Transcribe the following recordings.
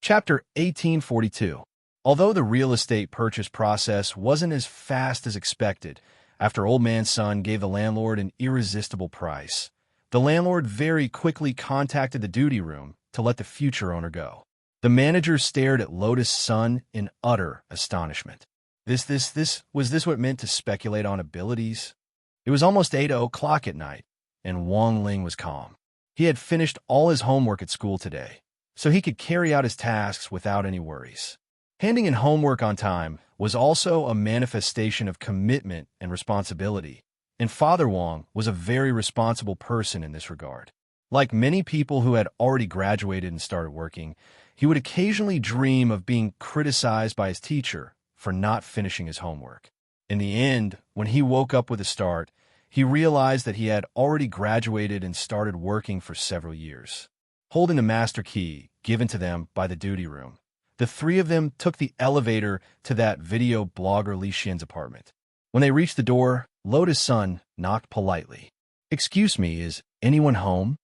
Chapter 1842. Although the real estate purchase process wasn't as fast as expected, after Old Man's son gave the landlord an irresistible price, the landlord very quickly contacted the duty room to let the future owner go. The manager stared at Lotus' son in utter astonishment. Was this what it meant to speculate on abilities? It was almost 8 o'clock at night, and Wang Ling was calm. He had finished all his homework at school today, so he could carry out his tasks without any worries. Handing in homework on time was also a manifestation of commitment and responsibility, and Father Wang was a very responsible person in this regard. Like many people who had already graduated and started working, he would occasionally dream of being criticized by his teacher for not finishing his homework. In the end, when he woke up with a start, he realized that he had already graduated and started working for several years. Holding the master key given to them by the duty room, the three of them took the elevator to that video blogger Li Xian's apartment. When they reached the door, Lotus' son knocked politely. "Excuse me, is anyone home?"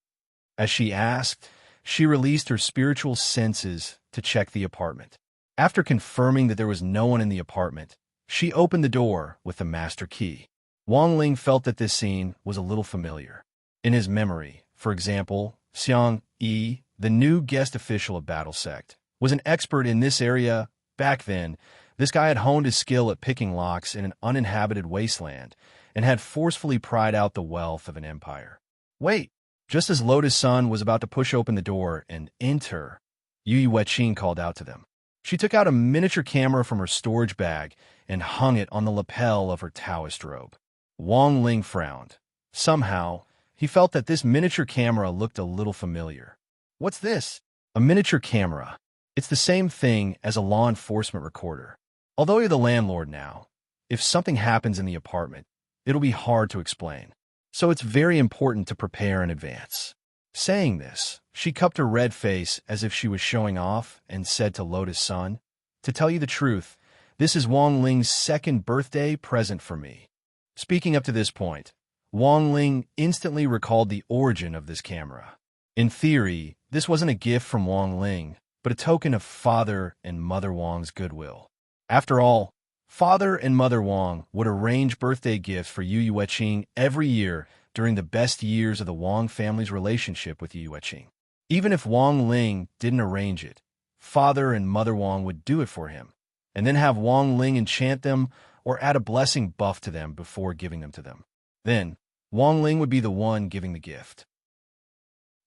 As she asked, she released her spiritual senses to check the apartment. After confirming that there was no one in the apartment, she opened the door with the master key. Wang Ling felt that this scene was a little familiar. In his memory, for example, Xiang Yi, the new guest official of Battle Sect, was an expert in this area. Back then, this guy had honed his skill at picking locks in an uninhabited wasteland and had forcefully pried out the wealth of an empire. Wait! Just as Lotus' son was about to push open the door and enter, Yu Yueqing called out to them. She took out a miniature camera from her storage bag and hung it on the lapel of her Taoist robe. Wang Ling frowned. Somehow, he felt that this miniature camera looked a little familiar. What's this? A miniature camera. It's the same thing as a law enforcement recorder. Although you're the landlord now, if something happens in the apartment, it'll be hard to explain. So it's very important to prepare in advance. Saying this, she cupped her red face as if she was showing off and said to Lotus' son, "To tell you the truth, this is Wang Ling's second birthday present for me." Speaking up to this point, Wang Ling instantly recalled the origin of this camera. In theory, this wasn't a gift from Wang Ling, but a token of Father and Mother Wang's goodwill. After all, Father and Mother Wang would arrange birthday gifts for Yu Yueqing every year during the best years of the Wang family's relationship with Yu Yueqing. Even if Wang Ling didn't arrange it, Father and Mother Wang would do it for him, and then have Wang Ling enchant them or add a blessing buff to them before giving them to them. Then, Wang Ling would be the one giving the gift.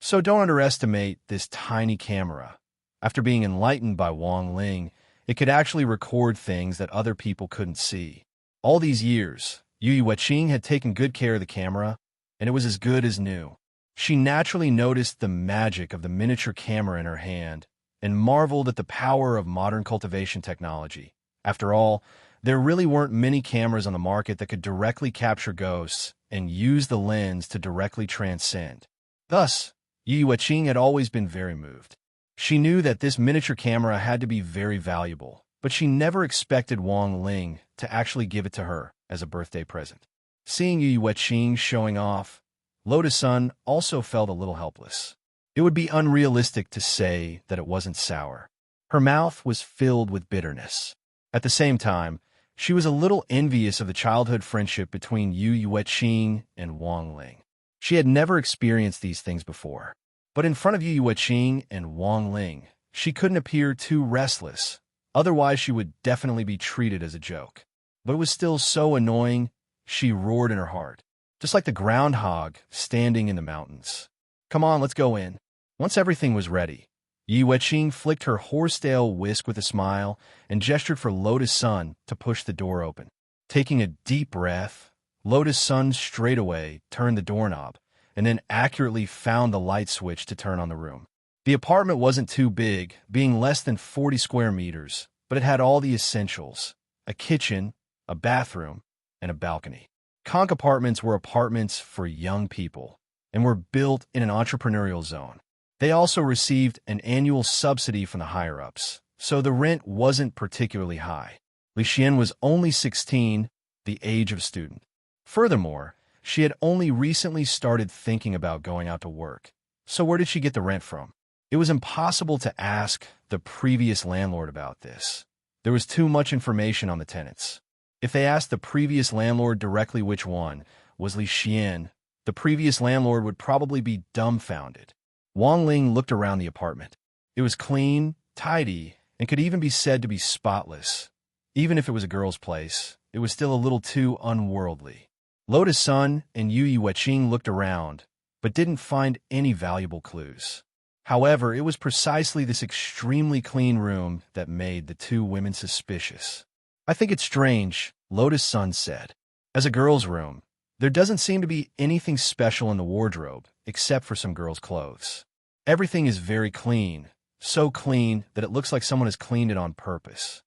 So don't underestimate this tiny camera. After being enlightened by Wang Ling, it could actually record things that other people couldn't see. All these years, Yu Yueqing had taken good care of the camera, and it was as good as new. She naturally noticed the magic of the miniature camera in her hand and marveled at the power of modern cultivation technology. After all, there really weren't many cameras on the market that could directly capture ghosts and use the lens to directly transcend. Thus, Yu Yueqing had always been very moved. She knew that this miniature camera had to be very valuable, but she never expected Wang Ling to actually give it to her as a birthday present. Seeing Yu Yueqing showing off, Lotus' son also felt a little helpless. It would be unrealistic to say that it wasn't sour. Her mouth was filled with bitterness. At the same time, she was a little envious of the childhood friendship between Yu Yueqing and Wang Ling. She had never experienced these things before. But in front of Yu Yueqing and Wang Ling, she couldn't appear too restless. Otherwise, she would definitely be treated as a joke. But it was still so annoying, she roared in her heart, just like the groundhog standing in the mountains. "Come on, let's go in." Once everything was ready, Yu Yueqing flicked her horsetail whisk with a smile and gestured for Lotus' son to push the door open. Taking a deep breath, Lotus' son straightaway turned the doorknob and then accurately found the light switch to turn on the room. The apartment wasn't too big, being less than 40 square meters, but it had all the essentials: a kitchen, a bathroom, and a balcony. Conch apartments were apartments for young people and were built in an entrepreneurial zone. They also received an annual subsidy from the higher-ups, so the rent wasn't particularly high. Li Xian was only 16, the age of a student. Furthermore, she had only recently started thinking about going out to work. So where did she get the rent from? It was impossible to ask the previous landlord about this. There was too much information on the tenants. If they asked the previous landlord directly which one was Li Xian, the previous landlord would probably be dumbfounded. Wang Ling looked around the apartment. It was clean, tidy, and could even be said to be spotless. Even if it was a girl's place, it was still a little too unworldly. Lotus Sun and Yu Yueqing looked around, but didn't find any valuable clues. However, it was precisely this extremely clean room that made the two women suspicious. I think it's strange, Lotus Sun said. As a girl's room, there doesn't seem to be anything special in the wardrobe, except for some girls' clothes. Everything is very clean, so clean that it looks like someone has cleaned it on purpose.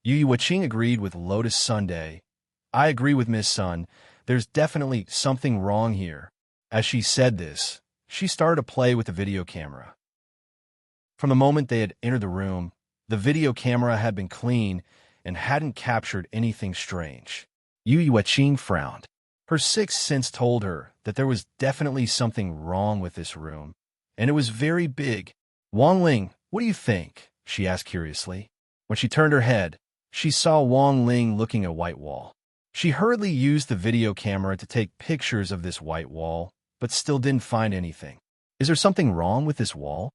Yu Yueqing agreed with Lotus Sunday. I agree with Miss Sun. There's definitely something wrong here. As she said this, she started to play with the video camera. From the moment they had entered the room, the video camera had been clean and hadn't captured anything strange. Yu Yueqing frowned. Her sixth sense told her that there was definitely something wrong with this room, and it was very big. Wang Ling, what do you think? She asked curiously. When she turned her head, she saw Wang Ling looking at a white wall. She hurriedly used the video camera to take pictures of this white wall, but still didn't find anything. Is there something wrong with this wall?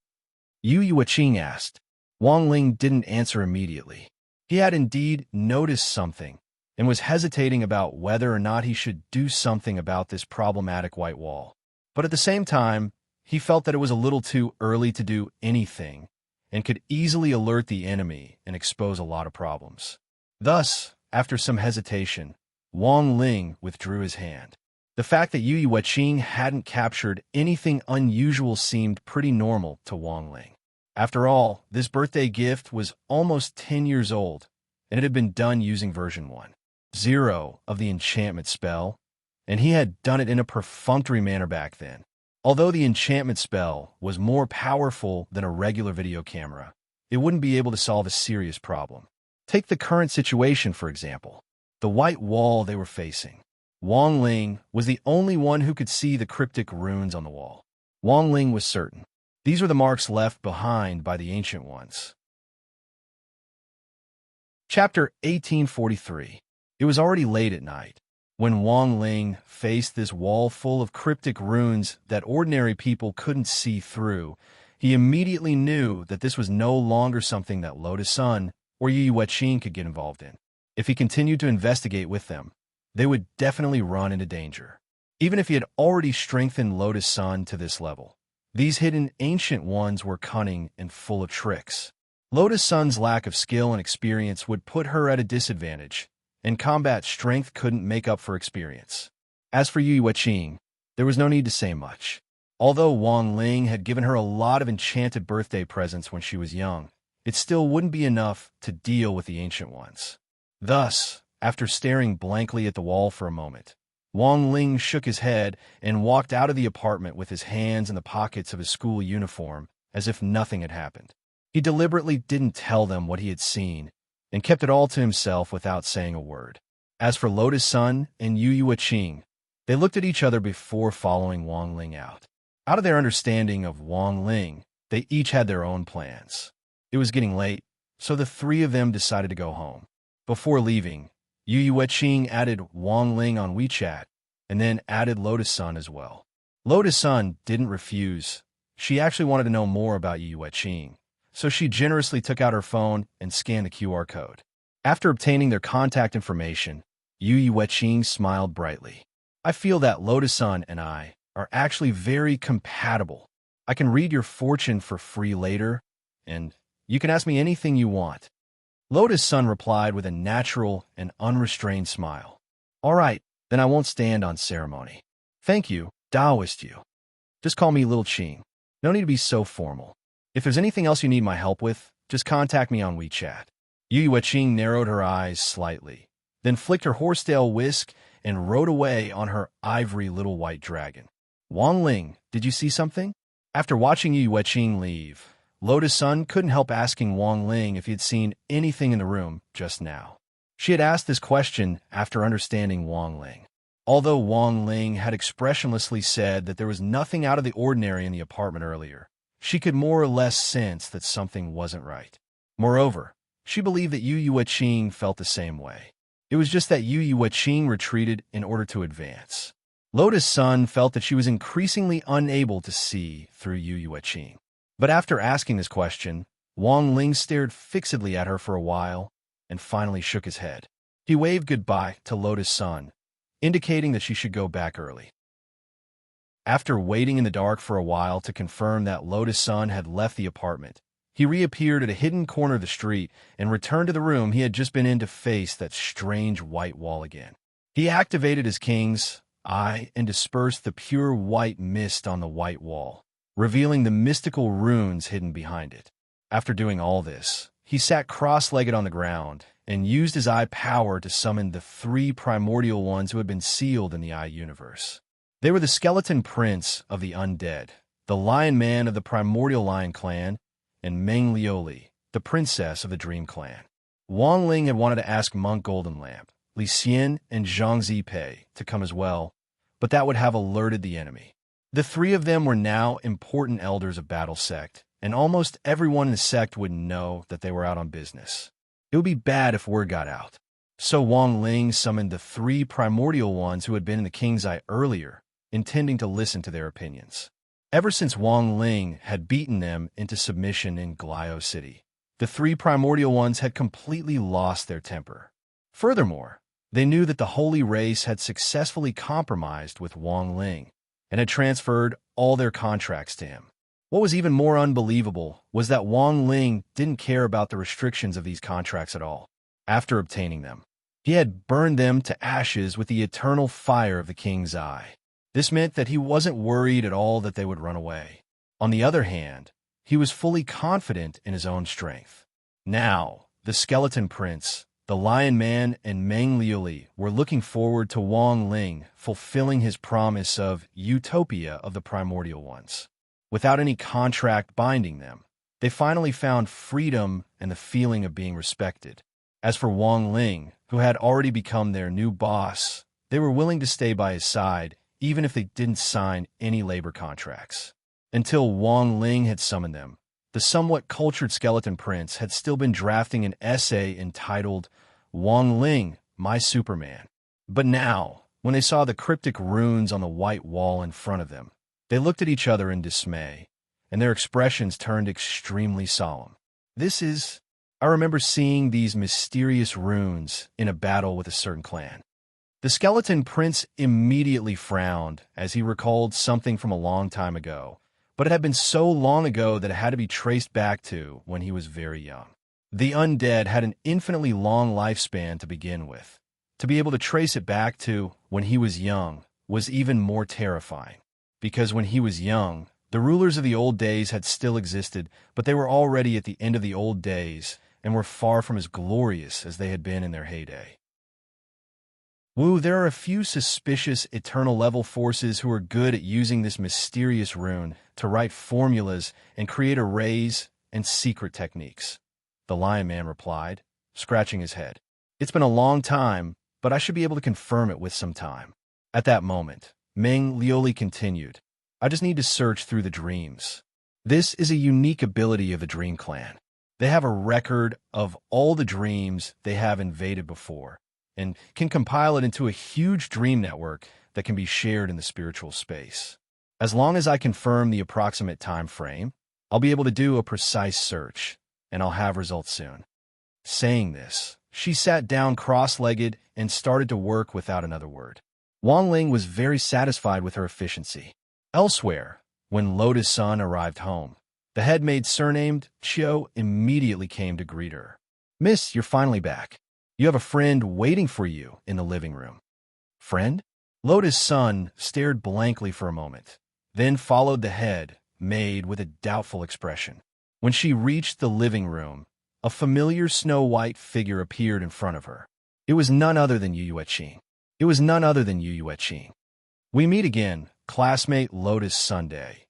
Yu Yueqing asked. Wang Ling didn't answer immediately. He had indeed noticed something, and was hesitating about whether or not he should do something about this problematic white wall. But at the same time, he felt that it was a little too early to do anything, and could easily alert the enemy and expose a lot of problems. Thus, after some hesitation, Wang Ling withdrew his hand. The fact that Yu Yueqing hadn't captured anything unusual seemed pretty normal to Wang Ling. After all, this birthday gift was almost 10 years old, and it had been done using version 1.0 of the enchantment spell, and he had done it in a perfunctory manner back then. Although the enchantment spell was more powerful than a regular video camera, it wouldn't be able to solve a serious problem. Take the current situation, for example. The white wall they were facing. Wang Ling was the only one who could see the cryptic runes on the wall. Wang Ling was certain. These were the marks left behind by the Ancient Ones. Chapter 1843. It was already late at night. When Wang Ling faced this wall full of cryptic runes that ordinary people couldn't see through, he immediately knew that this was no longer something that Lotus Sun or Yu Yueqing could get involved in. If he continued to investigate with them, they would definitely run into danger. Even if he had already strengthened Lotus Sun to this level, these hidden Ancient Ones were cunning and full of tricks. Lotus Sun's lack of skill and experience would put her at a disadvantage, and combat strength couldn't make up for experience. As for Yu Yueqing, there was no need to say much. Although Wang Ling had given her a lot of enchanted birthday presents when she was young, it still wouldn't be enough to deal with the Ancient Ones. Thus, after staring blankly at the wall for a moment, Wang Ling shook his head and walked out of the apartment with his hands in the pockets of his school uniform as if nothing had happened. He deliberately didn't tell them what he had seen and kept it all to himself without saying a word. As for Lotus Sun and Yu Yueqing, they looked at each other before following Wang Ling out. Out of their understanding of Wang Ling, they each had their own plans. It was getting late, so the three of them decided to go home. Before leaving, Yu Yueqing added Wang Ling on WeChat, and then added Lotus Sun as well. Lotus Sun didn't refuse. She actually wanted to know more about Yu Yueqing, so she generously took out her phone and scanned the QR code. After obtaining their contact information, Yu Yueqing smiled brightly. I feel that Lotus Sun and I are actually very compatible. I can read your fortune for free later, and you can ask me anything you want. Lotus Sun replied with a natural and unrestrained smile. All right, then I won't stand on ceremony. Thank you, Taoist you. Just call me Little Qing. No need to be so formal. If there's anything else you need my help with, just contact me on WeChat. Yu Yueqing narrowed her eyes slightly, then flicked her horsetail whisk and rode away on her ivory little white dragon. Wang Ling, did you see something? After watching Yu Yueqing leave, Lotus Sun couldn't help asking Wang Ling if he had seen anything in the room just now. She had asked this question after understanding Wang Ling. Although Wang Ling had expressionlessly said that there was nothing out of the ordinary in the apartment earlier, she could more or less sense that something wasn't right. Moreover, she believed that Yu Yueqing felt the same way. It was just that Yu Yueqing retreated in order to advance. Lotus Sun felt that she was increasingly unable to see through Yu Yueqing. But after asking this question, Wang Ling stared fixedly at her for a while and finally shook his head. He waved goodbye to Lotus Sun, indicating that she should go back early. After waiting in the dark for a while to confirm that Lotus Sun had left the apartment, he reappeared at a hidden corner of the street and returned to the room he had just been in to face that strange white wall again. He activated his king's eye and dispersed the pure white mist on the white wall, revealing the mystical runes hidden behind it. After doing all this, he sat cross-legged on the ground and used his eye power to summon the 3 primordial ones who had been sealed in the eye universe. They were the skeleton prince of the undead, the lion man of the primordial lion clan, and Meng Liuli, the princess of the dream clan. Wang Ling had wanted to ask Monk Goldenlamp, Li Xian, and Zhang Zipei to come as well, but that would have alerted the enemy. The 3 of them were now important elders of Battle Sect, and almost everyone in the sect would know that they were out on business. It would be bad if word got out. So Wang Ling summoned the 3 primordial ones who had been in the King's Eye earlier, intending to listen to their opinions. Ever since Wang Ling had beaten them into submission in Glio City, the 3 primordial ones had completely lost their temper. Furthermore, they knew that the holy race had successfully compromised with Wang Ling and had transferred all their contracts to him. What was even more unbelievable was that Wang Ling didn't care about the restrictions of these contracts at all. After obtaining them, he had burned them to ashes with the eternal fire of the King's Eye. This meant that he wasn't worried at all that they would run away. On the other hand, he was fully confident in his own strength. Now, the Skeleton Prince, the Lion Man, and Meng Liuli were looking forward to Wang Ling fulfilling his promise of utopia of the primordial ones. Without any contract binding them, they finally found freedom and the feeling of being respected. As for Wang Ling, who had already become their new boss, they were willing to stay by his side even if they didn't sign any labor contracts. Until Wang Ling had summoned them, the somewhat cultured Skeleton Prince had still been drafting an essay entitled Wang Ling, My Superman. But now, when they saw the cryptic runes on the white wall in front of them, they looked at each other in dismay, and their expressions turned extremely solemn. I remember seeing these mysterious runes in a battle with a certain clan. The Skeleton Prince immediately frowned as he recalled something from a long time ago, but it had been so long ago that it had to be traced back to when he was very young. The undead had an infinitely long lifespan to begin with. To be able to trace it back to when he was young was even more terrifying, because when he was young, the rulers of the old days had still existed, but they were already at the end of the old days and were far from as glorious as they had been in their heyday. There are a few suspicious eternal-level forces who are good at using this mysterious rune to write formulas and create arrays and secret techniques, the Lion Man replied, scratching his head. It's been a long time, but I should be able to confirm it with some time. At that moment, Meng Liuli continued, I just need to search through the dreams. This is a unique ability of the Dream Clan. They have a record of all the dreams they have invaded before, and can compile it into a huge dream network that can be shared in the spiritual space. As long as I confirm the approximate time frame, I'll be able to do a precise search, and I'll have results soon. Saying this, she sat down cross-legged and started to work without another word. Wang Ling was very satisfied with her efficiency. Elsewhere, when Lotus Sun arrived home, the head maid surnamed Chiu immediately came to greet her. Miss, you're finally back. You have a friend waiting for you in the living room. Friend? Lotus Sun stared blankly for a moment, then followed the head maid with a doubtful expression. When she reached the living room, a familiar snow-white figure appeared in front of her. It was none other than Yu Yueqing. We meet again, classmate Lotus Sunday.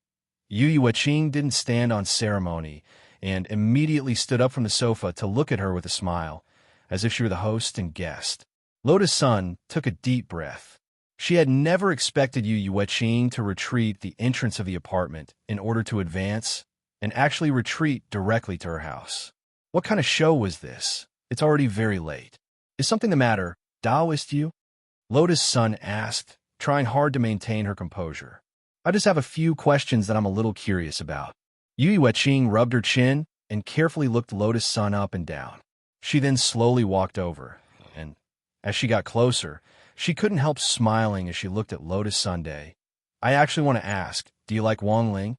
Yu Yueqing didn't stand on ceremony and immediately stood up from the sofa to look at her with a smile, as if she were the host and guest. Lotus Sun took a deep breath. She had never expected Yu Yueqing to retreat the entrance of the apartment in order to advance and actually retreat directly to her house. What kind of show was this? It's already very late. Is something the matter, Taoist you? Lotus Sun asked, trying hard to maintain her composure. I just have a few questions that I'm a little curious about. Yu Yueqing rubbed her chin and carefully looked Lotus Sun up and down. She then slowly walked over, and as she got closer, she couldn't help smiling as she looked at Lotus Sunday. I actually want to ask, do you like Wang Ling?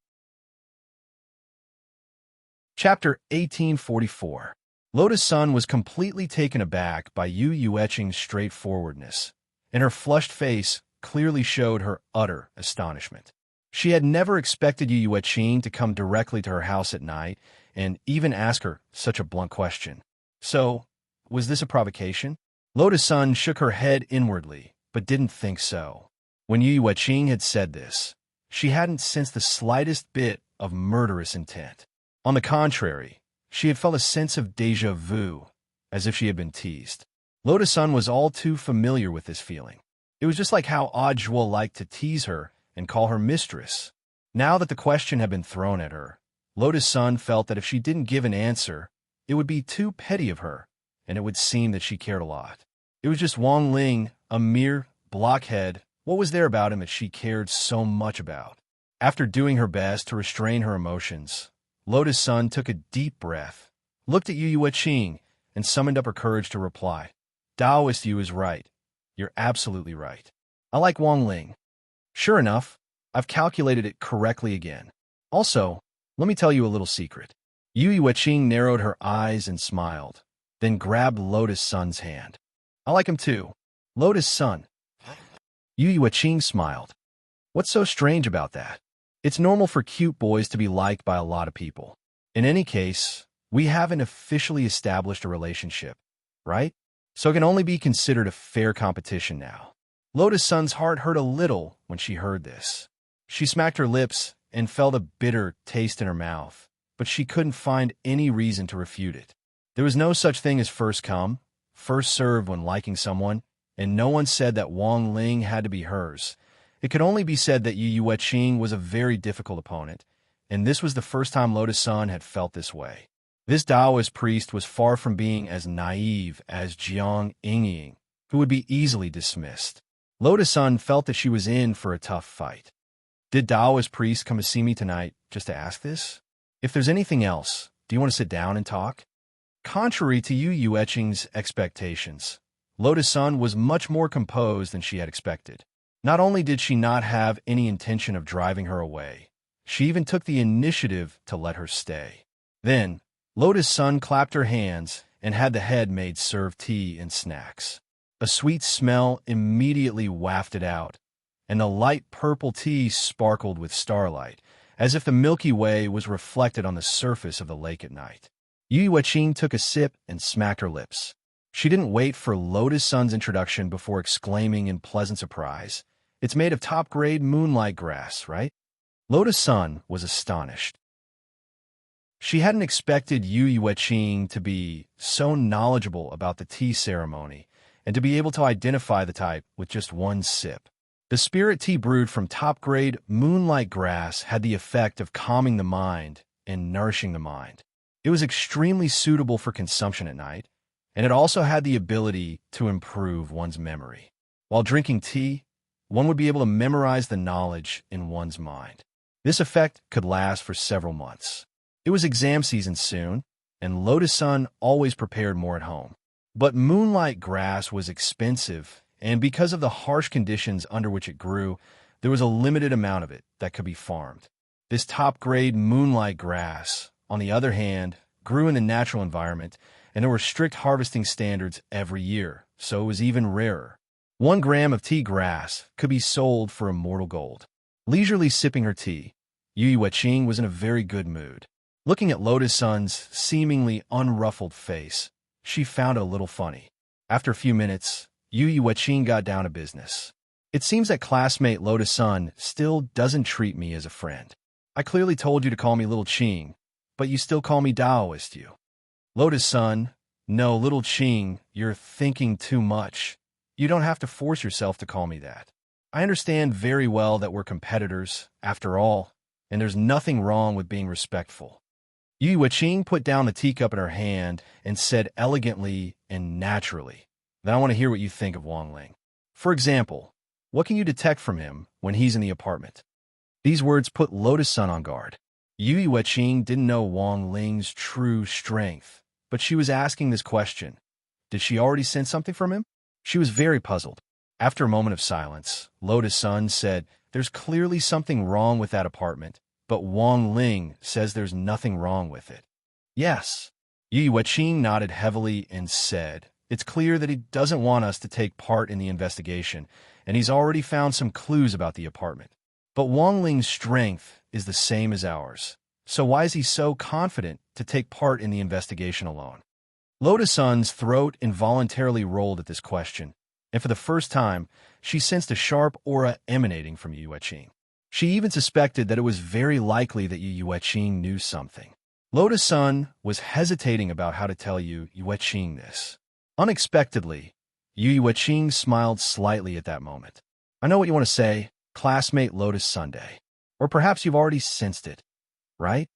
Chapter 1844. Lotus Sun was completely taken aback by Yu Yueqing's straightforwardness, and her flushed face clearly showed her utter astonishment. She had never expected Yu Yueqing to come directly to her house at night and even ask her such a blunt question. So, was this a provocation? Lotus Sun shook her head inwardly, but didn't think so. When Yu Yueqing had said this, she hadn't sensed the slightest bit of murderous intent. On the contrary, she had felt a sense of déjà vu, as if she had been teased. Lotus Sun was all too familiar with this feeling. It was just like how Zhuo liked to tease her and call her mistress. Now that the question had been thrown at her, Lotus Sun felt that if she didn't give an answer, it would be too petty of her, and it would seem that she cared a lot. It was just Wang Ling, a mere blockhead. What was there about him that she cared so much about? After doing her best to restrain her emotions, Lotus Sun took a deep breath, looked at Yu Yueqing, and summoned up her courage to reply. Taoist Yu is right. You're absolutely right. I like Wang Ling. Sure enough, I've calculated it correctly again. Also, let me tell you a little secret. Yu Yueqing narrowed her eyes and smiled, then grabbed Lotus Sun's hand. I like him too. Lotus Sun. Yu Yueqing smiled. What's so strange about that? It's normal for cute boys to be liked by a lot of people. In any case, we haven't officially established a relationship, right? So it can only be considered a fair competition now. Lotus Sun's heart hurt a little when she heard this. She smacked her lips and felt a bitter taste in her mouth, but she couldn't find any reason to refute it. There was no such thing as first come, first served when liking someone, and no one said that Wang Ling had to be hers. It could only be said that Yu Yueqing was a very difficult opponent, and this was the first time Lotus Sun had felt this way. This Taoist priest was far from being as naive as Jiang Yingying, who would be easily dismissed. Lotus Sun felt that she was in for a tough fight. Did Taoist priest come to see me tonight just to ask this? If there's anything else, do you want to sit down and talk? Contrary to Yu Yueqing's expectations, Lotus Sun was much more composed than she had expected. Not only did she not have any intention of driving her away, she even took the initiative to let her stay. Then, Lotus Sun clapped her hands and had the head maid serve tea and snacks. A sweet smell immediately wafted out, and the light purple tea sparkled with starlight, as if the Milky Way was reflected on the surface of the lake at night. Yu Yueqing took a sip and smacked her lips. She didn't wait for Lotus Sun's introduction before exclaiming in pleasant surprise, "It's made of top-grade moonlight grass, right?" Lotus Sun was astonished. She hadn't expected Yu Yueqing to be so knowledgeable about the tea ceremony and to be able to identify the type with just one sip. The spirit tea brewed from top-grade moonlight grass had the effect of calming the mind and nourishing the mind. It was extremely suitable for consumption at night, and it also had the ability to improve one's memory. While drinking tea, one would be able to memorize the knowledge in one's mind. This effect could last for several months. It was exam season soon, and Lotus Sun always prepared more at home. But moonlight grass was expensive, and because of the harsh conditions under which it grew, there was a limited amount of it that could be farmed. This top-grade moonlight grass, on the other hand, grew in the natural environment, and there were strict harvesting standards every year, so it was even rarer. 1 gram of tea grass could be sold for immortal gold. Leisurely sipping her tea, Yu Yueqing was in a very good mood. Looking at Lotus Sun's seemingly unruffled face, she found it a little funny. After a few minutes, Yu Yueqing got down to business. It seems that classmate Lotus Sun still doesn't treat me as a friend. I clearly told you to call me Little Qing, but you still call me Taoist Yu. Lotus Sun, no, Little Qing, you're thinking too much. You don't have to force yourself to call me that. I understand very well that we're competitors, after all, and there's nothing wrong with being respectful. Yu Yuqing put down the teacup in her hand and said elegantly and naturally, "Then I want to hear what you think of Wang Ling. For example, what can you detect from him when he's in the apartment?" These words put Lotus Sun on guard. Yu Yuqing didn't know Wang Ling's true strength, but she was asking this question. Did she already sense something from him? She was very puzzled. After a moment of silence, Lotus Sun said, "There's clearly something wrong with that apartment, but Wang Ling says there's nothing wrong with it." Yes. Yu Yuqing nodded heavily and said, "It's clear that he doesn't want us to take part in the investigation, and he's already found some clues about the apartment. But Wang Ling's strength is the same as ours, so why is he so confident to take part in the investigation alone?" Lotus Sun's throat involuntarily rolled at this question, and for the first time, she sensed a sharp aura emanating from Yu Yuqing. She even suspected that it was very likely that Yu Yuqing knew something. Lotus Sun was hesitating about how to tell Yu Yuqing this. Unexpectedly, Yu Yuqing smiled slightly at that moment. "I know what you want to say, classmate Lotus Sunday. Or perhaps you've already sensed it, right?"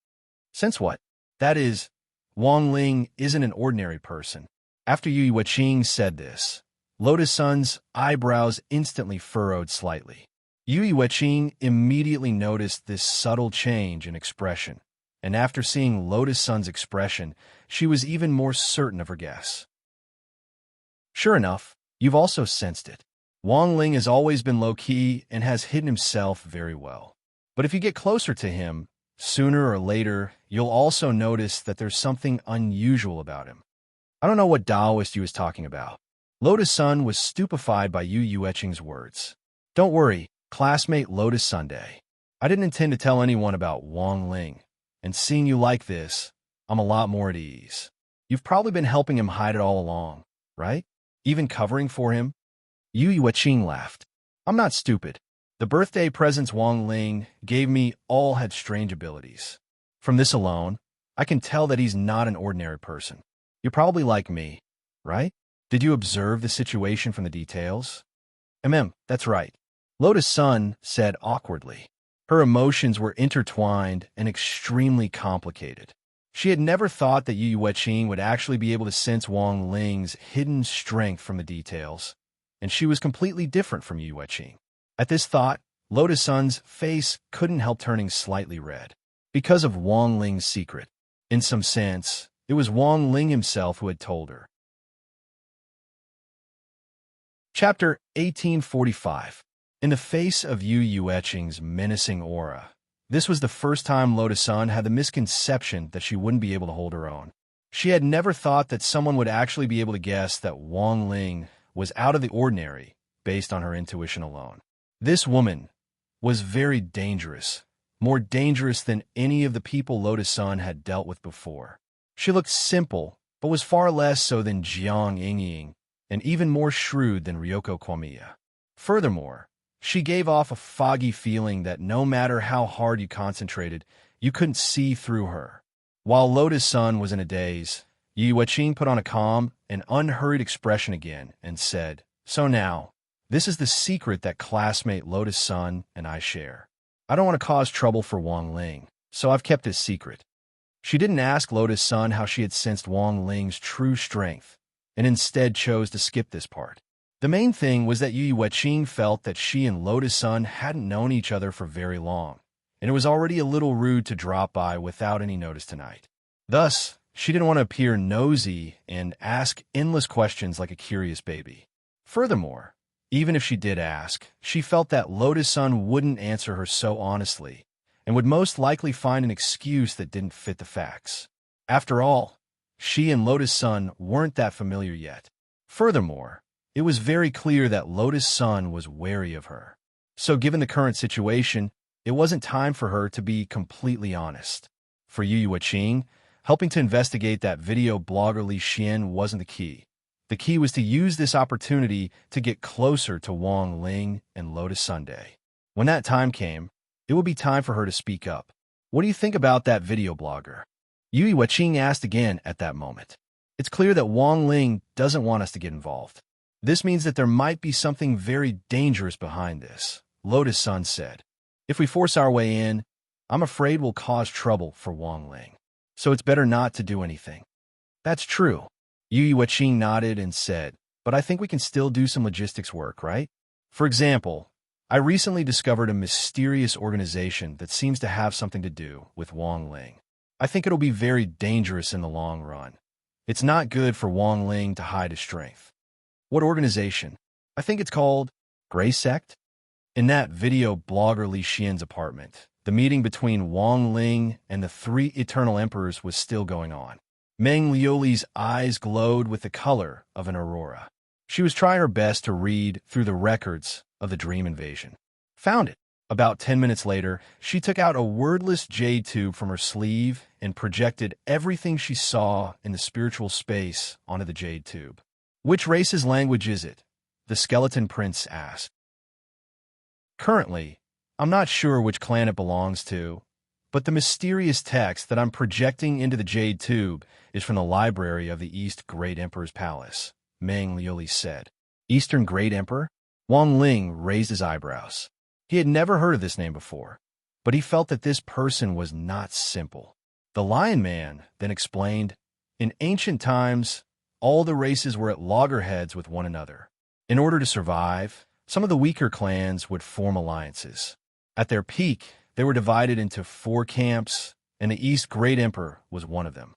"Sense what?" "That is, Wang Ling isn't an ordinary person." After Yu Yuqing said this, Lotus Sun's eyebrows instantly furrowed slightly. Yu Yuqing immediately noticed this subtle change in expression, and after seeing Lotus Sun's expression, she was even more certain of her guess. "Sure enough, you've also sensed it. Wang Ling has always been low-key and has hidden himself very well. But if you get closer to him, sooner or later, you'll also notice that there's something unusual about him." "I don't know what Taoist you was talking about." Lotus Sun was stupefied by Yu Yuqing's words. "Don't worry, classmate Lotus Sunday. I didn't intend to tell anyone about Wang Ling, and seeing you like this, I'm a lot more at ease. You've probably been helping him hide it all along, right? Even covering for him?" Yu Yuqing laughed. "I'm not stupid. The birthday presents Wang Ling gave me all had strange abilities. From this alone, I can tell that he's not an ordinary person. You're probably like me, right? Did you observe the situation from the details?" That's right," Lotus Sun said awkwardly. Her emotions were intertwined and extremely complicated. She had never thought that Yu Yuqing would actually be able to sense Wang Ling's hidden strength from the details, and she was completely different from Yu Yuqing. At this thought, Lotus Sun's face couldn't help turning slightly red. Because of Wang Ling's secret. In some sense, it was Wang Ling himself who had told her. Chapter 1845. In the face of Yu Yuqing's menacing aura, this was the first time Lotus Sun had the misconception that she wouldn't be able to hold her own. She had never thought that someone would actually be able to guess that Wang Ling was out of the ordinary based on her intuition alone. This woman was very dangerous, more dangerous than any of the people Lotus Sun had dealt with before. She looked simple, but was far less so than Jiang Yingying, and even more shrewd than Ryoko Kwamiya. Furthermore, she gave off a foggy feeling that no matter how hard you concentrated, you couldn't see through her. While Lotus Sun was in a daze, Yu Yuqing put on a calm and unhurried expression again and said, "So now, this is the secret that classmate Lotus Sun and I share. I don't want to cause trouble for Wang Ling, so I've kept his secret." She didn't ask Lotus Sun how she had sensed Wang Ling's true strength, and instead chose to skip this part. The main thing was that Yu Yuqing felt that she and Lotus Sun hadn't known each other for very long, and it was already a little rude to drop by without any notice tonight. Thus, she didn't want to appear nosy and ask endless questions like a curious baby. Furthermore, even if she did ask, she felt that Lotus Sun wouldn't answer her so honestly, and would most likely find an excuse that didn't fit the facts. After all, she and Lotus Sun weren't that familiar yet. Furthermore, it was very clear that Lotus Sun was wary of her. So given the current situation, it wasn't time for her to be completely honest. For Yu Yuqing, helping to investigate that video blogger Li Xian wasn't the key. The key was to use this opportunity to get closer to Wang Ling and Lotus Sunday. When that time came, it would be time for her to speak up. "What do you think about that video blogger?" Yu Yuqing asked again at that moment. "It's clear that Wang Ling doesn't want us to get involved. This means that there might be something very dangerous behind this," Lotus Sun said. "If we force our way in, I'm afraid will cause trouble for Wang Ling. So it's better not to do anything. That's true. Yu Yuaqing nodded and said, but I think we can still do some logistics work, right? For example, I recently discovered a mysterious organization that seems to have something to do with Wang Ling. I think it'll be very dangerous in the long run. It's not good for Wang Ling to hide his strength. What organization? I think it's called Gray Sect? In that video blogger Li Xian's apartment, the meeting between Wang Ling and the 3 Eternal Emperors was still going on. Meng Liuli's eyes glowed with the color of an aurora. She was trying her best to read through the records of the dream invasion. Found it. About 10 minutes later, she took out a wordless jade tube from her sleeve and projected everything she saw in the spiritual space onto the jade tube. Which race's language is it? The skeleton prince asked. Currently, I'm not sure which clan it belongs to, but the mysterious text that I'm projecting into the jade tube is from the library of the East Great Emperor's palace, Meng Liuli said. Eastern Great Emperor? Wang Ling raised his eyebrows. He had never heard of this name before, but he felt that this person was not simple. The Lion Man then explained, in ancient times, all the races were at loggerheads with one another. In order to survive, some of the weaker clans would form alliances. At their peak, they were divided into 4 camps, and the East Great Emperor was one of them.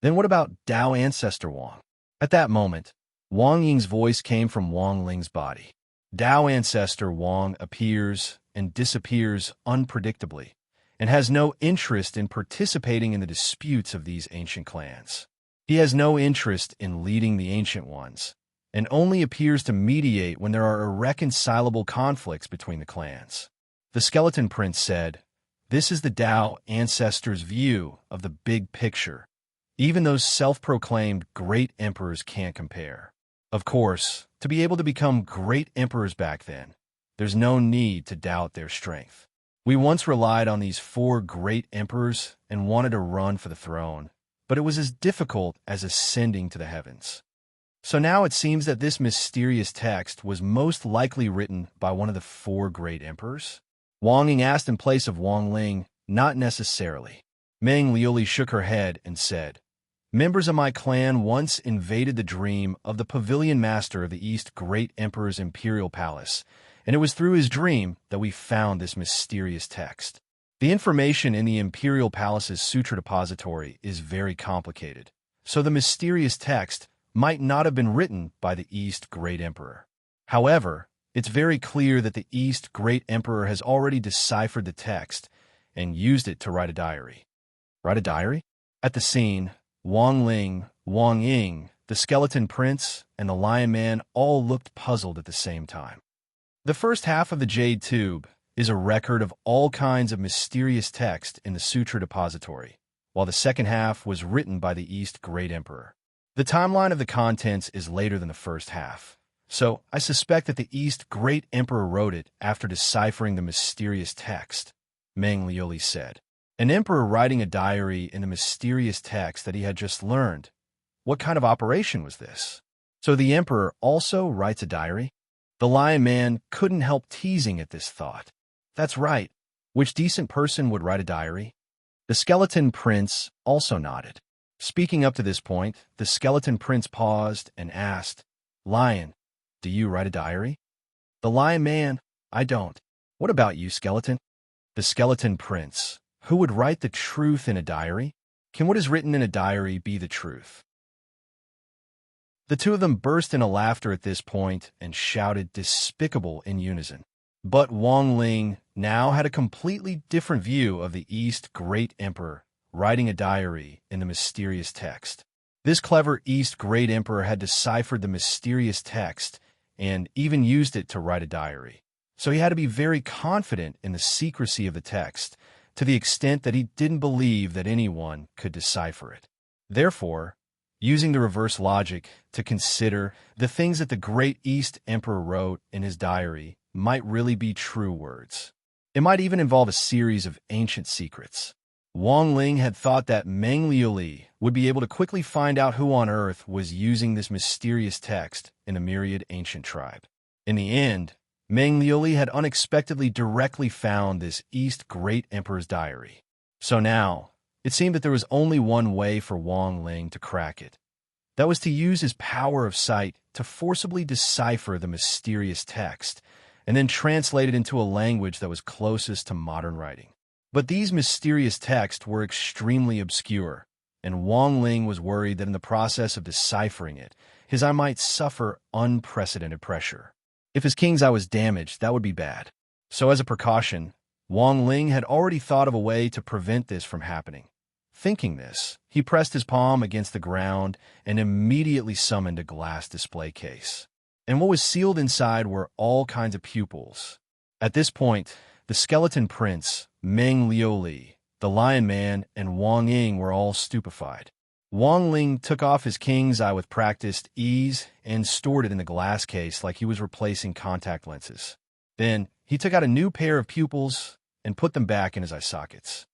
Then what about Dao Ancestor Wang? At that moment, Wang Ying's voice came from Wang Ling's body. Dao Ancestor Wang appears and disappears unpredictably, and has no interest in participating in the disputes of these ancient clans. He has no interest in leading the ancient ones, and only appears to mediate when there are irreconcilable conflicts between the clans. The Skeleton Prince said, this is the Dao Ancestor's view of the big picture. Even those self-proclaimed great emperors can't compare. Of course, to be able to become great emperors back then, there's no need to doubt their strength. We once relied on these 4 great emperors and wanted to run for the throne, but it was as difficult as ascending to the heavens. So now it seems that this mysterious text was most likely written by one of the 4 great emperors? Wang Ying asked in place of Wang Ling, not necessarily. Meng Liuli shook her head and said, members of my clan once invaded the dream of the pavilion master of the East Great Emperor's imperial palace, and it was through his dream that we found this mysterious text. The information in the imperial palace's sutra depository is very complicated, so the mysterious text might not have been written by the East Great Emperor. However, it's very clear that the East Great Emperor has already deciphered the text and used it to write a diary. Write a diary? At the scene, Wang Ling, Wang Ying, the Skeleton Prince, and the Lion Man all looked puzzled at the same time. The first half of the Jade Tube is a record of all kinds of mysterious text in the Sutra Depository, while the second half was written by the East Great Emperor. The timeline of the contents is later than the first half, so I suspect that the East Great Emperor wrote it after deciphering the mysterious text, Meng Liuli said. An emperor writing a diary in the mysterious text that he had just learned. What kind of operation was this? So the emperor also writes a diary? The Lion Man couldn't help teasing at this thought. That's right. Which decent person would write a diary? The Skeleton Prince also nodded. Speaking up to this point, the Skeleton Prince paused and asked, Lion, do you write a diary? The Lion Man, I don't. What about you, Skeleton? The Skeleton Prince. Who would write the truth in a diary? Can what is written in a diary be the truth? The 2 of them burst into laughter at this point and shouted despicable in unison. But Wang Ling now had a completely different view of the East Great Emperor writing a diary in the mysterious text. This clever East Great Emperor had deciphered the mysterious text and even used it to write a diary. So he had to be very confident in the secrecy of the text, to the extent that he didn't believe that anyone could decipher it. Therefore, using the reverse logic to consider the things that the Great East Emperor wrote in his diary might really be true words. It might even involve a series of ancient secrets. Wang Ling had thought that Meng Liuli would be able to quickly find out who on earth was using this mysterious text in a myriad ancient tribe. In the end, Meng Liuli had unexpectedly directly found this East Great Emperor's diary. So now, it seemed that there was only one way for Wang Ling to crack it. That was to use his power of sight to forcibly decipher the mysterious text, and then translate it into a language that was closest to modern writing. But these mysterious texts were extremely obscure, and Wang Ling was worried that in the process of deciphering it, his eye might suffer unprecedented pressure. If his king's eye was damaged, that would be bad. So as a precaution, Wang Ling had already thought of a way to prevent this from happening. Thinking this, he pressed his palm against the ground and immediately summoned a glass display case. And what was sealed inside were all kinds of pupils. At this point, the skeleton prince, Meng Liuli, the lion man, and Wang Ying were all stupefied. Wang Ling took off his king's eye with practiced ease and stored it in the glass case like he was replacing contact lenses. Then, he took out a new pair of pupils and put them back in his eye sockets.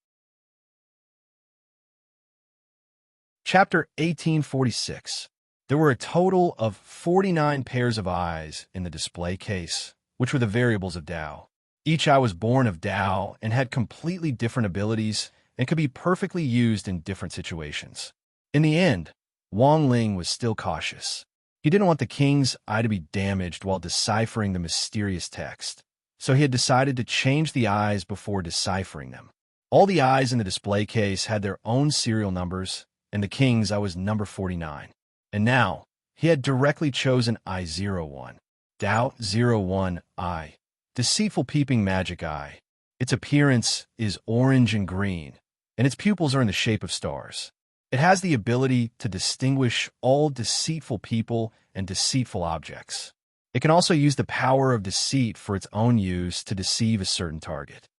Chapter 1846. There were a total of 49 pairs of eyes in the display case, which were the variables of Tao. Each eye was born of Tao and had completely different abilities and could be perfectly used in different situations. In the end, Wang Ling was still cautious. He didn't want the king's eye to be damaged while deciphering the mysterious text, so he had decided to change the eyes before deciphering them. All the eyes in the display case had their own serial numbers, and the king's eye was number 49. And now, he had directly chosen eye 01, Tao 01 eye, deceitful peeping magic eye. Its appearance is orange and green, and its pupils are in the shape of stars. It has the ability to distinguish all deceitful people and deceitful objects. It can also use the power of deceit for its own use to deceive a certain target.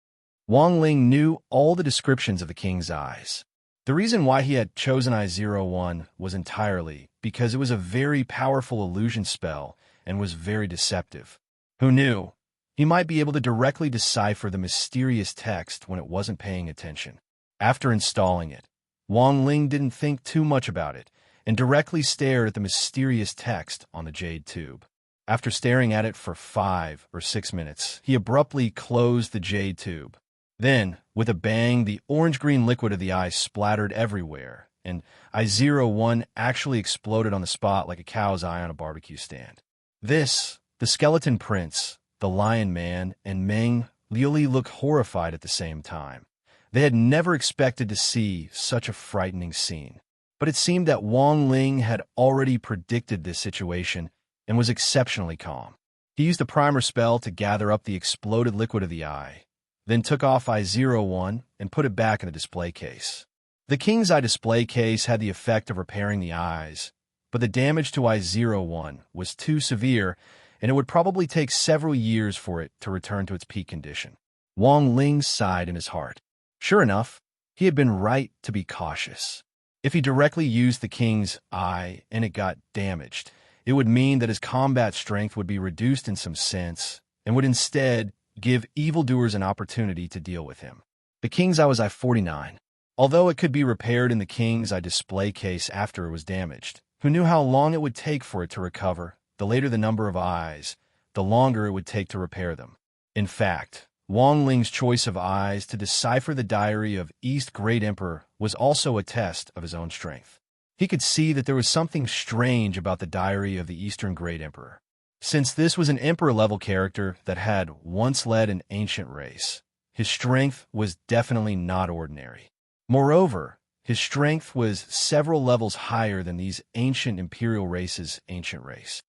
Wang Ling knew all the descriptions of the king's eyes. The reason why he had chosen eye 01 was entirely because it was a very powerful illusion spell and was very deceptive. Who knew? He might be able to directly decipher the mysterious text when it wasn't paying attention. After installing it, Wang Ling didn't think too much about it and directly stared at the mysterious text on the jade tube. After staring at it for 5 or 6 minutes, he abruptly closed the jade tube. Then, with a bang, the orange-green liquid of the eye splattered everywhere, and eye 01 actually exploded on the spot like a cow's eye on a barbecue stand. This, the skeleton prince, the lion man, and Meng Liuli looked horrified at the same time. They had never expected to see such a frightening scene. But it seemed that Wang Ling had already predicted this situation and was exceptionally calm. He used a primer spell to gather up the exploded liquid of the eye, then took off eye 01 and put it back in the display case. The king's eye display case had the effect of repairing the eyes, but the damage to eye 01 was too severe, and it would probably take several years for it to return to its peak condition. Wang Ling sighed in his heart. Sure enough, he had been right to be cautious. If he directly used the king's eye and it got damaged, it would mean that his combat strength would be reduced in some sense and would instead give evildoers an opportunity to deal with him. The king's eye was eye 49. Although it could be repaired in the king's eye display case after it was damaged, who knew how long it would take for it to recover? The later the number of eyes, the longer it would take to repair them. In fact, Wang Ling's choice of eyes to decipher the diary of East Great Emperor was also a test of his own strength. He could see that there was something strange about the diary of the Eastern Great Emperor. Since this was an emperor-level character that had once led an ancient race, his strength was definitely not ordinary. Moreover, his strength was several levels higher than these ancient imperial races' ancient race.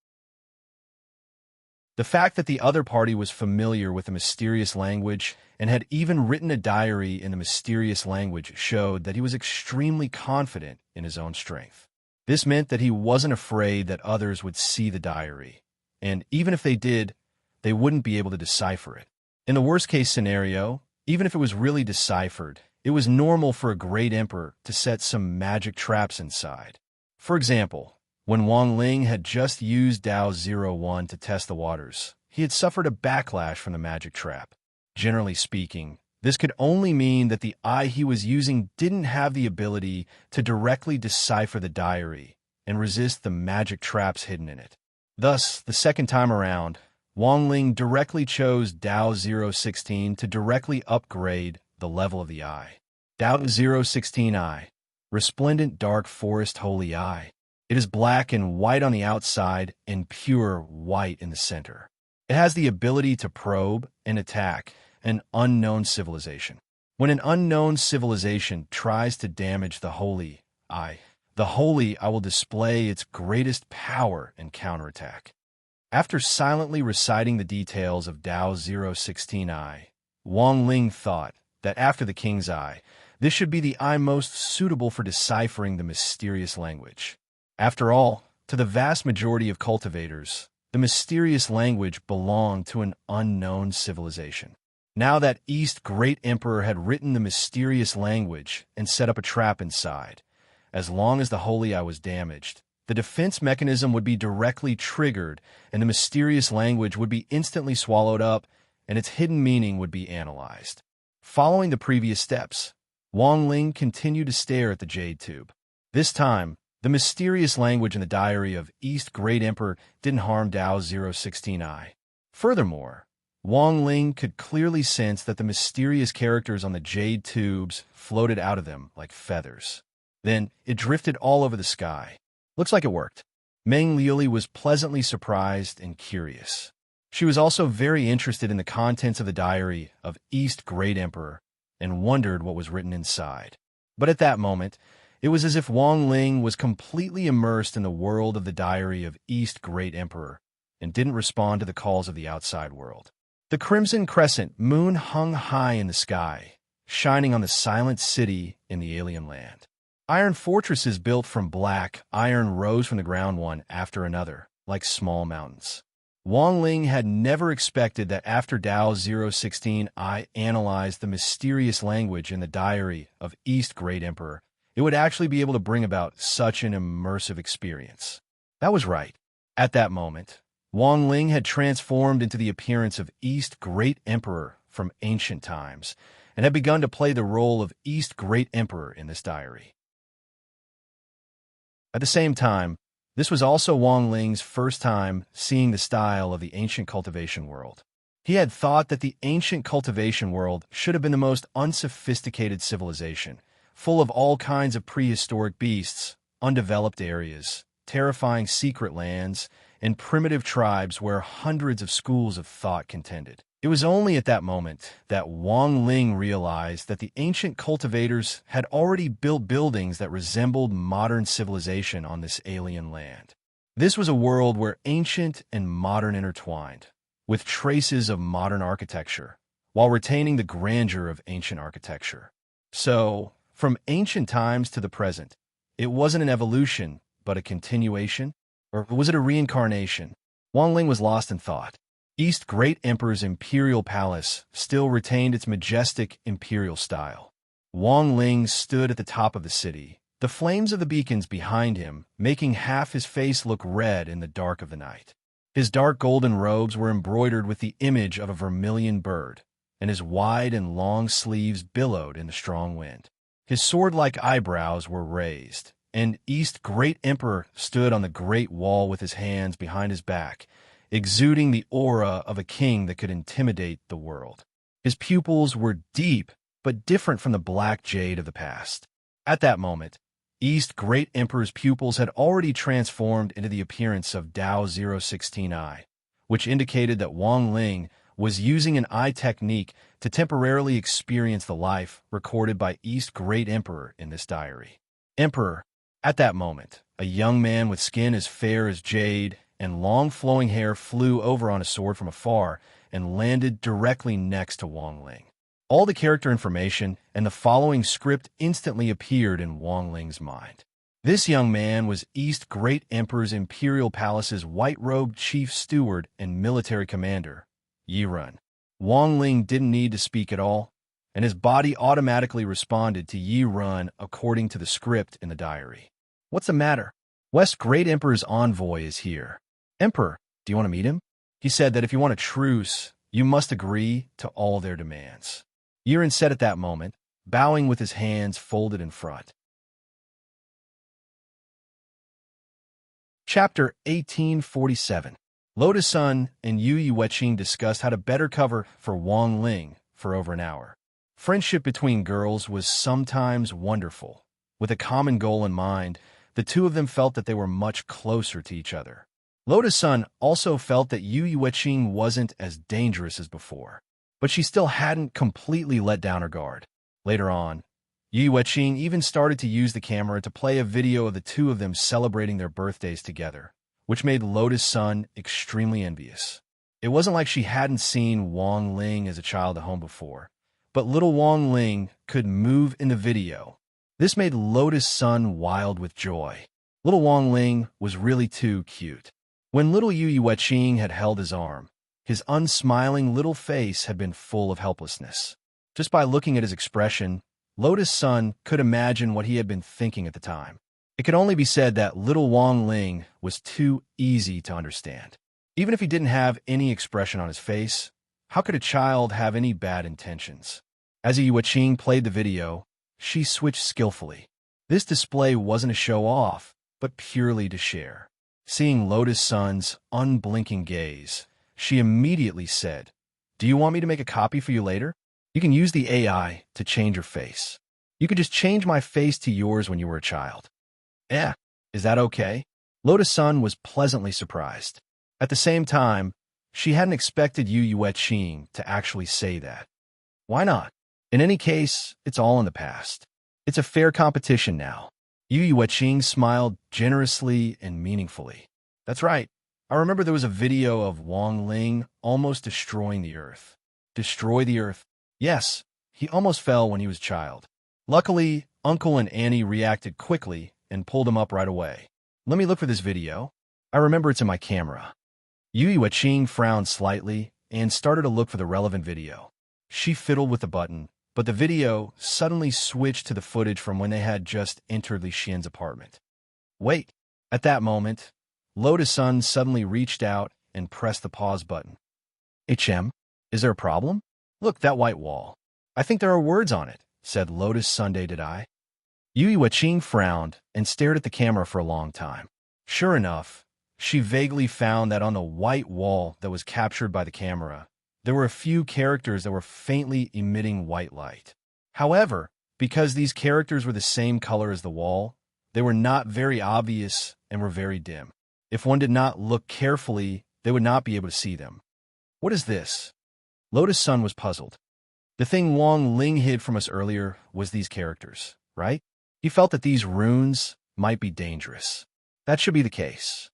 The fact that the other party was familiar with the mysterious language and had even written a diary in the mysterious language showed that he was extremely confident in his own strength. This meant that he wasn't afraid that others would see the diary, and even if they did, they wouldn't be able to decipher it. In the worst-case scenario, even if it was really deciphered, it was normal for a great emperor to set some magic traps inside. For example, when Wang Ling had just used Tao 01 to test the waters, he had suffered a backlash from the magic trap. Generally speaking, this could only mean that the eye he was using didn't have the ability to directly decipher the diary and resist the magic traps hidden in it. Thus, the second time around, Wang Ling directly chose Dao 016 to directly upgrade the level of the eye. Dao 016 Eye, resplendent dark forest holy eye. It is black and white on the outside and pure white in the center. It has the ability to probe and attack an unknown civilization. When an unknown civilization tries to damage the holy eye will display its greatest power and counterattack. After silently reciting the details of Dao 016 Eye, Wang Ling thought that after the king's eye, this should be the eye most suitable for deciphering the mysterious language. After all, to the vast majority of cultivators, the mysterious language belonged to an unknown civilization. Now that East Great Emperor had written the mysterious language and set up a trap inside, as long as the holy eye was damaged, the defense mechanism would be directly triggered and the mysterious language would be instantly swallowed up and its hidden meaning would be analyzed. Following the previous steps, Wang Ling continued to stare at the jade tube. This time, the mysterious language in the diary of East Great Emperor didn't harm Dao 016 Eye. Furthermore, Wang Ling could clearly sense that the mysterious characters on the jade tubes floated out of them like feathers. Then it drifted all over the sky. Looks like it worked. Meng Liuli was pleasantly surprised and curious. She was also very interested in the contents of the diary of East Great Emperor and wondered what was written inside. But at that moment, it was as if Wang Ling was completely immersed in the world of the diary of East Great Emperor and didn't respond to the calls of the outside world. The crimson crescent moon hung high in the sky, shining on the silent city in the alien land. Iron fortresses built from black iron rose from the ground one after another, like small mountains. Wang Ling had never expected that after Dao 016 I analyzed the mysterious language in the diary of East Great Emperor, it would actually be able to bring about such an immersive experience. That was right. At that moment, Wang Ling had transformed into the appearance of East Great Emperor from ancient times and had begun to play the role of East Great Emperor in this diary. At the same time, this was also Wang Ling's first time seeing the style of the ancient cultivation world. He had thought that the ancient cultivation world should have been the most unsophisticated civilization, full of all kinds of prehistoric beasts, undeveloped areas, terrifying secret lands, and primitive tribes where hundreds of schools of thought contended. It was only at that moment that Wang Ling realized that the ancient cultivators had already built buildings that resembled modern civilization on this alien land. This was a world where ancient and modern intertwined, with traces of modern architecture, while retaining the grandeur of ancient architecture. So, from ancient times to the present, it wasn't an evolution, but a continuation? Or was it a reincarnation? Wang Ling was lost in thought. East Great Emperor's imperial palace still retained its majestic imperial style. Wang Ling stood at the top of the city, the flames of the beacons behind him making half his face look red in the dark of the night. His dark golden robes were embroidered with the image of a vermilion bird, and his wide and long sleeves billowed in the strong wind. His sword-like eyebrows were raised, and East Great Emperor stood on the great wall with his hands behind his back, exuding the aura of a king that could intimidate the world. His pupils were deep, but different from the black jade of the past. At that moment, East Great Emperor's pupils had already transformed into the appearance of Dao 016 Eye, which indicated that Wang Ling was using an eye technique to temporarily experience the life recorded by East Great Emperor in this diary. Emperor, at that moment, a young man with skin as fair as jade and long flowing hair flew over on a sword from afar and landed directly next to Wang Ling. All the character information and the following script instantly appeared in Wang Ling's mind. This young man was East Great Emperor's Imperial Palace's white-robed chief steward and military commander, Yi Run. Wang Ling didn't need to speak at all, and his body automatically responded to Yi Run according to the script in the diary. What's the matter? West Great Emperor's envoy is here. Emperor, do you want to meet him? He said that if you want a truce, you must agree to all their demands. Yiren said at that moment, bowing with his hands folded in front. Chapter 1847. Lotus Sun and Yu Yueqing discussed how to better cover for Wang Ling for over an hour. Friendship between girls was sometimes wonderful. With a common goal in mind, the two of them felt that they were much closer to each other. Lotus Sun also felt that Yu Yueqing wasn't as dangerous as before, but she still hadn't completely let down her guard. Later on, Yu Yueqing even started to use the camera to play a video of the two of them celebrating their birthdays together, which made Lotus Sun extremely envious. It wasn't like she hadn't seen Wang Ling as a child at home before, but little Wang Ling could move in the video. This made Lotus Sun wild with joy. Little Wang Ling was really too cute. When little Yu Yueqing had held his arm, his unsmiling little face had been full of helplessness. Just by looking at his expression, Lotus Sun could imagine what he had been thinking at the time. It could only be said that little Wang Ling was too easy to understand. Even if he didn't have any expression on his face, how could a child have any bad intentions? As Yu Yueqing played the video, she switched skillfully. This display wasn't a show-off, but purely to share. Seeing Lotus Sun's unblinking gaze, she immediately said, "Do you want me to make a copy for you later? You can use the AI to change your face. You could just change my face to yours when you were a child." Is that okay? Lotus Sun was pleasantly surprised. At the same time, she hadn't expected Yu Yueqing to actually say that. Why not? In any case, it's all in the past. It's a fair competition now. Yu Yueqing smiled generously and meaningfully. That's right. I remember there was a video of Wang Ling almost destroying the Earth. Destroy the Earth? Yes, he almost fell when he was a child. Luckily, Uncle and Annie reacted quickly and pulled him up right away. Let me look for this video. I remember it's in my camera. Yu Yueqing frowned slightly and started to look for the relevant video. She fiddled with the button, but the video suddenly switched to the footage from when they had just entered Li Xian's apartment. Wait! At that moment, Lotus Sun suddenly reached out and pressed the pause button. "HM, is there a problem? Look, that white wall. I think there are words on it," said Lotus Sunday did I. Yu Yueqing frowned and stared at the camera for a long time. Sure enough, she vaguely found that on the white wall that was captured by the camera, there were a few characters that were faintly emitting white light. However, because these characters were the same color as the wall, they were not very obvious and were very dim. If one did not look carefully, they would not be able to see them. What is this? Lotus Sun was puzzled. The thing Wang Ling hid from us earlier was these characters, right? He felt that these runes might be dangerous. That should be the case.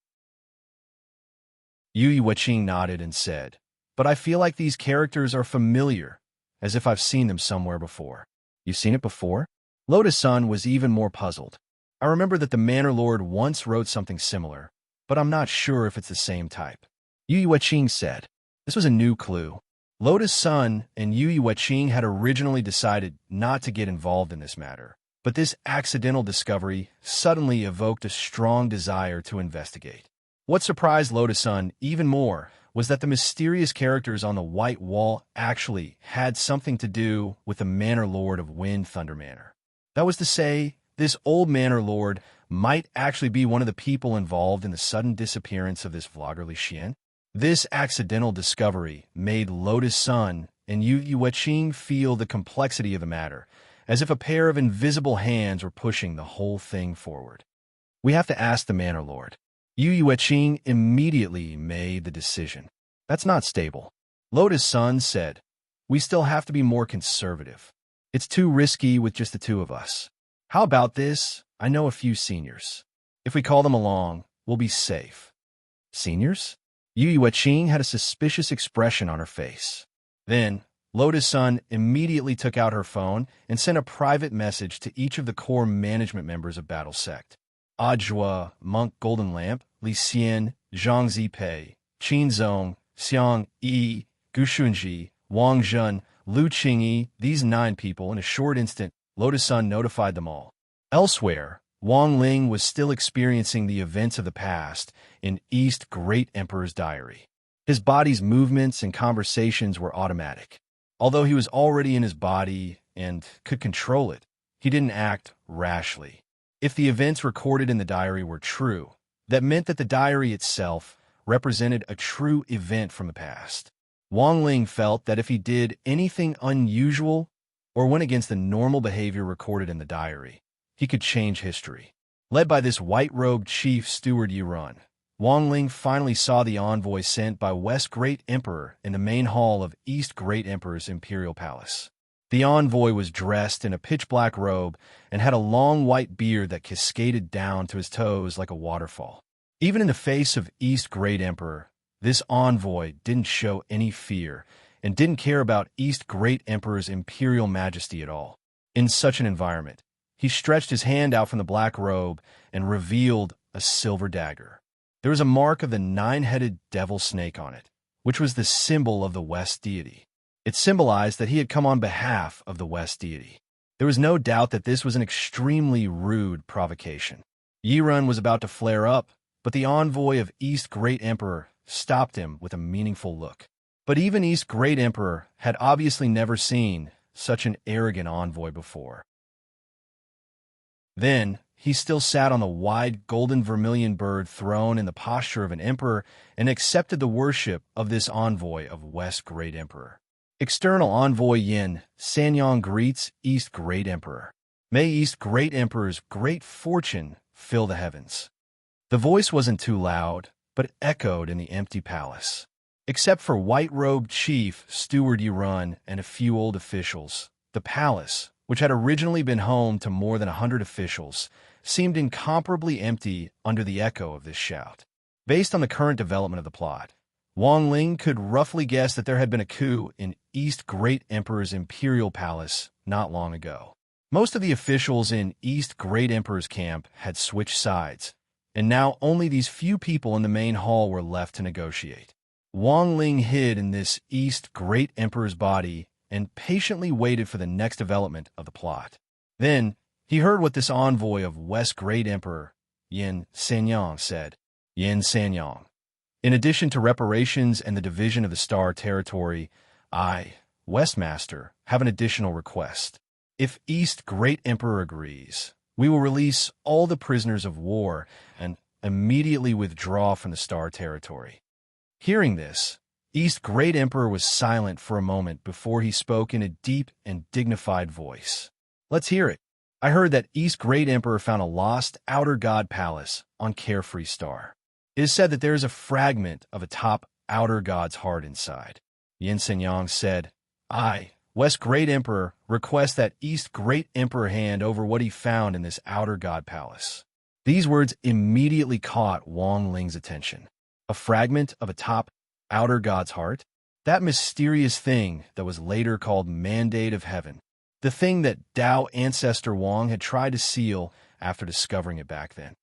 Yu Yueqing nodded and said, "But I feel like these characters are familiar, as if I've seen them somewhere before." "You've seen it before?" Lotus Sun was even more puzzled. "I remember that the Manor Lord once wrote something similar, but I'm not sure if it's the same type." Yu Yueqing said. This was a new clue. Lotus Sun and Yu Yueqing had originally decided not to get involved in this matter, but this accidental discovery suddenly evoked a strong desire to investigate. What surprised Lotus Sun even more was that the mysterious characters on the white wall actually had something to do with the Manor Lord of Wind Thunder Manor. That was to say, this old Manor Lord might actually be one of the people involved in the sudden disappearance of this vlogger Li Xian. This accidental discovery made Lotus Sun and Yu Yueqing feel the complexity of the matter, as if a pair of invisible hands were pushing the whole thing forward. "We have to ask the Manor Lord." Yu Yueqing immediately made the decision. "That's not stable." Lotus Sun said, "We still have to be more conservative. It's too risky with just the two of us. How about this? I know a few seniors. If we call them along, we'll be safe." "Seniors?" Yu Yueqing had a suspicious expression on her face. Then, Lotus Sun immediately took out her phone and sent a private message to each of the core management members of Battle Sect. Ajua, Monk Golden Lamp, Li Xian, Zhang Zipei, Qin Zong, Xiang Yi, Gu Shunji, Wang Zhen, Lu Qingyi, these 9 people. In a short instant, Lotus Sun notified them all. Elsewhere, Wang Ling was still experiencing the events of the past in East Great Emperor's diary. His body's movements and conversations were automatic. Although he was already in his body and could control it, he didn't act rashly. If the events recorded in the diary were true, that meant that the diary itself represented a true event from the past. Wang Ling felt that if he did anything unusual or went against the normal behavior recorded in the diary, he could change history. Led by this white-robed chief steward Yirun, Wang Ling finally saw the envoy sent by West Great Emperor in the main hall of East Great Emperor's imperial palace. The envoy was dressed in a pitch-black robe and had a long white beard that cascaded down to his toes like a waterfall. Even in the face of East Great Emperor, this envoy didn't show any fear and didn't care about East Great Emperor's imperial majesty at all. In such an environment, he stretched his hand out from the black robe and revealed a silver dagger. There was a mark of the nine-headed devil snake on it, which was the symbol of the West deity. It symbolized that he had come on behalf of the West deity. There was no doubt that this was an extremely rude provocation. Yirun was about to flare up, but the envoy of East Great Emperor stopped him with a meaningful look. But even East Great Emperor had obviously never seen such an arrogant envoy before. Then, he still sat on the wide golden vermilion bird throne in the posture of an emperor and accepted the worship of this envoy of West Great Emperor. External Envoy Yin Sanyang greets East Great Emperor. May East Great Emperor's great fortune fill the heavens. The voice wasn't too loud, but it echoed in the empty palace. Except for white-robed chief steward Yirun and a few old officials, the palace, which had originally been home to more than 100 officials, seemed incomparably empty under the echo of this shout. Based on the current development of the plot, Wang Ling could roughly guess that there had been a coup in East Great Emperor's imperial palace not long ago. Most of the officials in East Great Emperor's camp had switched sides, and now only these few people in the main hall were left to negotiate. Wang Ling hid in this East Great Emperor's body and patiently waited for the next development of the plot. Then, he heard what this envoy of West Great Emperor, Yin Sanyang, said. Yin Sanyang. In addition to reparations and the division of the Star Territory, I, Westmaster, have an additional request. If East Great Emperor agrees, we will release all the prisoners of war and immediately withdraw from the Star Territory. Hearing this, East Great Emperor was silent for a moment before he spoke in a deep and dignified voice. Let's hear it. I heard that East Great Emperor found a lost outer god palace on Carefree Star. It is said that there is a fragment of a top outer god's heart inside. Yin Senyang said, I, West Great Emperor, request that East Great Emperor hand over what he found in this outer god palace. These words immediately caught Wang Ling's attention. A fragment of a top outer god's heart? That mysterious thing that was later called Mandate of Heaven. The thing that Tao ancestor Wang had tried to seal after discovering it back then.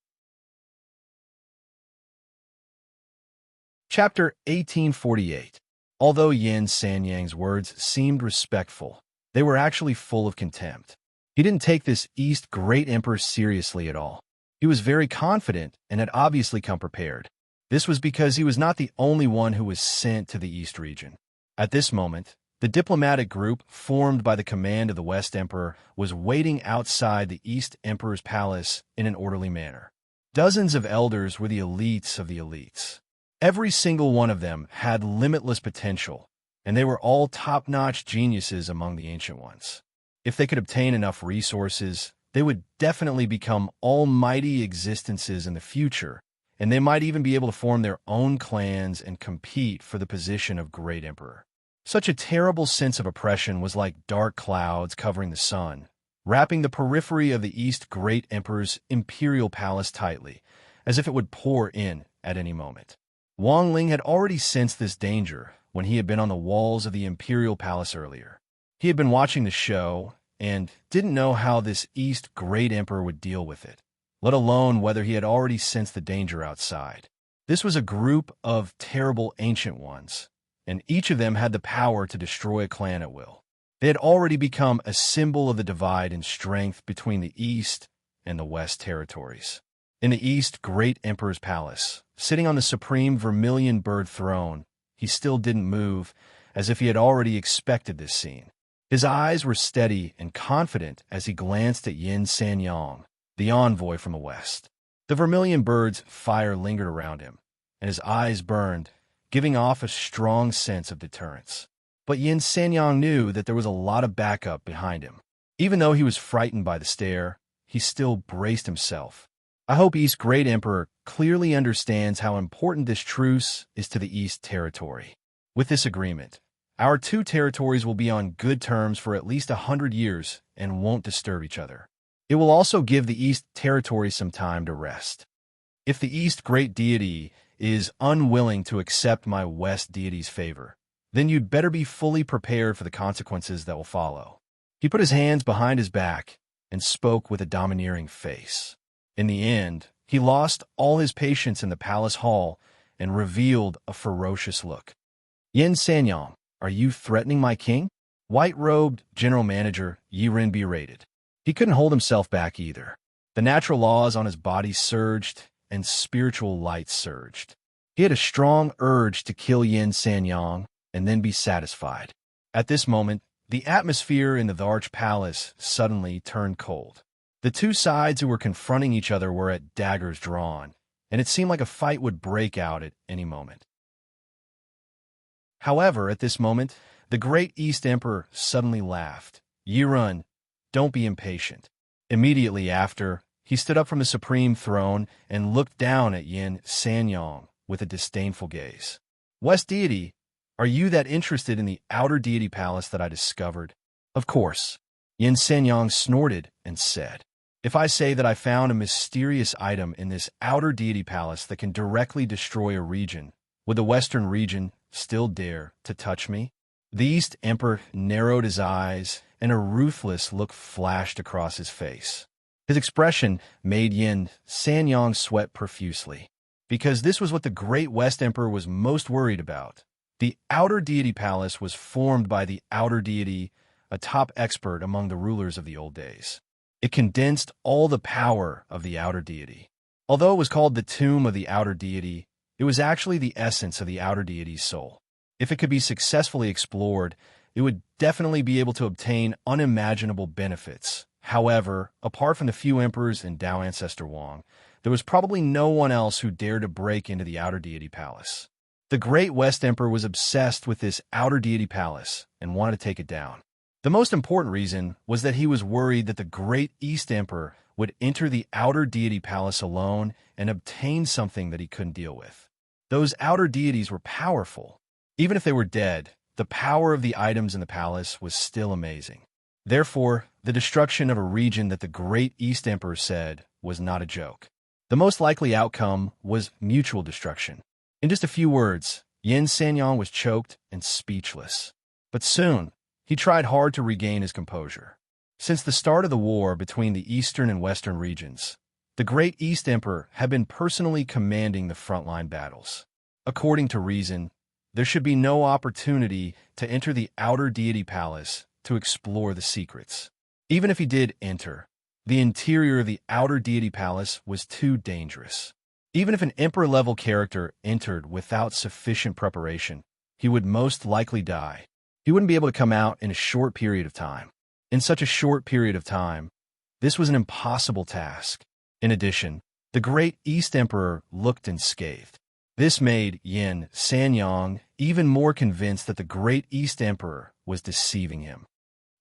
Chapter 1848. Although Yin Sanyang's words seemed respectful, they were actually full of contempt. He didn't take this East Great Emperor seriously at all. He was very confident and had obviously come prepared. This was because he was not the only one who was sent to the East region. At this moment, the diplomatic group formed by the command of the West Emperor was waiting outside the East Emperor's palace in an orderly manner. Dozens of elders were the elites of the elites. Every single one of them had limitless potential, and they were all top-notch geniuses among the Ancient Ones. If they could obtain enough resources, they would definitely become almighty existences in the future, and they might even be able to form their own clans and compete for the position of Great Emperor. Such a terrible sense of oppression was like dark clouds covering the sun, wrapping the periphery of the East Great Emperor's imperial palace tightly, as if it would pour in at any moment. Wang Ling had already sensed this danger when he had been on the walls of the imperial palace earlier. He had been watching the show and didn't know how this East Great Emperor would deal with it, let alone whether he had already sensed the danger outside. This was a group of terrible Ancient Ones, and each of them had the power to destroy a clan at will. They had already become a symbol of the divide in strength between the East and the West territories. In the East Great Emperor's palace, sitting on the supreme vermilion bird throne, he still didn't move, as if he had already expected this scene. His eyes were steady and confident as he glanced at Yin Sanyang, the envoy from the West. The vermilion bird's fire lingered around him, and his eyes burned, giving off a strong sense of deterrence. But Yin Sanyang knew that there was a lot of backup behind him. Even though he was frightened by the stare, he still braced himself. I hope East Great Emperor clearly understands how important this truce is to the East territory. With this agreement, our two territories will be on good terms for at least 100 years and won't disturb each other. It will also give the East territory some time to rest. If the East Great Deity is unwilling to accept my West Deity's favor, then you'd better be fully prepared for the consequences that will follow. He put his hands behind his back and spoke with a domineering face. In the end, he lost all his patience in the palace hall and revealed a ferocious look. Yin Sanyang, are you threatening my king? White-robed general manager Yiren berated. He couldn't hold himself back either. The natural laws on his body surged, and spiritual light surged. He had a strong urge to kill Yin Sanyang and then be satisfied. At this moment, the atmosphere in the Arch Palace suddenly turned cold. The two sides who were confronting each other were at daggers drawn, and it seemed like a fight would break out at any moment. However, at this moment, the Great East Emperor suddenly laughed. Yirun, don't be impatient. Immediately after, he stood up from the supreme throne and looked down at Yin Sanyang with a disdainful gaze. West Deity, are you that interested in the outer deity palace that I discovered? Of course. Yin Sanyang snorted and said, if I say that I found a mysterious item in this outer deity palace that can directly destroy a region, would the Western region still dare to touch me? The East Emperor narrowed his eyes, and a ruthless look flashed across his face. His expression made Yin Sanyang sweat profusely, because this was what the Great West Emperor was most worried about. The outer deity palace was formed by the outer deity, a top expert among the rulers of the old days. It condensed all the power of the outer deity. Although it was called the tomb of the outer deity, it was actually the essence of the outer deity's soul. If it could be successfully explored, it would definitely be able to obtain unimaginable benefits. However, apart from the few emperors and Tao Ancestor Wang, there was probably no one else who dared to break into the outer deity palace. The Great West Emperor was obsessed with this outer deity palace and wanted to take it down. The most important reason was that he was worried that the Great East Emperor would enter the outer deity palace alone and obtain something that he couldn't deal with. Those outer deities were powerful. Even if they were dead, the power of the items in the palace was still amazing. Therefore, the destruction of a region that the Great East Emperor said was not a joke. The most likely outcome was mutual destruction. In just a few words, Yin Sanyang was choked and speechless. But soon, he tried hard to regain his composure. Since the start of the war between the eastern and western regions, the Great East Emperor had been personally commanding the frontline battles. According to reason, there should be no opportunity to enter the outer deity palace to explore the secrets. Even if he did enter, the interior of the outer deity palace was too dangerous. Even if an emperor-level character entered without sufficient preparation, he would most likely die. He wouldn't be able to come out in a short period of time. In such a short period of time, this was an impossible task. In addition, the Great East Emperor looked unscathed. This made Yin Sanyang even more convinced that the Great East Emperor was deceiving him.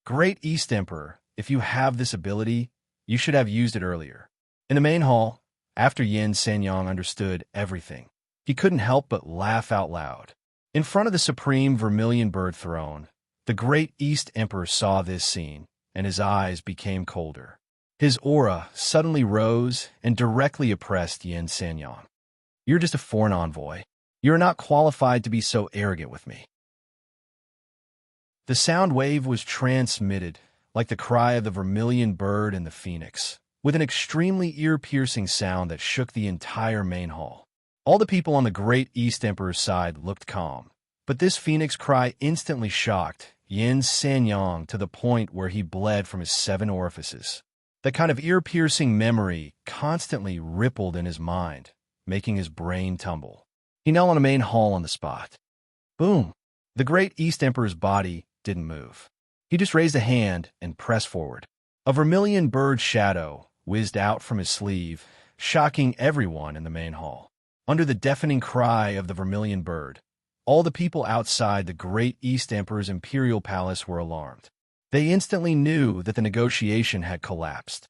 Great East Emperor, if you have this ability, you should have used it earlier. In the main hall, after Yin Sanyang understood everything, he couldn't help but laugh out loud. In front of the supreme vermilion bird throne, the Great East Emperor saw this scene, and his eyes became colder. His aura suddenly rose and directly oppressed Yin Sanyang. You're just a foreign envoy. You're not qualified to be so arrogant with me. The sound wave was transmitted, like the cry of the vermilion bird and the phoenix, with an extremely ear-piercing sound that shook the entire main hall. All the people on the Great East Emperor's side looked calm, but this phoenix cry instantly shocked Yin Sanyang to the point where he bled from his 7 orifices. That kind of ear-piercing memory constantly rippled in his mind, making his brain tumble. He knelt on a main hall on the spot. Boom! The Great East Emperor's body didn't move. He just raised a hand and pressed forward. A vermilion bird shadow whizzed out from his sleeve, shocking everyone in the main hall. Under the deafening cry of the vermilion bird, all the people outside the great East Emperor's imperial palace were alarmed. They instantly knew that the negotiation had collapsed.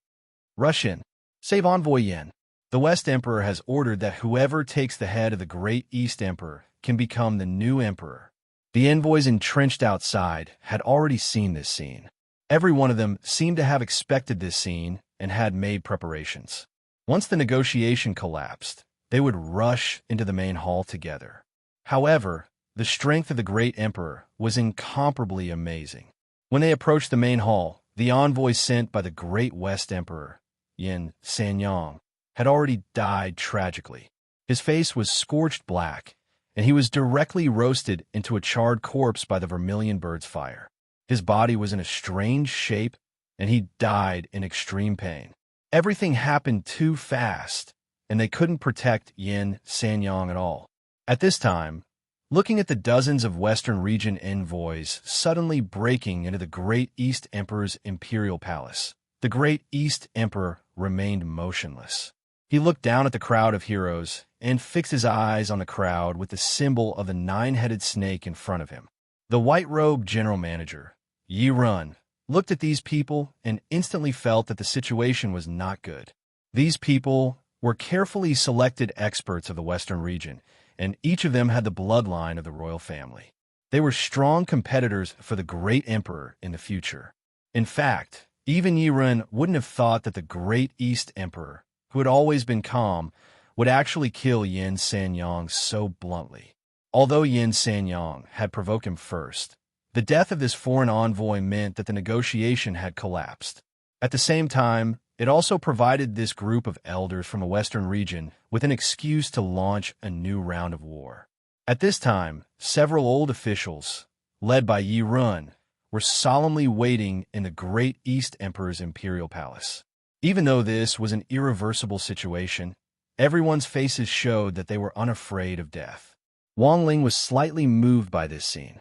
Rush in. Save Envoy Yin. The West Emperor has ordered that whoever takes the head of the great East Emperor can become the new emperor. The envoys entrenched outside had already seen this scene. Every one of them seemed to have expected this scene and had made preparations. Once the negotiation collapsed, they would rush into the main hall together. However, the strength of the great emperor was incomparably amazing. When they approached the main hall, the envoy sent by the great West Emperor, Yin Sanyang, had already died tragically. His face was scorched black, and he was directly roasted into a charred corpse by the vermilion bird's fire. His body was in a strange shape, and he died in extreme pain. Everything happened too fast, and they couldn't protect Yin Sanyang at all. At this time, looking at the dozens of Western region envoys suddenly breaking into the great East Emperor's imperial palace, the great East Emperor remained motionless. He looked down at the crowd of heroes and fixed his eyes on the crowd with the symbol of the nine-headed snake in front of him. The white-robed general manager, Yi Run, looked at these people and instantly felt that the situation was not good. These people were carefully selected experts of the Western region, and each of them had the bloodline of the royal family. They were strong competitors for the great emperor in the future. In fact, even Yi Run wouldn't have thought that the great East Emperor, who had always been calm, would actually kill Yin Sanyang so bluntly. Although Yin Sanyang had provoked him first, the death of this foreign envoy meant that the negotiation had collapsed. At the same time, it also provided this group of elders from the Western region with an excuse to launch a new round of war. At this time, several old officials, led by Yi Run, were solemnly waiting in the great East Emperor's imperial palace. Even though this was an irreversible situation, everyone's faces showed that they were unafraid of death. Wang Ling was slightly moved by this scene.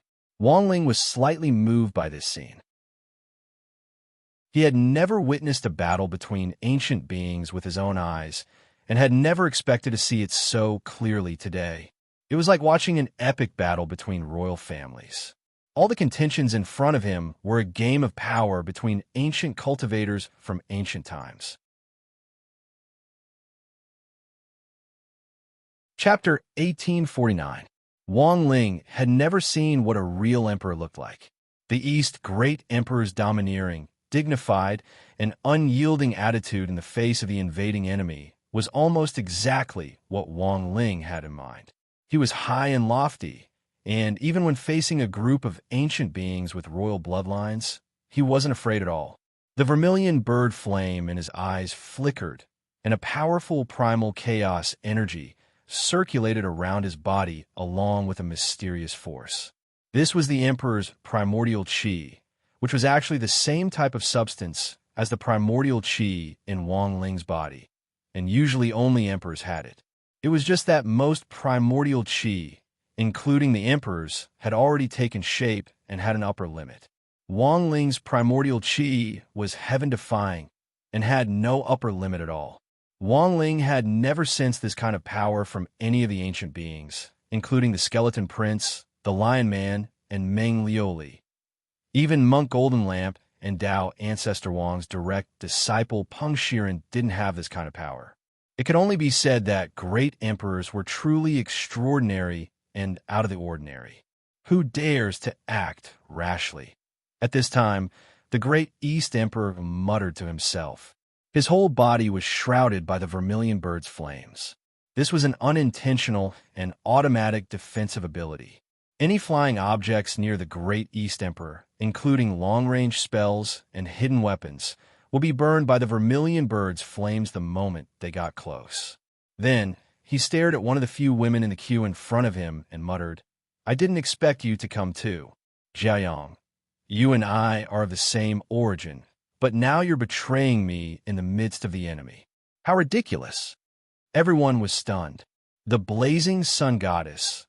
He had never witnessed a battle between ancient beings with his own eyes, and had never expected to see it so clearly today. It was like watching an epic battle between royal families. All the contentions in front of him were a game of power between ancient cultivators from ancient times. Chapter 1849. Wang Ling had never seen what a real emperor looked like. The East Great Emperor's domineering, dignified, and unyielding attitude in the face of the invading enemy was almost exactly what Wang Ling had in mind. He was high and lofty, and even when facing a group of ancient beings with royal bloodlines, he wasn't afraid at all. The vermilion bird flame in his eyes flickered, and a powerful primal chaos energy circulated around his body along with a mysterious force. This was the Emperor's primordial qi, which was actually the same type of substance as the primordial qi in Wang Ling's body, and usually only emperors had it. It was just that most primordial qi, including the Emperor's, had already taken shape and had an upper limit. Wang Ling's primordial qi was heaven-defying and had no upper limit at all. Wang Ling had never sensed this kind of power from any of the ancient beings, including the Skeleton Prince, the Lion Man, and Meng Liuli. Even Monk Golden Lamp and Dao Ancestor Wang's direct disciple Peng Shiren didn't have this kind of power. It could only be said that great emperors were truly extraordinary and out of the ordinary. Who dares to act rashly? At this time, the great East Emperor muttered to himself. His whole body was shrouded by the vermilion bird's flames. This was an unintentional and automatic defensive ability. Any flying objects near the great East Emperor, including long-range spells and hidden weapons, will be burned by the vermilion bird's flames the moment they got close. Then, he stared at one of the few women in the queue in front of him and muttered, "I didn't expect you to come too. Jiayang, you and I are of the same origin, but now you're betraying me in the midst of the enemy. How ridiculous!" Everyone was stunned. The Blazing Sun Goddess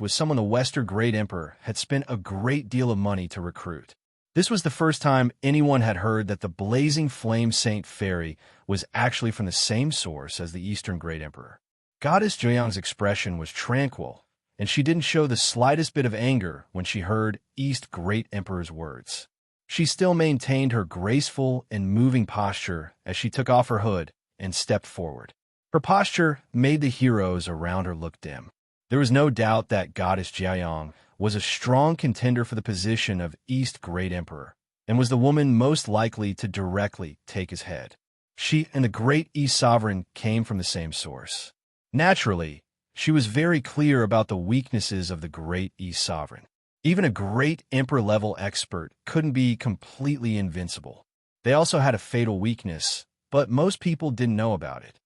was someone the Western Great Emperor had spent a great deal of money to recruit. This was the first time anyone had heard that the Blazing Flame Saint Fairy was actually from the same source as the Eastern Great Emperor. Goddess Joyoung's expression was tranquil, and she didn't show the slightest bit of anger when she heard East Great Emperor's words. She still maintained her graceful and moving posture as she took off her hood and stepped forward. Her posture made the heroes around her look dim. There was no doubt that Goddess Jiaoyang was a strong contender for the position of East Great Emperor, and was the woman most likely to directly take his head. She and the Great East Sovereign came from the same source. Naturally, she was very clear about the weaknesses of the Great East Sovereign. Even a great Emperor-level expert couldn't be completely invincible. They also had a fatal weakness, but most people didn't know about it.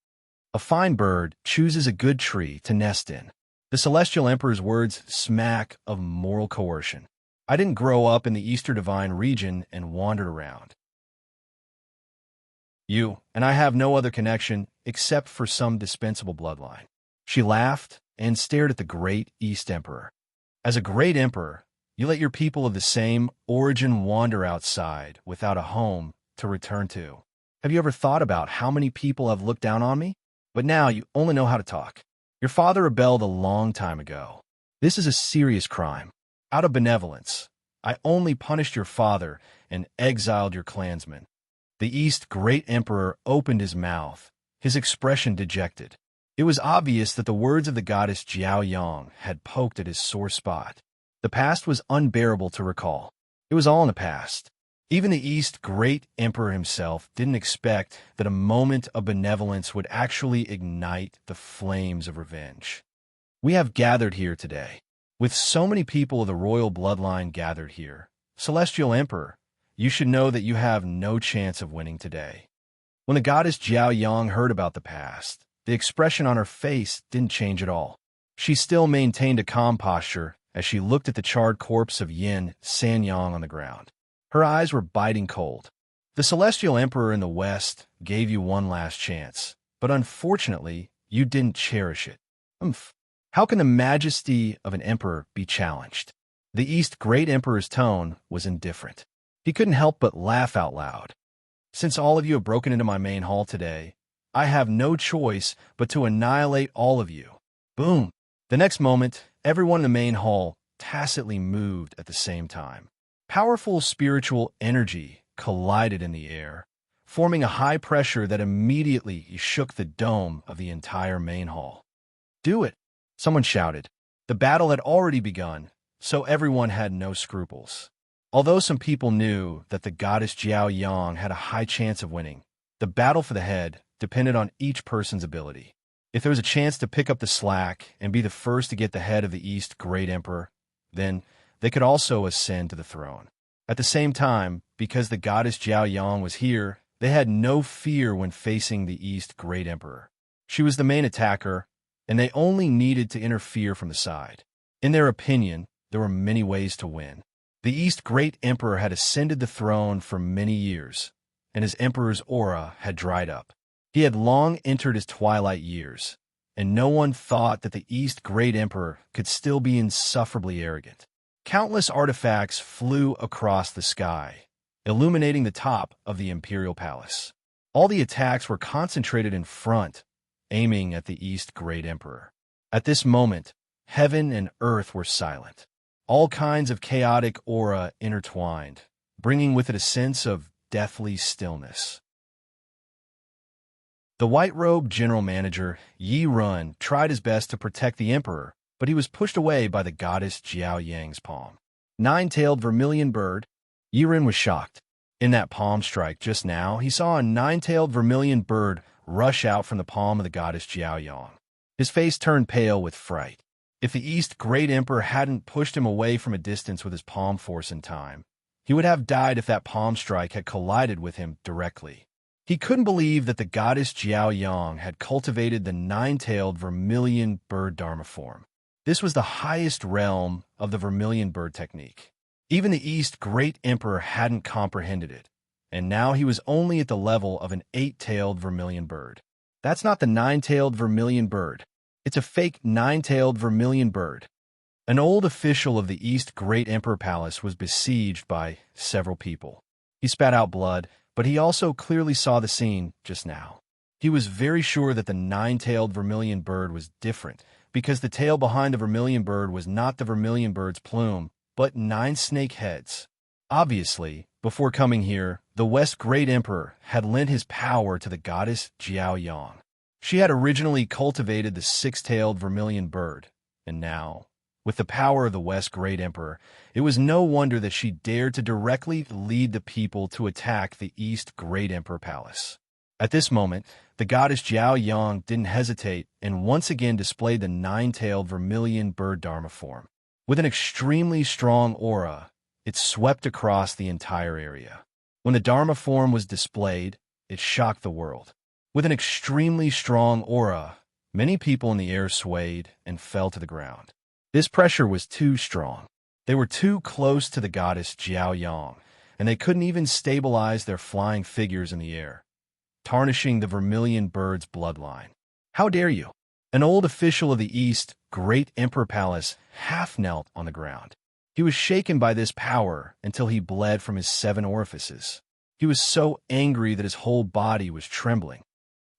A fine bird chooses a good tree to nest in. The Celestial Emperor's words smack of moral coercion. I didn't grow up in the Eastern Divine region and wandered around. You and I have no other connection except for some dispensable bloodline. She laughed and stared at the Great East Emperor. As a great emperor, you let your people of the same origin wander outside without a home to return to. Have you ever thought about how many people have looked down on me? But now you only know how to talk. Your father rebelled a long time ago. This is a serious crime. Out of benevolence, I only punished your father and exiled your clansmen. The East Great Emperor opened his mouth, his expression dejected. It was obvious that the words of the goddess Jiaoyang had poked at his sore spot. The past was unbearable to recall. It was all in the past. Even the East Great Emperor himself didn't expect that a moment of benevolence would actually ignite the flames of revenge. We have gathered here today. With so many people of the royal bloodline gathered here, Celestial Emperor, you should know that you have no chance of winning today. When the goddess Jiaoyang heard about the past, the expression on her face didn't change at all. She still maintained a calm posture as she looked at the charred corpse of Yin Sanyang on the ground. Her eyes were biting cold. The Celestial Emperor in the West gave you one last chance, but unfortunately, you didn't cherish it. How can the majesty of an emperor be challenged? The East Great Emperor's tone was indifferent. He couldn't help but laugh out loud. Since all of you have broken into my main hall today, I have no choice but to annihilate all of you. Boom! The next moment, everyone in the main hall tacitly moved at the same time. Powerful spiritual energy collided in the air, forming a high pressure that immediately shook the dome of the entire main hall. Do it! Someone shouted. The battle had already begun, so everyone had no scruples. Although some people knew that the goddess Jiaoyang had a high chance of winning, the battle for the head depended on each person's ability. If there was a chance to pick up the slack and be the first to get the head of the East Great Emperor, then they could also ascend to the throne. At the same time, because the goddess Jiaoyang was here, they had no fear when facing the East Great Emperor. She was the main attacker, and they only needed to interfere from the side. In their opinion, there were many ways to win. The East Great Emperor had ascended the throne for many years, and his emperor's aura had dried up. He had long entered his twilight years, and no one thought that the East Great Emperor could still be insufferably arrogant. Countless artifacts flew across the sky, illuminating the top of the imperial palace. All the attacks were concentrated in front, aiming at the East Great Emperor. At this moment, heaven and earth were silent. All kinds of chaotic aura intertwined, bringing with it a sense of deathly stillness. The white-robed general manager, Yi Run, tried his best to protect the emperor, but he was pushed away by the goddess Jiaoyang's palm. Nine-tailed vermilion bird. Yi Run was shocked. In that palm strike just now, he saw a nine-tailed vermilion bird rush out from the palm of the goddess Jiaoyang. His face turned pale with fright. If the East Great Emperor hadn't pushed him away from a distance with his palm force in time, he would have died if that palm strike had collided with him directly. He couldn't believe that the goddess Jiaoyang had cultivated the nine-tailed vermilion bird dharma form. This was the highest realm of the vermilion bird technique. Even the East Great Emperor hadn't comprehended it, and now he was only at the level of an eight-tailed vermilion bird. That's not the nine-tailed vermilion bird. It's a fake nine-tailed vermilion bird. An old official of the East Great Emperor Palace was besieged by several people. He spat out blood, but he also clearly saw the scene just now. He was very sure that the nine-tailed vermilion bird was different, because the tail behind the vermilion bird was not the vermilion bird's plume, but 9 snake heads. Obviously, before coming here, the West Great Emperor had lent his power to the goddess Jiao Yang. She had originally cultivated the six-tailed vermilion bird, and now, with the power of the West Great Emperor, it was no wonder that she dared to directly lead the people to attack the East Great Emperor Palace. At this moment, the goddess Jiao Yang didn't hesitate and once again displayed the nine-tailed vermilion bird Dharma form. With an extremely strong aura, it swept across the entire area. When the Dharma form was displayed, it shocked the world. With an extremely strong aura, many people in the air swayed and fell to the ground. This pressure was too strong. They were too close to the goddess Jiao Yang, and they couldn't even stabilize their flying figures in the air, tarnishing the vermilion bird's bloodline. How dare you? An old official of the East Great Emperor Palace half-knelt on the ground. He was shaken by this power until he bled from his 7 orifices. He was so angry that his whole body was trembling.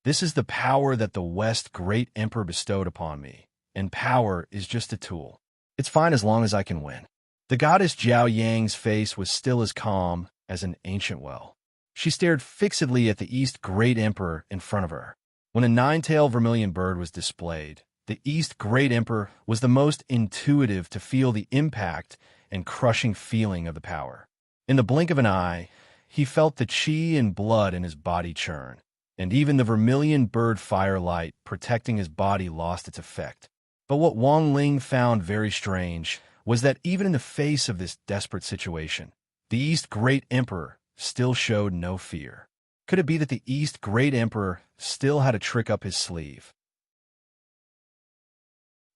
This is the power that the West Great Emperor bestowed upon me, and power is just a tool. It's fine as long as I can win. The goddess Jiao Yang's face was still as calm as an ancient well. She stared fixedly at the East Great Emperor in front of her. When a nine-tailed vermilion bird was displayed, the East Great Emperor was the most intuitive to feel the impact and crushing feeling of the power. In the blink of an eye, he felt the chi and blood in his body churn, and even the vermilion bird firelight protecting his body lost its effect. But what Wang Ling found very strange was that even in the face of this desperate situation, the East Great Emperor still showed no fear. Could it be that the East Great Emperor still had a trick up his sleeve?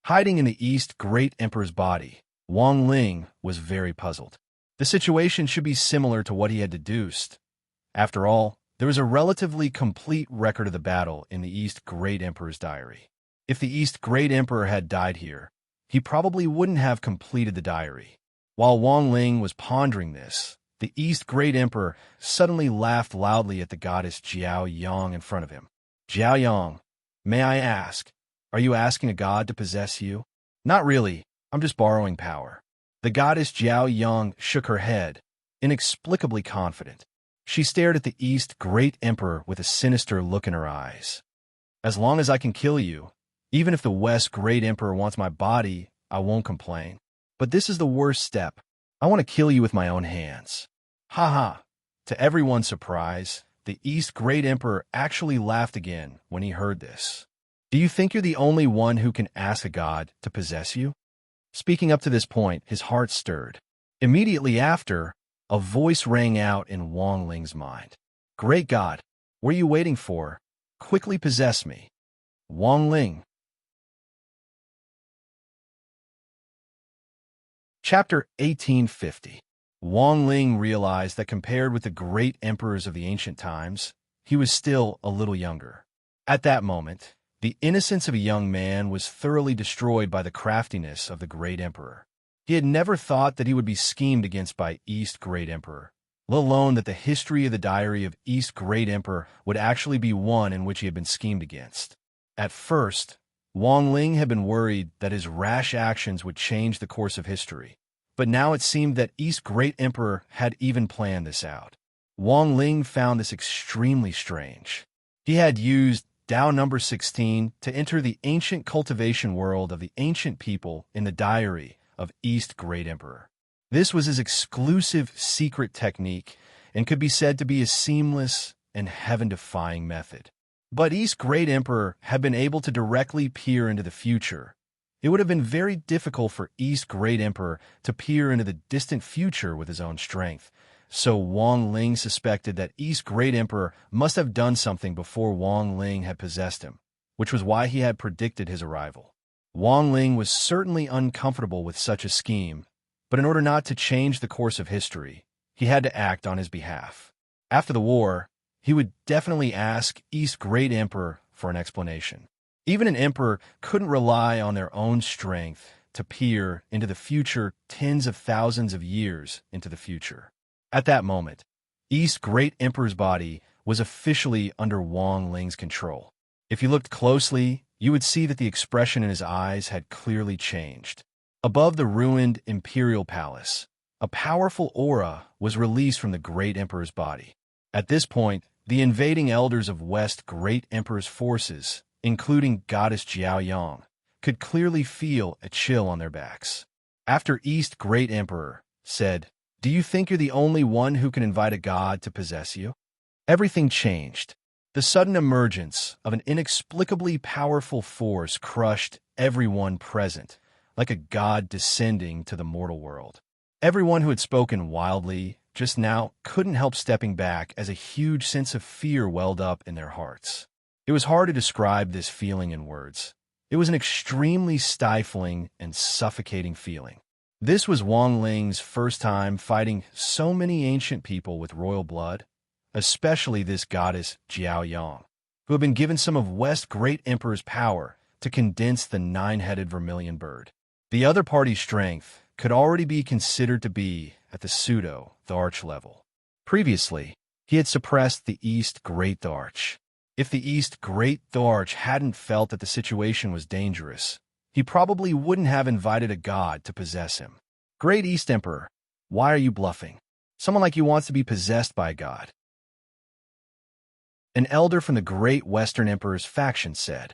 Hiding in the East Great Emperor's body, Wang Ling was very puzzled. The situation should be similar to what he had deduced. After all, there was a relatively complete record of the battle in the East Great Emperor's diary. If the East Great Emperor had died here, he probably wouldn't have completed the diary. While Wang Ling was pondering this, the East Great Emperor suddenly laughed loudly at the goddess Jiao Yang in front of him. Jiao Yang, may I ask, are you asking a god to possess you? Not really, I'm just borrowing power. The goddess Jiao Yang shook her head, inexplicably confident. She stared at the East Great Emperor with a sinister look in her eyes. As long as I can kill you, even if the West Great Emperor wants my body, I won't complain. But this is the worst step. I want to kill you with my own hands. Ha ha! To everyone's surprise, the East Great Emperor actually laughed again when he heard this. Do you think you're the only one who can ask a god to possess you? Speaking up to this point, his heart stirred. Immediately after, a voice rang out in Wang Ling's mind. Great God, what are you waiting for? Quickly possess me. Wang Ling. Chapter 1850. Wang Ling realized that compared with the great emperors of the ancient times, he was still a little younger. At that moment, the innocence of a young man was thoroughly destroyed by the craftiness of the great emperor. He had never thought that he would be schemed against by East Great Emperor, let alone that the history of the diary of East Great Emperor would actually be one in which he had been schemed against. At first, Wang Ling had been worried that his rash actions would change the course of history, but now it seemed that East Great Emperor had even planned this out. Wang Ling found this extremely strange. He had used Tao number 16 to enter the ancient cultivation world of the ancient people in the diary of East Great Emperor. This was his exclusive secret technique and could be said to be a seamless and heaven-defying method. But East Great Emperor had been able to directly peer into the future. It would have been very difficult for East Great Emperor to peer into the distant future with his own strength. So Wang Ling suspected that East Great Emperor must have done something before Wang Ling had possessed him, which was why he had predicted his arrival. Wang Ling was certainly uncomfortable with such a scheme, but in order not to change the course of history, he had to act on his behalf. After the war, he would definitely ask East Great Emperor for an explanation. Even an emperor couldn't rely on their own strength to peer into the future tens of thousands of years into the future. At that moment, East Great Emperor's body was officially under Wang Ling's control. If you looked closely, you would see that the expression in his eyes had clearly changed. Above the ruined imperial palace, a powerful aura was released from the Great Emperor's body. At this point, the invading elders of West Great Emperor's forces, including Goddess Jiaoyang, could clearly feel a chill on their backs. After East Great Emperor said, "Do you think you're the only one who can invite a god to possess you?" Everything changed. The sudden emergence of an inexplicably powerful force crushed everyone present, like a god descending to the mortal world. Everyone who had spoken wildly just now couldn't help stepping back as a huge sense of fear welled up in their hearts. It was hard to describe this feeling in words. It was an extremely stifling and suffocating feeling. This was Wang Ling's first time fighting so many ancient people with royal blood, especially this goddess Jiaoyang, who had been given some of West Great Emperor's power to condense the nine-headed vermilion bird. The other party's strength could already be considered to be at the pseudo-Tharch level. Previously, he had suppressed the East Great Tharch. If the East Great Tharch hadn't felt that the situation was dangerous, he probably wouldn't have invited a god to possess him. Great East Emperor, why are you bluffing? Someone like you wants to be possessed by a god. An elder from the Great Western Emperor's faction said,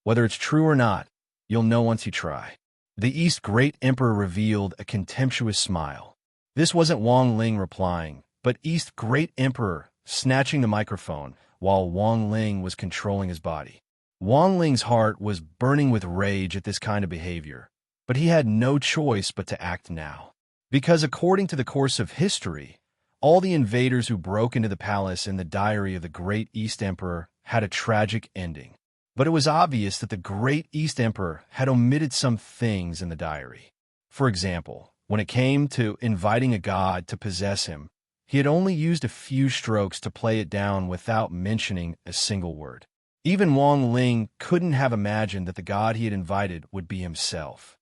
"Whether it's true or not, you'll know once you try." The East Great Emperor revealed a contemptuous smile. This wasn't Wang Ling replying, but East Great Emperor snatching the microphone while Wang Ling was controlling his body. Wang Ling's heart was burning with rage at this kind of behavior, but he had no choice but to act now. Because according to the course of history, all the invaders who broke into the palace in the diary of the Great East Emperor had a tragic ending. But it was obvious that the Great East Emperor had omitted some things in the diary. For example, when it came to inviting a god to possess him, he had only used a few strokes to play it down without mentioning a single word. Even Wang Ling couldn't have imagined that the god he had invited would be himself.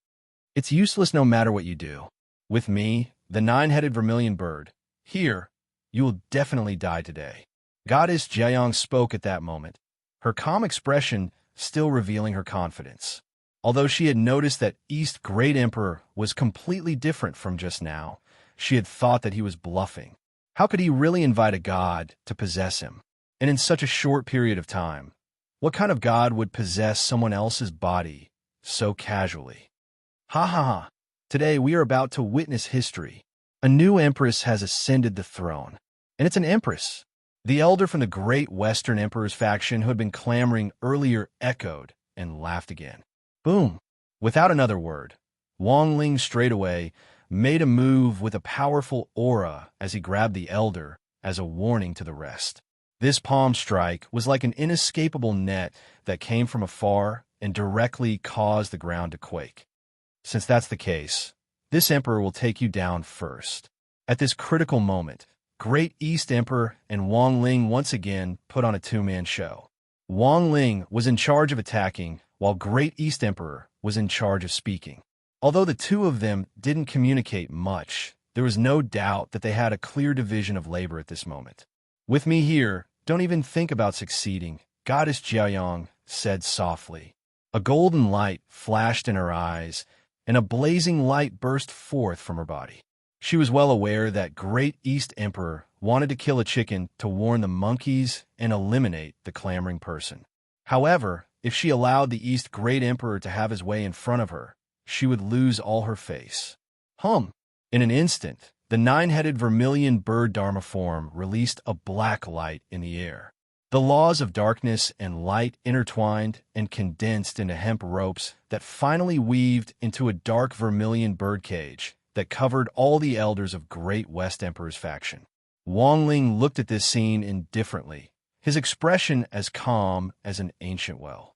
It's useless no matter what you do. With me, the nine-headed vermilion bird, here, you will definitely die today. Goddess Jiaoyang spoke at that moment, her calm expression still revealing her confidence. Although she had noticed that East Great Emperor was completely different from just now, she had thought that he was bluffing. How could he really invite a god to possess him? And in such a short period of time, what kind of god would possess someone else's body so casually? Ha ha ha! Today we are about to witness history. A new empress has ascended the throne, and it's an empress. The elder from the Great Western Emperor's faction who had been clamoring earlier echoed and laughed again. Boom! Without another word, Wang Ling straightaway made a move with a powerful aura as he grabbed the elder as a warning to the rest. This palm strike was like an inescapable net that came from afar and directly caused the ground to quake. Since that's the case, this emperor will take you down first. At this critical moment, Great East Emperor and Wang Ling once again put on a two-man show. Wang Ling was in charge of attacking, while Great East Emperor was in charge of speaking. Although the two of them didn't communicate much, there was no doubt that they had a clear division of labor at this moment. With me here, don't even think about succeeding, Goddess Jiaoyang said softly. A golden light flashed in her eyes, and a blazing light burst forth from her body. She was well aware that Great East Emperor wanted to kill a chicken to warn the monkeys and eliminate the clamoring person. However, if she allowed the East Great Emperor to have his way in front of her, she would lose all her face. In an instant, the nine-headed vermilion bird Dharma form released a black light in the air. The laws of darkness and light intertwined and condensed into hemp ropes that finally weaved into a dark vermilion birdcage that covered all the elders of Great West Emperor's faction. Wang Ling looked at this scene indifferently, his expression as calm as an ancient well.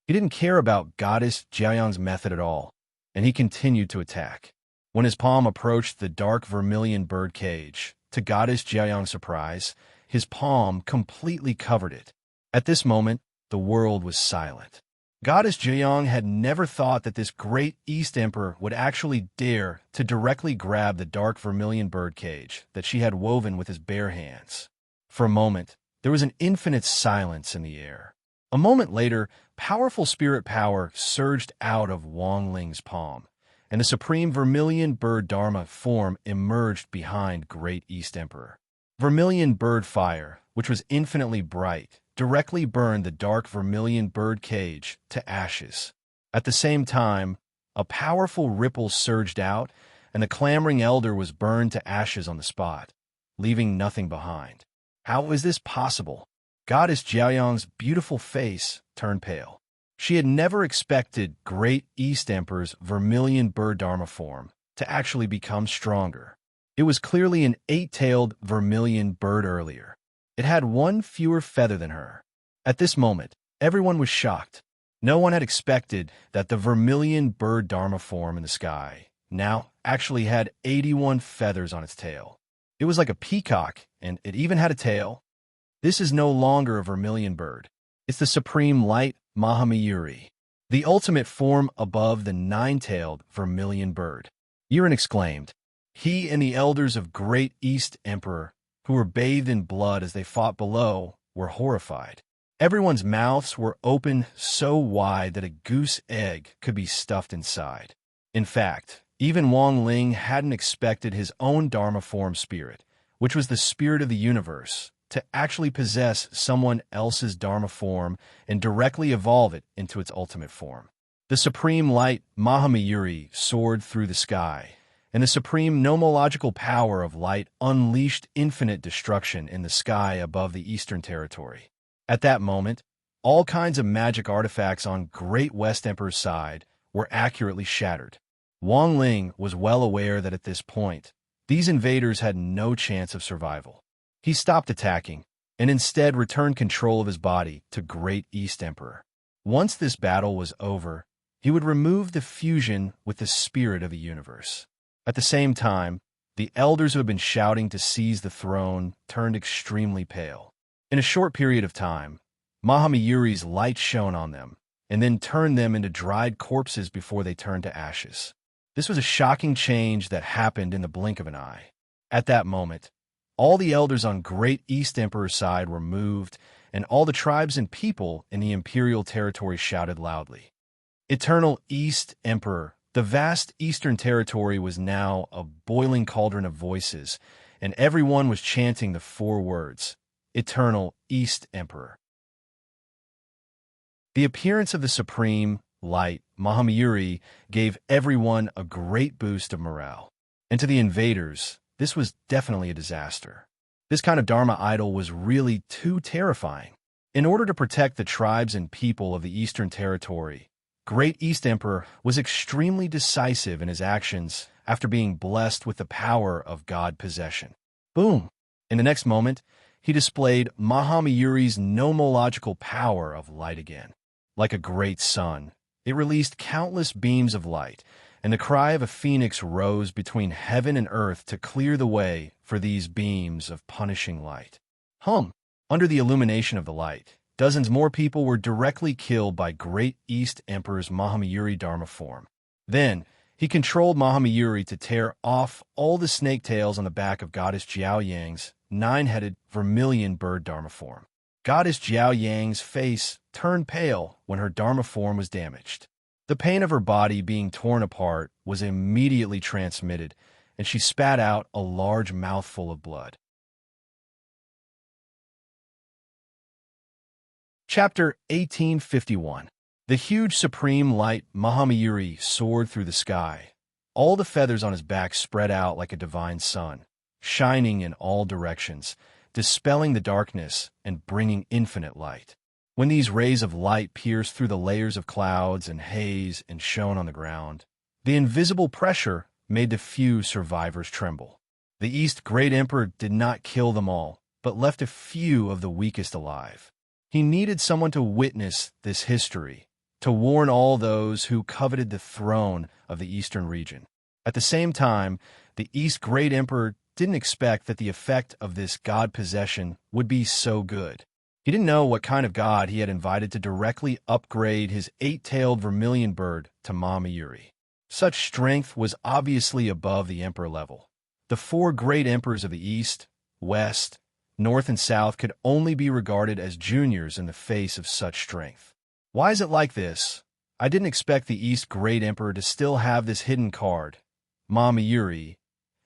He didn't care about Goddess Jiaoyang's method at all, and he continued to attack. When his palm approached the dark vermilion birdcage, to Goddess Jiaoyang's surprise, his palm completely covered it. At this moment, the world was silent. Goddess Jeong had never thought that this great East Emperor would actually dare to directly grab the dark vermilion birdcage that she had woven with his bare hands. For a moment, there was an infinite silence in the air. A moment later, powerful spirit power surged out of Wang Ling's palm, and the supreme vermilion bird Dharma form emerged behind Great East Emperor. Vermilion bird fire, which was infinitely bright, directly burned the dark vermilion bird cage to ashes. At the same time, a powerful ripple surged out, and the clamoring elder was burned to ashes on the spot, leaving nothing behind. How is this possible? Goddess Jiaoyang's beautiful face turned pale. She had never expected Great East Emperor's vermilion bird Dharma form to actually become stronger. It was clearly an 8-tailed vermilion bird earlier. It had one fewer feather than her. At this moment, everyone was shocked. No one had expected that the vermilion bird Dharma form in the sky now actually had 81 feathers on its tail. It was like a peacock, and it even had a tail. This is no longer a vermilion bird. It's the supreme light Mahamayuri, the ultimate form above the 9-tailed vermilion bird. Yiren exclaimed. He and the elders of Great East Emperor, who were bathed in blood as they fought below, were horrified. Everyone's mouths were open so wide that a goose egg could be stuffed inside. In fact, even Wang Ling hadn't expected his own Dharma form spirit, which was the spirit of the universe, to actually possess someone else's Dharma form and directly evolve it into its ultimate form. The supreme light Mahamayuri soared through the sky, and the supreme nomological power of light unleashed infinite destruction in the sky above the Eastern Territory. At that moment, all kinds of magic artifacts on Great West Emperor's side were accurately shattered. Wang Ling was well aware that at this point, these invaders had no chance of survival. He stopped attacking, and instead returned control of his body to Great East Emperor. Once this battle was over, he would remove the fusion with the spirit of the universe. At the same time, the elders who had been shouting to seize the throne turned extremely pale. In a short period of time, Mahamayuri's light shone on them, and then turned them into dried corpses before they turned to ashes. This was a shocking change that happened in the blink of an eye. At that moment, all the elders on Great East Emperor's side were moved, and all the tribes and people in the imperial territory shouted loudly. Eternal East Emperor! The vast Eastern Territory was now a boiling cauldron of voices, and everyone was chanting the 4 words, Eternal East Emperor. The appearance of the supreme light Mahamayuri gave everyone a great boost of morale, and to the invaders, this was definitely a disaster. This kind of Dharma idol was really too terrifying. In order to protect the tribes and people of the Eastern Territory, Great East Emperor was extremely decisive in his actions after being blessed with the power of God possession. Boom! In the next moment, he displayed Mahamayuri's nomological power of light again. Like a great sun, it released countless beams of light, and the cry of a phoenix rose between heaven and earth to clear the way for these beams of punishing light. Under the illumination of the light, dozens more people were directly killed by Great East Emperor's Mahamayuri Dharma form. Then, he controlled Mahamayuri to tear off all the snake tails on the back of Goddess Jiaoyang's 9-headed vermilion bird Dharma form. Goddess Jiaoyang's face turned pale when her Dharma form was damaged. The pain of her body being torn apart was immediately transmitted, and she spat out a large mouthful of blood. Chapter 1851. The huge supreme light Mahamayuri soared through the sky. All the feathers on his back spread out like a divine sun, shining in all directions, dispelling the darkness and bringing infinite light. When these rays of light pierced through the layers of clouds and haze and shone on the ground, the invisible pressure made the few survivors tremble. The East Great Emperor did not kill them all, but left a few of the weakest alive. He needed someone to witness this history, to warn all those who coveted the throne of the Eastern region. At the same time, the East Great Emperor didn't expect that the effect of this god possession would be so good. He didn't know what kind of god he had invited to directly upgrade his eight-tailed vermilion bird to Mama Yuri. Such strength was obviously above the emperor level. The four great emperors of the East, West, North, and South could only be regarded as juniors in the face of such strength. Why is it like this? I didn't expect the East Great Emperor to still have this hidden card. Mama Yuri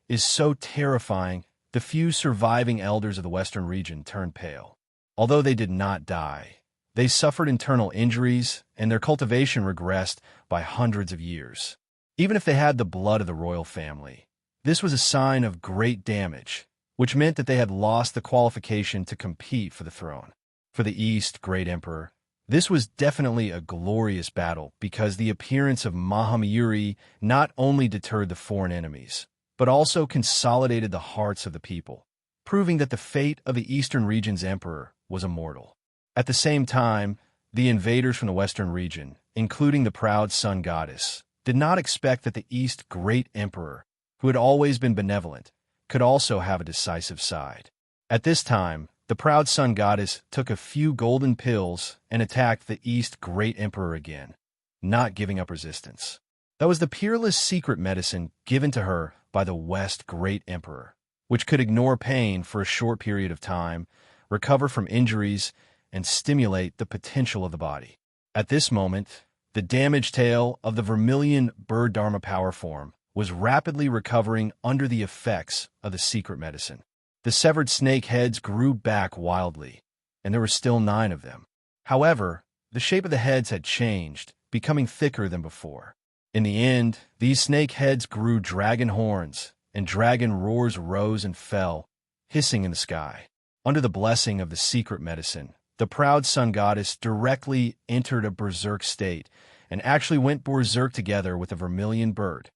is so terrifying, the few surviving elders of the Western region turned pale. Although they did not die, they suffered internal injuries, and their cultivation regressed by hundreds of years. Even if they had the blood of the royal family, this was a sign of great damage, which meant that they had lost the qualification to compete for the throne. For the East Great Emperor, this was definitely a glorious battle because the appearance of Mama Yuri not only deterred the foreign enemies, but also consolidated the hearts of the people, proving that the fate of the Eastern region's emperor was immortal. At the same time, the invaders from the Western region, including the proud sun goddess, did not expect that the East Great Emperor, who had always been benevolent, could also have a decisive side. At this time, the proud sun goddess took a few golden pills and attacked the East Great Emperor again, not giving up resistance. That was the peerless secret medicine given to her by the West Great Emperor, which could ignore pain for a short period of time, recover from injuries, and stimulate the potential of the body. At this moment, the damaged tail of the vermilion bird Dharma power form was rapidly recovering under the effects of the secret medicine. The severed snake heads grew back wildly, and there were still 9 of them. However, the shape of the heads had changed, becoming thicker than before. In the end, these snake heads grew dragon horns, and dragon roars rose and fell, hissing in the sky. Under the blessing of the secret medicine, the proud sun goddess directly entered a berserk state and actually went berserk together with a vermilion bird.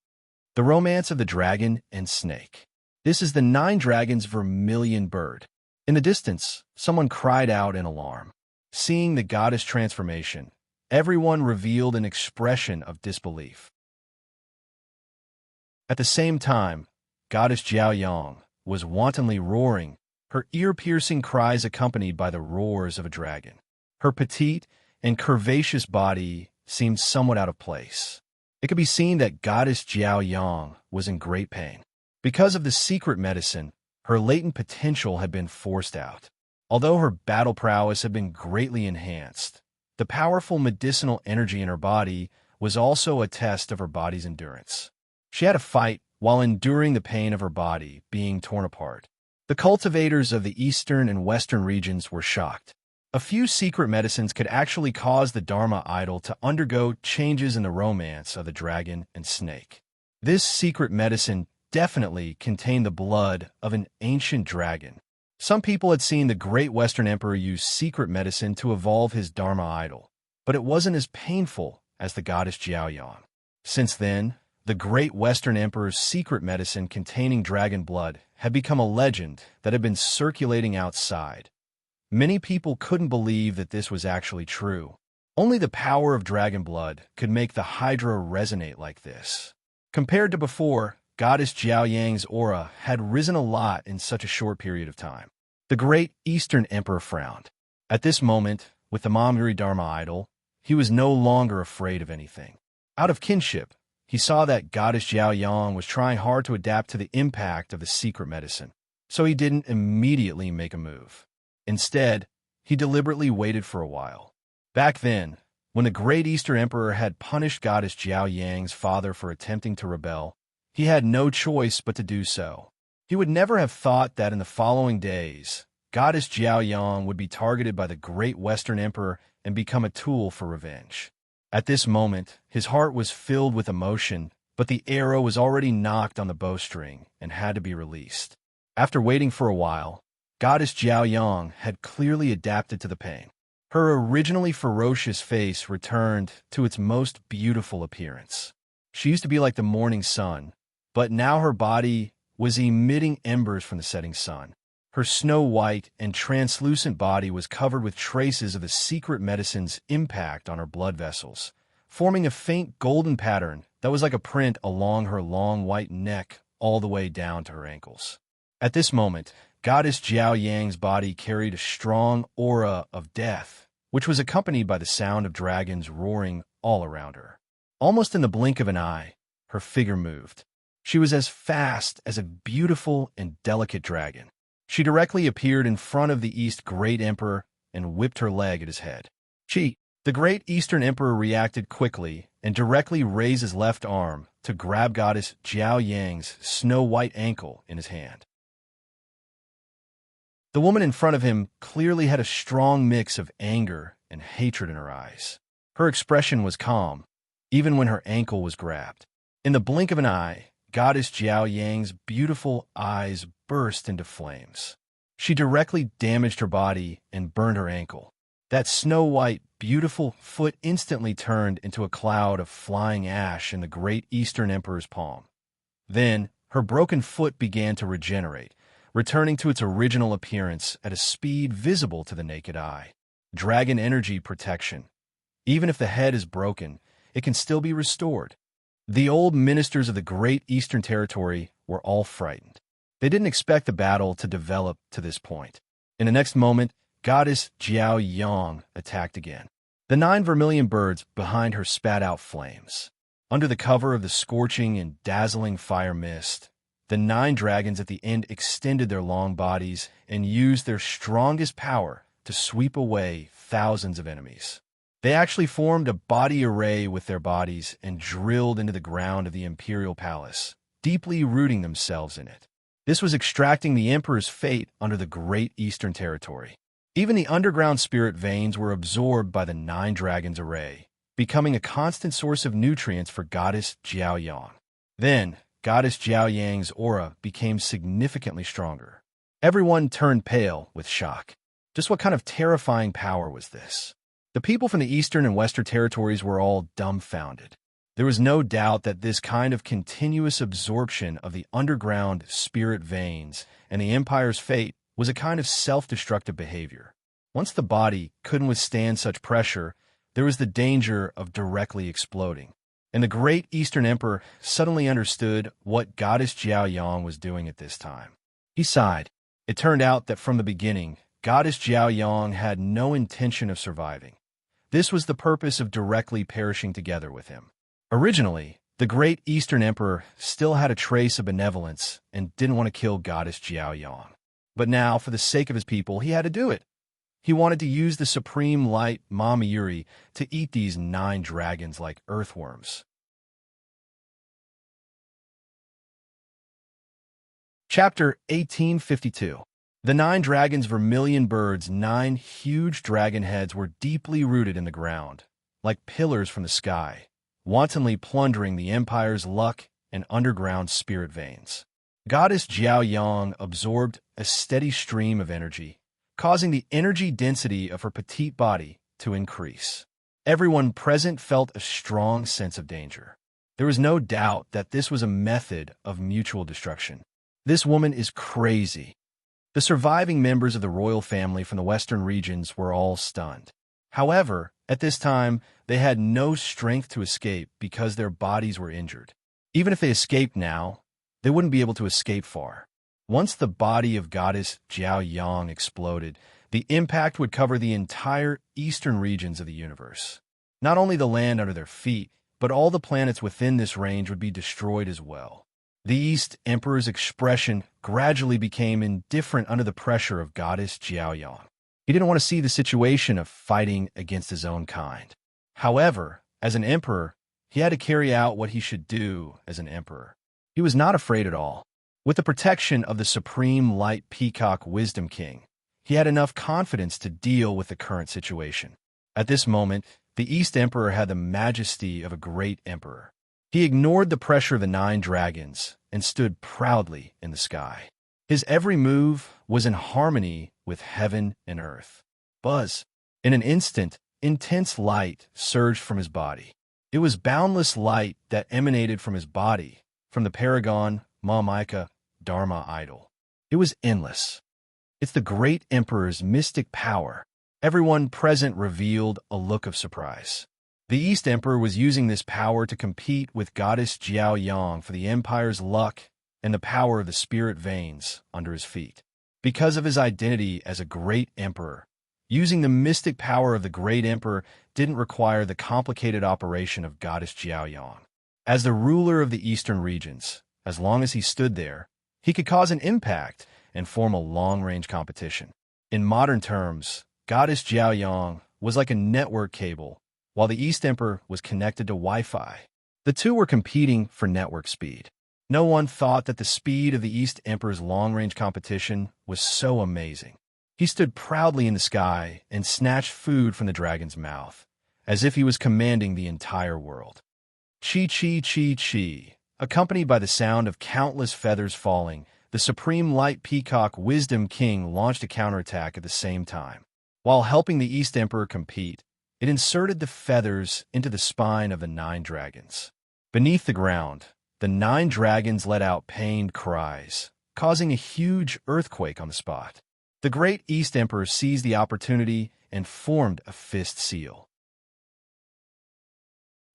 The Romance of the Dragon and Snake. This is the 9 Dragons vermilion bird. In the distance, someone cried out in alarm. Seeing the goddess transformation, everyone revealed an expression of disbelief. At the same time, goddess Jiao Yang was wantonly roaring, her ear-piercing cries accompanied by the roars of a dragon. Her petite and curvaceous body seemed somewhat out of place. It could be seen that goddess Jiao Yang was in great pain. Because of the secret medicine, her latent potential had been forced out. Although her battle prowess had been greatly enhanced, the powerful medicinal energy in her body was also a test of her body's endurance. She had to fight while enduring the pain of her body being torn apart. The cultivators of the eastern and western regions were shocked. A few secret medicines could actually cause the Dharma idol to undergo changes in the romance of the dragon and snake. This secret medicine definitely contained the blood of an ancient dragon. Some people had seen the great Western Emperor use secret medicine to evolve his Dharma idol, but it wasn't as painful as the goddess Jiao Yang. Since then, the great Western Emperor's secret medicine containing dragon blood had become a legend that had been circulating outside. Many people couldn't believe that this was actually true. Only the power of dragon blood could make the Hydra resonate like this. Compared to before, goddess Jiao Yang's aura had risen a lot in such a short period of time. The great Eastern Emperor frowned. At this moment, with the Mamuri Dharma idol, he was no longer afraid of anything. Out of kinship, he saw that goddess Jiao Yang was trying hard to adapt to the impact of the secret medicine, so he didn't immediately make a move. Instead, he deliberately waited for a while. Back then, when the great Eastern Emperor had punished goddess Jiao Yang's father for attempting to rebel, he had no choice but to do so. He would never have thought that in the following days, goddess Jiao Yang would be targeted by the great Western Emperor and become a tool for revenge. At this moment, his heart was filled with emotion, but the arrow was already knocked on the bowstring and had to be released. After waiting for a while, goddess Jiao Yang had clearly adapted to the pain. Her originally ferocious face returned to its most beautiful appearance. She used to be like the morning sun, but now her body was emitting embers from the setting sun. Her snow-white and translucent body was covered with traces of the secret medicine's impact on her blood vessels, forming a faint golden pattern that was like a print along her long white neck all the way down to her ankles. At this moment, Goddess Jiao Yang's body carried a strong aura of death, which was accompanied by the sound of dragons roaring all around her. Almost in the blink of an eye, her figure moved. She was as fast as a beautiful and delicate dragon. She directly appeared in front of the East Great Emperor and whipped her leg at his head. The Great Eastern Emperor reacted quickly and directly raised his left arm to grab Goddess Jiao Yang's snow-white ankle in his hand. The woman in front of him clearly had a strong mix of anger and hatred in her eyes. Her expression was calm, even when her ankle was grabbed. In the blink of an eye, Goddess Jiao Yang's beautiful eyes burst into flames. She directly damaged her body and burned her ankle. That snow-white, beautiful foot instantly turned into a cloud of flying ash in the Great Eastern Emperor's palm. Then, her broken foot began to regenerate, returning to its original appearance at a speed visible to the naked eye. Dragon energy protection. Even if the head is broken, it can still be restored. The old ministers of the Great Eastern Territory were all frightened. They didn't expect the battle to develop to this point. In the next moment, Goddess Jiao Yang attacked again. The 9 vermilion birds behind her spat out flames. Under the cover of the scorching and dazzling fire mist, the 9 dragons at the end extended their long bodies and used their strongest power to sweep away thousands of enemies. They actually formed a body array with their bodies and drilled into the ground of the imperial palace, deeply rooting themselves in it. This was extracting the emperor's fate under the Great Eastern Territory. Even the underground spirit veins were absorbed by the 9 dragons' array, becoming a constant source of nutrients for Goddess Jiao Yang. Then, Goddess Jiao Yang's aura became significantly stronger. Everyone turned pale with shock. Just what kind of terrifying power was this? The people from the Eastern and Western territories were all dumbfounded. There was no doubt that this kind of continuous absorption of the underground spirit veins and the empire's fate was a kind of self-destructive behavior. Once the body couldn't withstand such pressure, there was the danger of directly exploding. And the Great Eastern Emperor suddenly understood what Goddess Jiao Yang was doing at this time. He sighed. It turned out that from the beginning, Goddess Jiao Yang had no intention of surviving. This was the purpose of directly perishing together with him. Originally, the Great Eastern Emperor still had a trace of benevolence and didn't want to kill Goddess Jiao Yang. But now, for the sake of his people, he had to do it. He wanted to use the supreme light Mama Yuri to eat these 9 dragons like earthworms. Chapter 1852. The 9 dragons' vermilion birds' 9 huge dragon heads were deeply rooted in the ground, like pillars from the sky, wantonly plundering the empire's luck and underground spirit veins. Goddess Jiao Yang absorbed a steady stream of energy, causing the energy density of her petite body to increase. Everyone present felt a strong sense of danger. There was no doubt that this was a method of mutual destruction. This woman is crazy. The surviving members of the royal family from the western regions were all stunned. However, at this time, they had no strength to escape because their bodies were injured. Even if they escaped now, they wouldn't be able to escape far. Once the body of Goddess Jiao Yang exploded, the impact would cover the entire eastern regions of the universe. Not only the land under their feet, but all the planets within this range would be destroyed as well. The East Emperor's expression gradually became indifferent under the pressure of Goddess Jiao Yang. He didn't want to see the situation of fighting against his own kind. However, as an emperor, he had to carry out what he should do as an emperor. He was not afraid at all. With the protection of the Supreme Light Peacock Wisdom King, he had enough confidence to deal with the current situation. At this moment, the East Emperor had the majesty of a great emperor. He ignored the pressure of the 9 dragons and stood proudly in the sky. His every move was in harmony with heaven and earth. Buzz! In an instant, intense light surged from his body. It was boundless light that emanated from his body, from the Paragon Mamaika Dharma idol. It was endless. It's the great emperor's mystic power. Everyone present revealed a look of surprise. The East Emperor was using this power to compete with Goddess Jiao Yang for the empire's luck and the power of the spirit veins under his feet. because of his identity as a great emperor. Using the mystic power of the great emperor didn't require the complicated operation of goddess Jiaoyang. As the ruler of the eastern regions, as long as he stood there, he could cause an impact and form a long-range competition. In modern terms, goddess Jiaoyang was like a network cable, while the East Emperor was connected to Wi-Fi. The two were competing for network speed. No one thought that the speed of the East Emperor's long-range competition was so amazing. He stood proudly in the sky and snatched food from the dragon's mouth, as if he was commanding the entire world. Chi chi chi chi, accompanied by the sound of countless feathers falling, the Supreme Light Peacock Wisdom King launched a counterattack at the same time. While helping the East Emperor compete, it inserted the feathers into the spine of the 9 dragons. Beneath the ground, the 9 dragons let out pained cries, causing a huge earthquake on the spot. The great East Emperor seized the opportunity and formed a fist seal.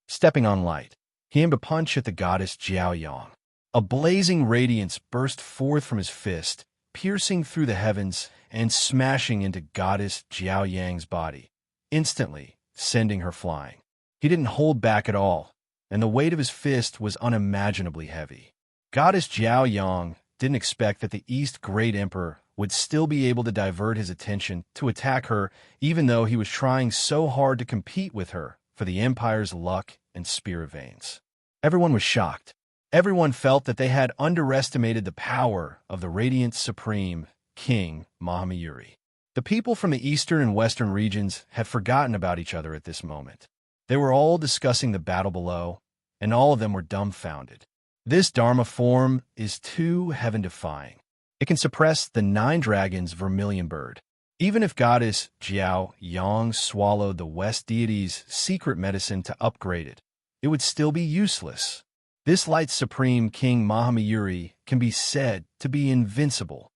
Stepping on light, he aimed a punch at the goddess Jiaoyang. A blazing radiance burst forth from his fist, piercing through the heavens and smashing into goddess Jiaoyang's body, instantly sending her flying. He didn't hold back at all, and the weight of his fist was unimaginably heavy. Goddess Jiaoyang didn't expect that the East Great Emperor would still be able to divert his attention to attack her, even though he was trying so hard to compete with her for the Empire's luck and spirit veins. Everyone was shocked. Everyone felt that they had underestimated the power of the Radiant Supreme King Mahamayuri. The people from the eastern and western regions had forgotten about each other at this moment. They were all discussing the battle below, and all of them were dumbfounded. This Dharma form is too heaven-defying. It can suppress the 9 dragons' vermilion bird. Even if goddess Jiao Yang swallowed the West deity's secret medicine to upgrade it, it would still be useless. This Light Supreme King Mahamayuri can be said to be invincible.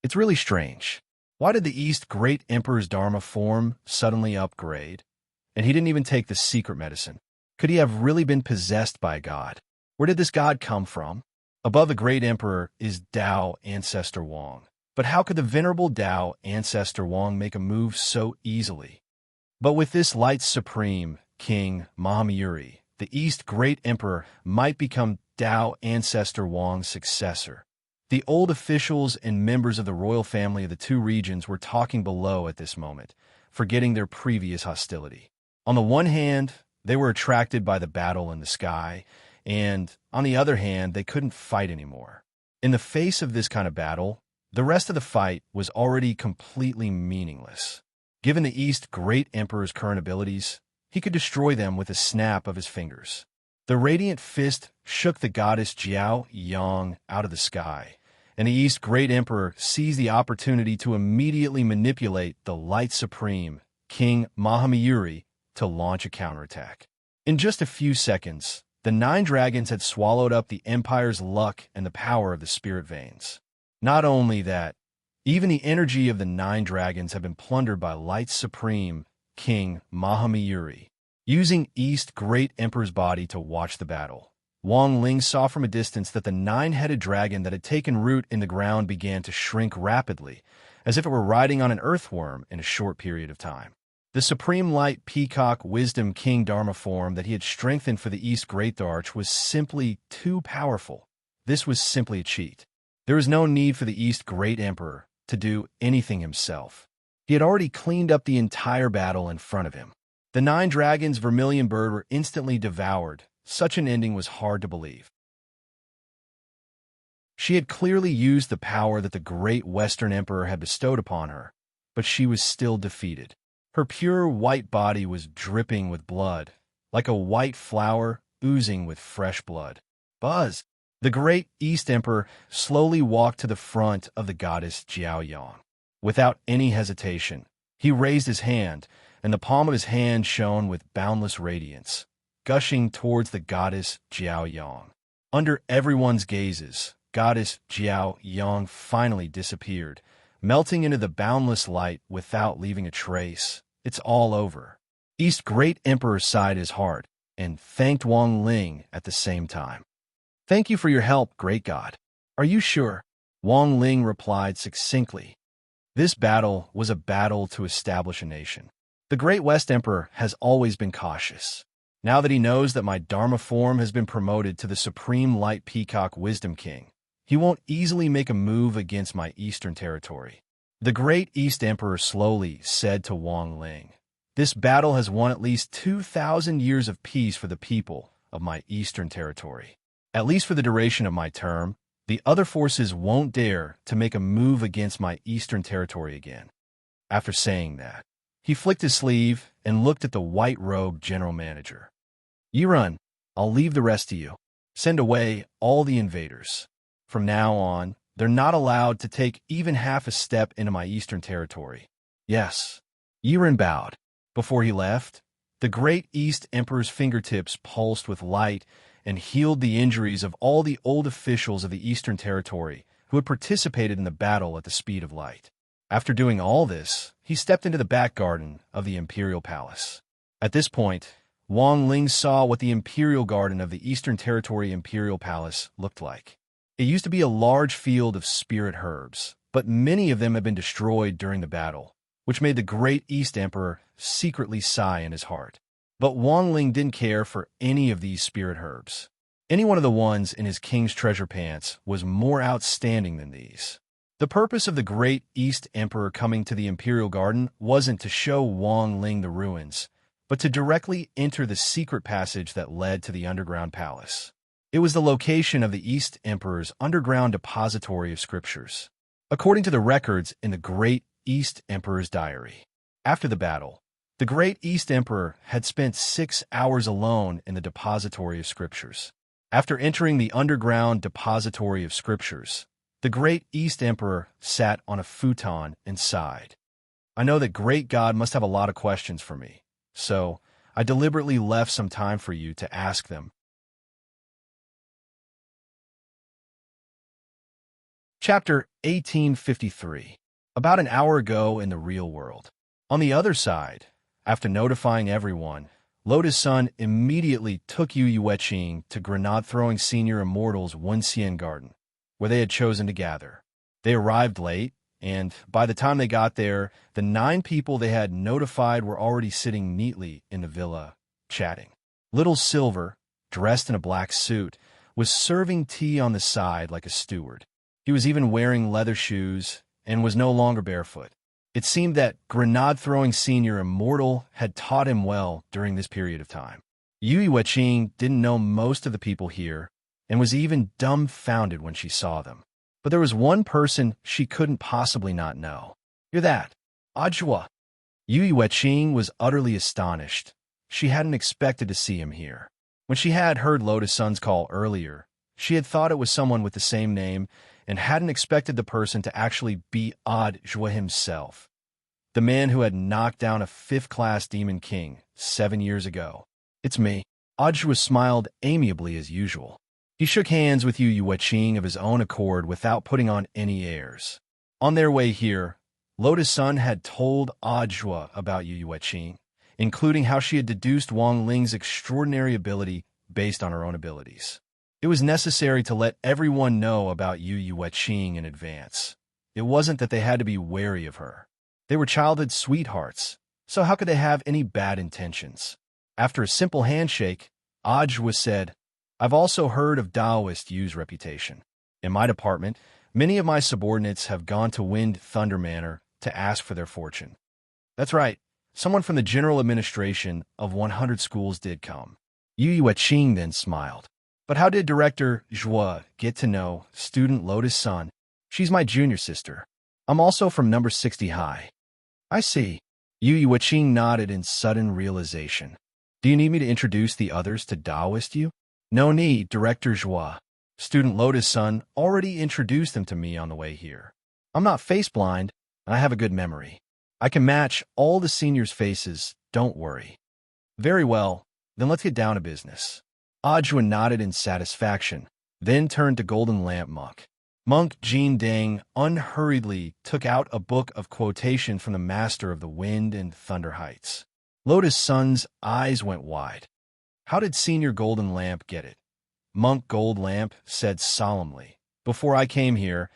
It's really strange. Why did the East Great Emperor's Dharma form suddenly upgrade? And he didn't even take the secret medicine. Could he have really been possessed by a god? Where did this god come from? Above the Great Emperor is Tao Ancestor Wang. But how could the venerable Tao Ancestor Wang make a move so easily? But with this Light Supreme King Mahamayuri, the East Great Emperor might become Tao Ancestor Wang's successor. The old officials and members of the royal family of the 2 regions were talking below at this moment, forgetting their previous hostility. On the one hand, they were attracted by the battle in the sky, and on the other hand, they couldn't fight anymore. In the face of this kind of battle, the rest of the fight was already completely meaningless. Given the East Great Emperor's current abilities, he could destroy them with a snap of his fingers. The radiant fist shook the goddess Jiao Yang out of the sky, and the East Great Emperor seized the opportunity to immediately manipulate the Light Supreme King Mahamayuri to launch a counterattack. In just a few seconds, the 9 dragons had swallowed up the Empire's luck and the power of the spirit veins. Not only that, even the energy of the 9 dragons had been plundered by Light Supreme King Mahamayuri. Using East Great Emperor's body to watch the battle, Wang Ling saw from a distance that the 9-headed dragon that had taken root in the ground began to shrink rapidly, as if it were riding on an earthworm in a short period of time. The Supreme Light Peacock Wisdom King Dharma form that he had strengthened for the East Great Arch was simply too powerful. This was simply a cheat. There was no need for the East Great Emperor to do anything himself. He had already cleaned up the entire battle in front of him. The 9 dragons' vermilion bird were instantly devoured. Such an ending was hard to believe. She had clearly used the power that the great Western Emperor had bestowed upon her, but she was still defeated. Her pure white body was dripping with blood, like a white flower oozing with fresh blood. Buzz! The great East Emperor slowly walked to the front of the goddess Jiaoyang. Without any hesitation, he raised his hand, and the palm of his hand shone with boundless radiance, gushing towards the goddess Jiaoyang. Under everyone's gazes, goddess Jiaoyang finally disappeared, melting into the boundless light without leaving a trace. It's all over. East Great Emperor sighed his heart and thanked Wang Ling at the same time. Thank you for your help, great god. Are you sure? Wang Ling replied succinctly. This battle was a battle to establish a nation. The Great West Emperor has always been cautious. Now that he knows that my Dharma form has been promoted to the Supreme Light Peacock Wisdom King, he won't easily make a move against my eastern territory. The Great East Emperor slowly said to Wang Ling, this battle has won at least 2,000 years of peace for the people of my eastern territory. At least for the duration of my term, the other forces won't dare to make a move against my eastern territory again. After saying that, he flicked his sleeve and looked at the white-robed general manager. Yirun, I'll leave the rest to you. Send away all the invaders. From now on, they're not allowed to take even half a step into my eastern territory. Yes. Yirun bowed. Before he left, the Great East Emperor's fingertips pulsed with light and healed the injuries of all the old officials of the Eastern Territory who had participated in the battle at the speed of light. After doing all this, he stepped into the back garden of the Imperial Palace. At this point, Wang Ling saw what the Imperial Garden of the Eastern Territory Imperial Palace looked like. It used to be a large field of spirit herbs, but many of them had been destroyed during the battle, which made the Great East Emperor secretly sigh in his heart. But Wang Ling didn't care for any of these spirit herbs. Any one of the ones in his king's treasure pants was more outstanding than these. The purpose of the Great East Emperor coming to the Imperial Garden wasn't to show Wang Ling the ruins, but to directly enter the secret passage that led to the underground palace. It was the location of the East Emperor's underground depository of scriptures. According to the records in the Great East Emperor's diary, after the battle, the Great East Emperor had spent 6 hours alone in the depository of scriptures. After entering the underground depository of scriptures, the Great East Emperor sat on a futon and sighed. I know that Great God must have a lot of questions for me, so I deliberately left some time for you to ask them. Chapter 1853. About an hour ago in the real world. On the other side, after notifying everyone, Lotus Sun immediately took Yu Yueqing to grenade-throwing senior immortals Wenxian Garden, where they had chosen to gather. They arrived late, and by the time they got there, the 9 people they had notified were already sitting neatly in the villa, chatting. Little Silver, dressed in a black suit, was serving tea on the side like a steward. He was even wearing leather shoes and was no longer barefoot. It seemed that grenade-throwing senior immortal had taught him well during this period of time. Yu Yueqing didn't know most of the people here and was even dumbfounded when she saw them. But there was one person she couldn't possibly not know. You're that, Ajua. Yu Yueqing was utterly astonished. She hadn't expected to see him here. When she had heard Lotus Sun's call earlier, she had thought it was someone with the same name and hadn't expected the person to actually be Ajua himself, the man who had knocked down a 5th-class demon king 7 years ago. It's me. Ajua smiled amiably as usual. He shook hands with Yu Yueqing of his own accord without putting on any airs. On their way here, Lotus Sun had told Ajua about Yu Yueqing, including how she had deduced Wang Ling's extraordinary ability based on her own abilities. It was necessary to let everyone know about Yu Yueqing in advance. It wasn't that they had to be wary of her. They were childhood sweethearts, so how could they have any bad intentions? After a simple handshake, Ajwa said, I've also heard of Taoist Yu's reputation. In my department, many of my subordinates have gone to Wind Thunder Manor to ask for their fortune. That's right, someone from the general administration of 100 schools did come. Yu Yueqing then smiled. But how did Director Zhua get to know student Lotus Sun? She's my junior sister. I'm also from number 60 high. I see. Yu Yueqing nodded in sudden realization. Do you need me to introduce the others to Taoist Yu? No need, Director Zhua. Student Lotus Sun already introduced them to me on the way here. I'm not face blind, and I have a good memory. I can match all the seniors' faces, don't worry. Very well, then let's get down to business. Ajwa nodded in satisfaction, then turned to Golden Lamp Monk. Monk Jin Deng unhurriedly took out a book of quotation from the Master of the Wind and Thunder Heights. Lotus Sun's eyes went wide. How did Senior Golden Lamp get it? Monk Gold Lamp said solemnly, Before I came here,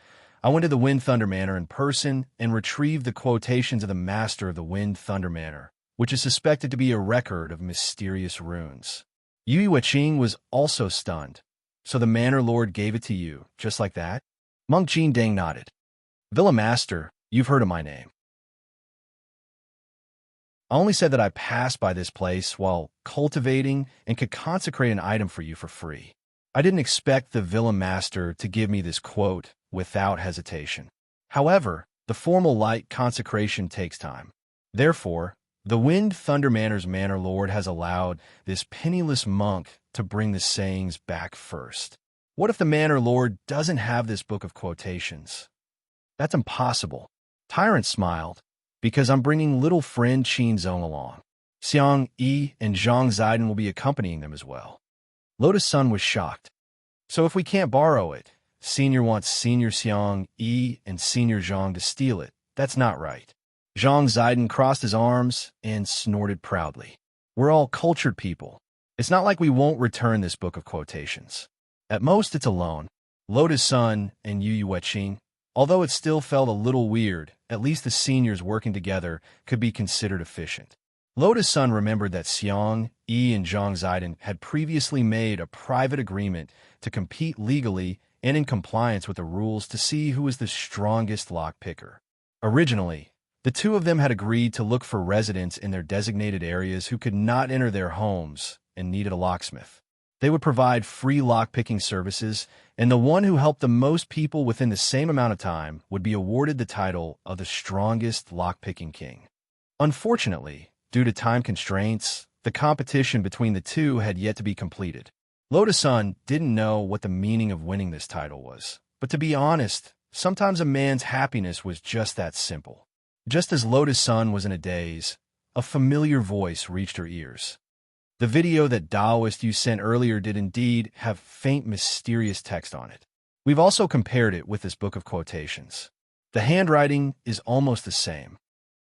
I went to the Wind Thunder Manor in person and retrieved the quotations of the master of the Wind Thunder Manor, which is suspected to be a record of mysterious runes. Yu Yueching was also stunned. So the Manor Lord gave it to you, just like that? Monk Jin Dang nodded. Villa Master, you've heard of my name. I only said that I passed by this place while cultivating and could consecrate an item for you for free. I didn't expect the Villa Master to give me this quote without hesitation. However, the formal light consecration takes time. Therefore, the Wind Thunder Manor's Manor Lord has allowed this penniless monk to bring the sayings back first. What if the Manor Lord doesn't have this book of quotations? That's impossible. Tyrant smiled, because I'm bringing little friend Qin Zong along. Xiang Yi and Zhang Ziden will be accompanying them as well. Lotus Sun was shocked. So if we can't borrow it, Senior wants Senior Xiang Yi and Senior Zhang to steal it. That's not right. Zhang Ziden crossed his arms and snorted proudly. We're all cultured people. It's not like we won't return this book of quotations. At most, it's a loan. Lotus Sun and Yu Yueching, although it still felt a little weird, at least the seniors working together could be considered efficient. Lotus Sun remembered that Xiang Yi and Zhang Ziden had previously made a private agreement to compete legally and in compliance with the rules to see who was the strongest lockpicker. Originally, the two of them had agreed to look for residents in their designated areas who could not enter their homes and needed a locksmith. They would provide free lockpicking services, and the one who helped the most people within the same amount of time would be awarded the title of the strongest lockpicking king. Unfortunately, due to time constraints, the competition between the two had yet to be completed. Lotus Sun didn't know what the meaning of winning this title was, but to be honest, sometimes a man's happiness was just that simple. Just as Lotus Sun was in a daze, a familiar voice reached her ears. The video that Daoist you sent earlier did indeed have faint mysterious text on it. We've also compared it with this book of quotations. The handwriting is almost the same.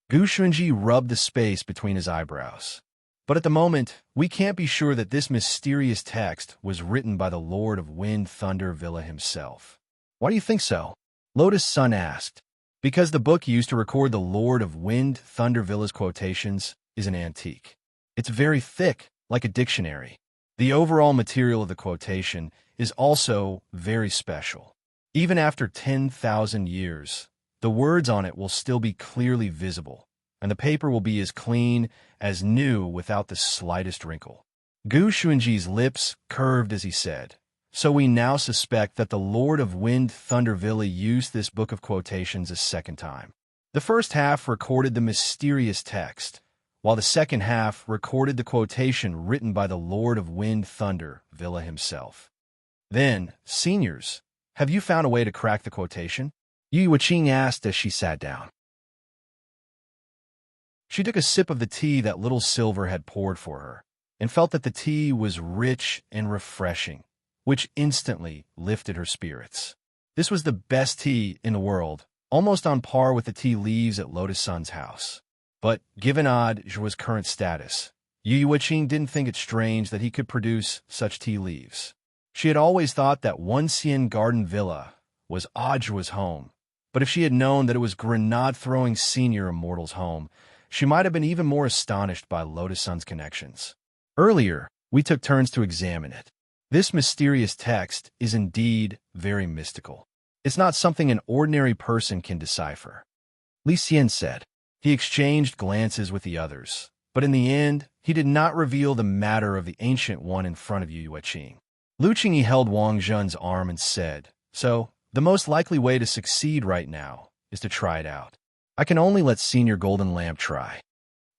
Gu Shunji rubbed the space between his eyebrows. But at the moment, we can't be sure that this mysterious text was written by the Lord of Wind Thunder Villa himself. Why do you think so? Lotus Sun asked. Because the book used to record the Lord of Wind Thunder Villa's quotations is an antique. It's very thick, like a dictionary. The overall material of the quotation is also very special. Even after 10,000 years, the words on it will still be clearly visible, and the paper will be as clean as new without the slightest wrinkle. Gu Shunji's lips curved as he said, so we now suspect that the Lord of Wind Thunder Villa used this book of quotations a second time. The first half recorded the mysterious text, while the second half recorded the quotation written by the Lord of Wind Thunder Villa himself. Then, seniors, have you found a way to crack the quotation? Yu Yueching asked as she sat down. She took a sip of the tea that Little Silver had poured for her, and felt that the tea was rich and refreshing, which instantly lifted her spirits. This was the best tea in the world, almost on par with the tea leaves at Lotus Sun's house. But given Zhu's current status, Yu Yueching didn't think it strange that he could produce such tea leaves. She had always thought that One Xian Garden Villa was Zhu's home, but if she had known that it was Grenade-throwing Senior Immortal's home, she might have been even more astonished by Lotus Sun's connections. Earlier, we took turns to examine it. This mysterious text is indeed very mystical. It's not something an ordinary person can decipher. Li Xian said. He exchanged glances with the others, but in the end, he did not reveal the matter of the Ancient One in front of Yu Yueching. Lu Qingyi held Wang Zhen's arm and said, so, the most likely way to succeed right now is to try it out. I can only let Senior Golden Lamp try.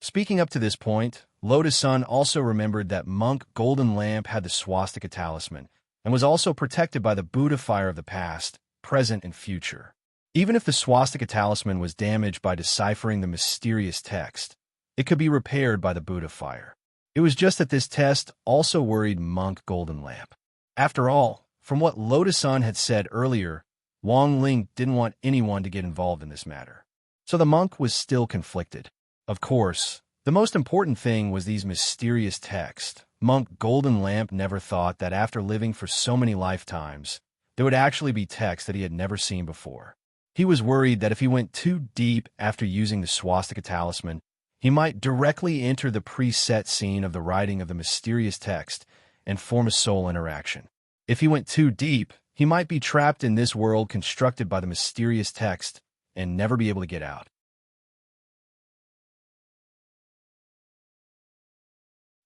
Speaking up to this point, Lotus Sun also remembered that Monk Golden Lamp had the swastika talisman and was also protected by the Buddha fire of the past, present, and future. Even if the swastika talisman was damaged by deciphering the mysterious text, it could be repaired by the Buddha fire. It was just that this test also worried Monk Golden Lamp. After all, from what Lotus Sun had said earlier, Wang Ling didn't want anyone to get involved in this matter. So the monk was still conflicted. Of course, the most important thing was these mysterious texts. Monk Golden Lamp never thought that after living for so many lifetimes, there would actually be texts that he had never seen before. He was worried that if he went too deep after using the swastika talisman, he might directly enter the preset scene of the writing of the mysterious text and form a soul interaction. If he went too deep, he might be trapped in this world constructed by the mysterious text and never be able to get out.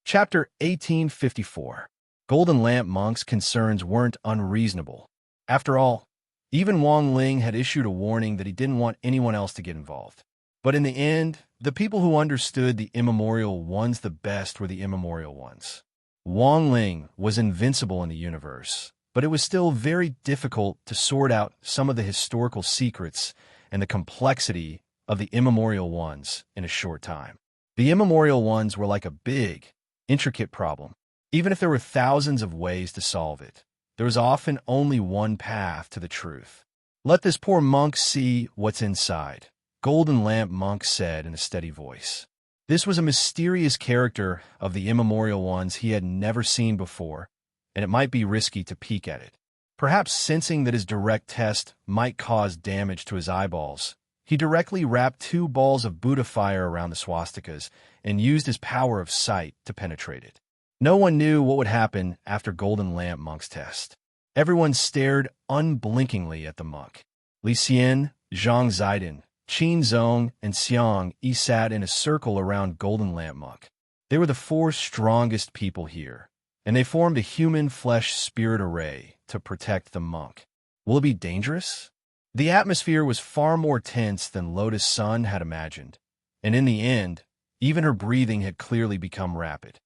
Chapter 1854. Golden Lamp Monk's concerns weren't unreasonable. After all, even Wang Ling had issued a warning that he didn't want anyone else to get involved. But in the end, the people who understood the immemorial ones the best were the immemorial ones. Wang Ling was invincible in the universe, but it was still very difficult to sort out some of the historical secrets and the complexity of the immemorial ones in a short time. The immemorial ones were like a big, intricate problem. Even if there were thousands of ways to solve it, there was often only one path to the truth. "Let this poor monk see what's inside," Golden Lamp Monk said in a steady voice. This was a mysterious character of the immemorial ones he had never seen before, and it might be risky to peek at it. Perhaps sensing that his direct test might cause damage to his eyeballs, he directly wrapped 2 balls of Buddha fire around the swastikas and used his power of sight to penetrate it. No one knew what would happen after Golden Lamp Monk's test. Everyone stared unblinkingly at the monk. Li Xian, Zhang Zidin, Qin Zong, and Xiang Yi sat in a circle around Golden Lamp Monk. They were the 4 strongest people here, and they formed a human flesh-spirit array to protect the monk. Will it be dangerous? The atmosphere was far more tense than Lotus Sun had imagined, and in the end, even her breathing had clearly become rapid.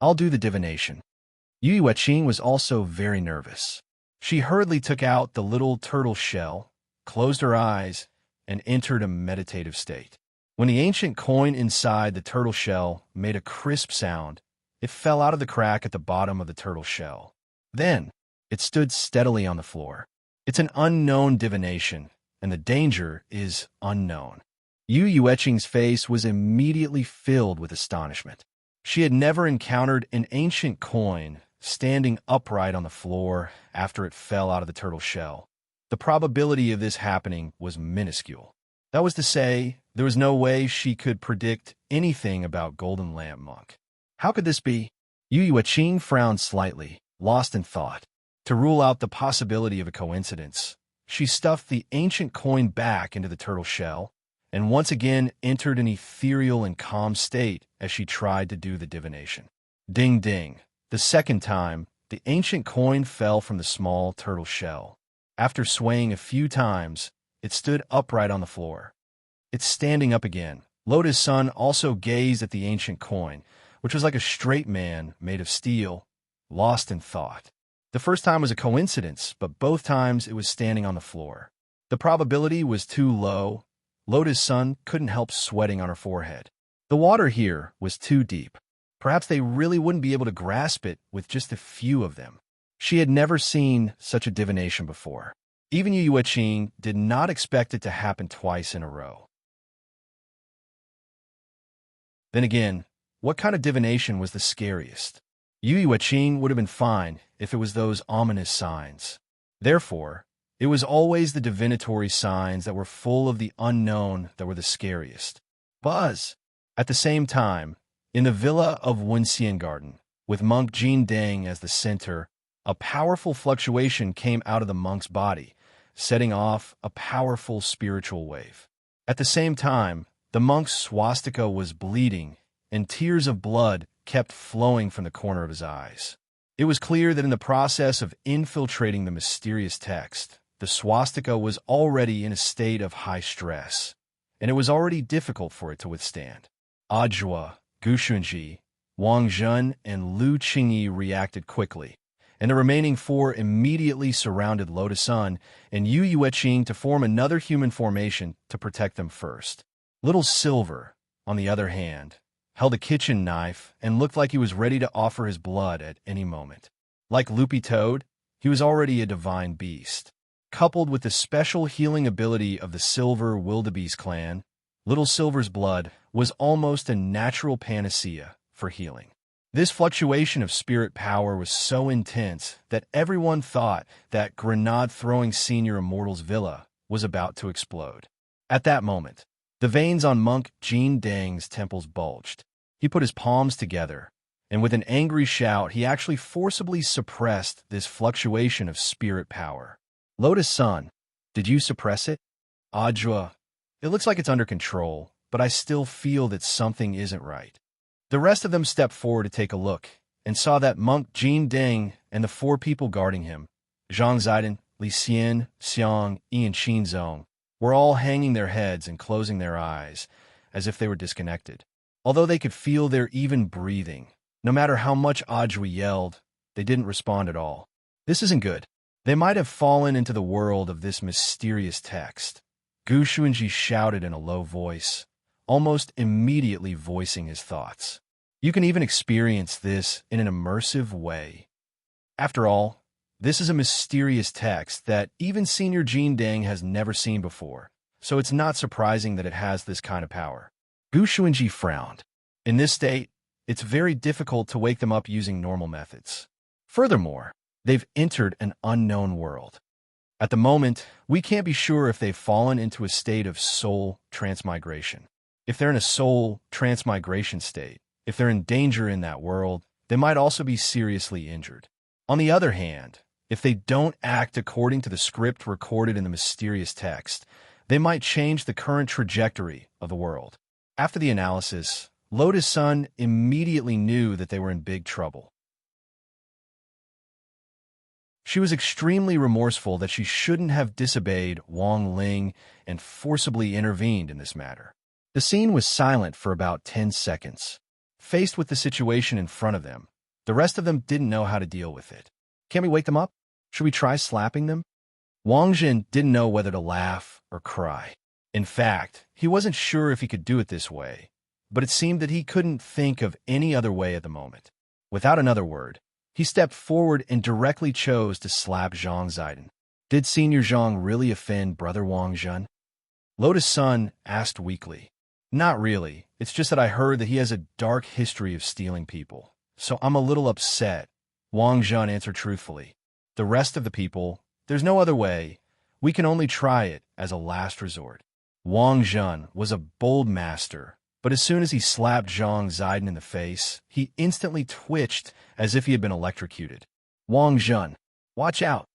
I'll do the divination." Yu Yueqing was also very nervous. She hurriedly took out the little turtle shell, closed her eyes, and entered a meditative state. When the ancient coin inside the turtle shell made a crisp sound, it fell out of the crack at the bottom of the turtle shell. Then, it stood steadily on the floor. It's an unknown divination, and the danger is unknown. Yu Yueqing's face was immediately filled with astonishment. She had never encountered an ancient coin standing upright on the floor after it fell out of the turtle shell. The probability of this happening was minuscule. That was to say, there was no way she could predict anything about Golden Lamp Monk. How could this be? Yu Yueqing frowned slightly, lost in thought. To rule out the possibility of a coincidence, she stuffed the ancient coin back into the turtle shell and once again entered an ethereal and calm state as she tried to do the divination. Ding ding. The second time, the ancient coin fell from the small turtle shell. After swaying a few times, it stood upright on the floor. It's standing up again. Lotus Sun also gazed at the ancient coin, which was like a straight man made of steel, lost in thought. The first time was a coincidence, but both times it was standing on the floor. The probability was too low. Lotus Sun couldn't help sweating on her forehead. The water here was too deep. Perhaps they really wouldn't be able to grasp it with just a few of them. She had never seen such a divination before. Even Yu Yueqing did not expect it to happen twice in a row. Then again, what kind of divination was the scariest? Yu Yueqing would have been fine if it was those ominous signs. Therefore, it was always the divinatory signs that were full of the unknown that were the scariest. Buzz! At the same time, in the villa of Wenxian Garden, with monk Jin Deng as the center, a powerful fluctuation came out of the monk's body, setting off a powerful spiritual wave. At the same time, the monk's swastika was bleeding, and tears of blood kept flowing from the corner of his eyes. It was clear that in the process of infiltrating the mysterious text, the swastika was already in a state of high stress, and it was already difficult for it to withstand. Ajua, Gu Xunji, Wang Zhen, and Lu Qingyi reacted quickly, and the remaining 4 immediately surrounded Lotus Sun and Yu Yueqing to form another human formation to protect them first. Little Silver, on the other hand, held a kitchen knife and looked like he was ready to offer his blood at any moment. Like Loopy Toad, he was already a divine beast. Coupled with the special healing ability of the Silver Wildebeest clan, Little Silver's blood was almost a natural panacea for healing. This fluctuation of spirit power was so intense that everyone thought that grenade-throwing Senior Immortal's villa was about to explode. At that moment, the veins on monk Jin Dang's temples bulged. He put his palms together, and with an angry shout, he actually forcibly suppressed this fluctuation of spirit power. Lotus-san, did you suppress it? Ajwa, it looks like it's under control, but I still feel that something isn't right. The rest of them stepped forward to take a look, and saw that monk Jin Dang and the 4 people guarding him, Zhang Zidong, Li Xian, Xiang, and Qinzong, were all hanging their heads and closing their eyes, as if they were disconnected. Although they could feel their even breathing, no matter how much Ajwa yelled, they didn't respond at all. This isn't good. They might have fallen into the world of this mysterious text. Gu Xuanji shouted in a low voice, almost immediately voicing his thoughts. You can even experience this in an immersive way. After all, this is a mysterious text that even Senior Jin Dang has never seen before, so it's not surprising that it has this kind of power. Gu Xuanji frowned. In this state, it's very difficult to wake them up using normal methods. Furthermore, they've entered an unknown world. At the moment, we can't be sure if they've fallen into a state of soul transmigration. If they're in a soul transmigration state, if they're in danger in that world, they might also be seriously injured. On the other hand, if they don't act according to the script recorded in the mysterious text, they might change the current trajectory of the world. After the analysis, Lotus-san immediately knew that they were in big trouble. She was extremely remorseful that she shouldn't have disobeyed Wang Ling and forcibly intervened in this matter. The scene was silent for about 10 seconds. Faced with the situation in front of them, the rest of them didn't know how to deal with it. Can we wake them up? Should we try slapping them? Wang Jin didn't know whether to laugh or cry. In fact, he wasn't sure if he could do it this way, but it seemed that he couldn't think of any other way at the moment. Without another word, he stepped forward and directly chose to slap Zhang Zidong. Did Senior Zhang really offend Brother Wang Jun? Lotus-san asked weakly. Not really. It's just that I heard that he has a dark history of stealing people, so I'm a little upset, Wang Jun answered truthfully. The rest of the people, there's no other way. We can only try it as a last resort. Wang Jun was a bold master, but as soon as he slapped Zhang Zidong in the face, he instantly twitched as if he had been electrocuted. Wang Jun, watch out!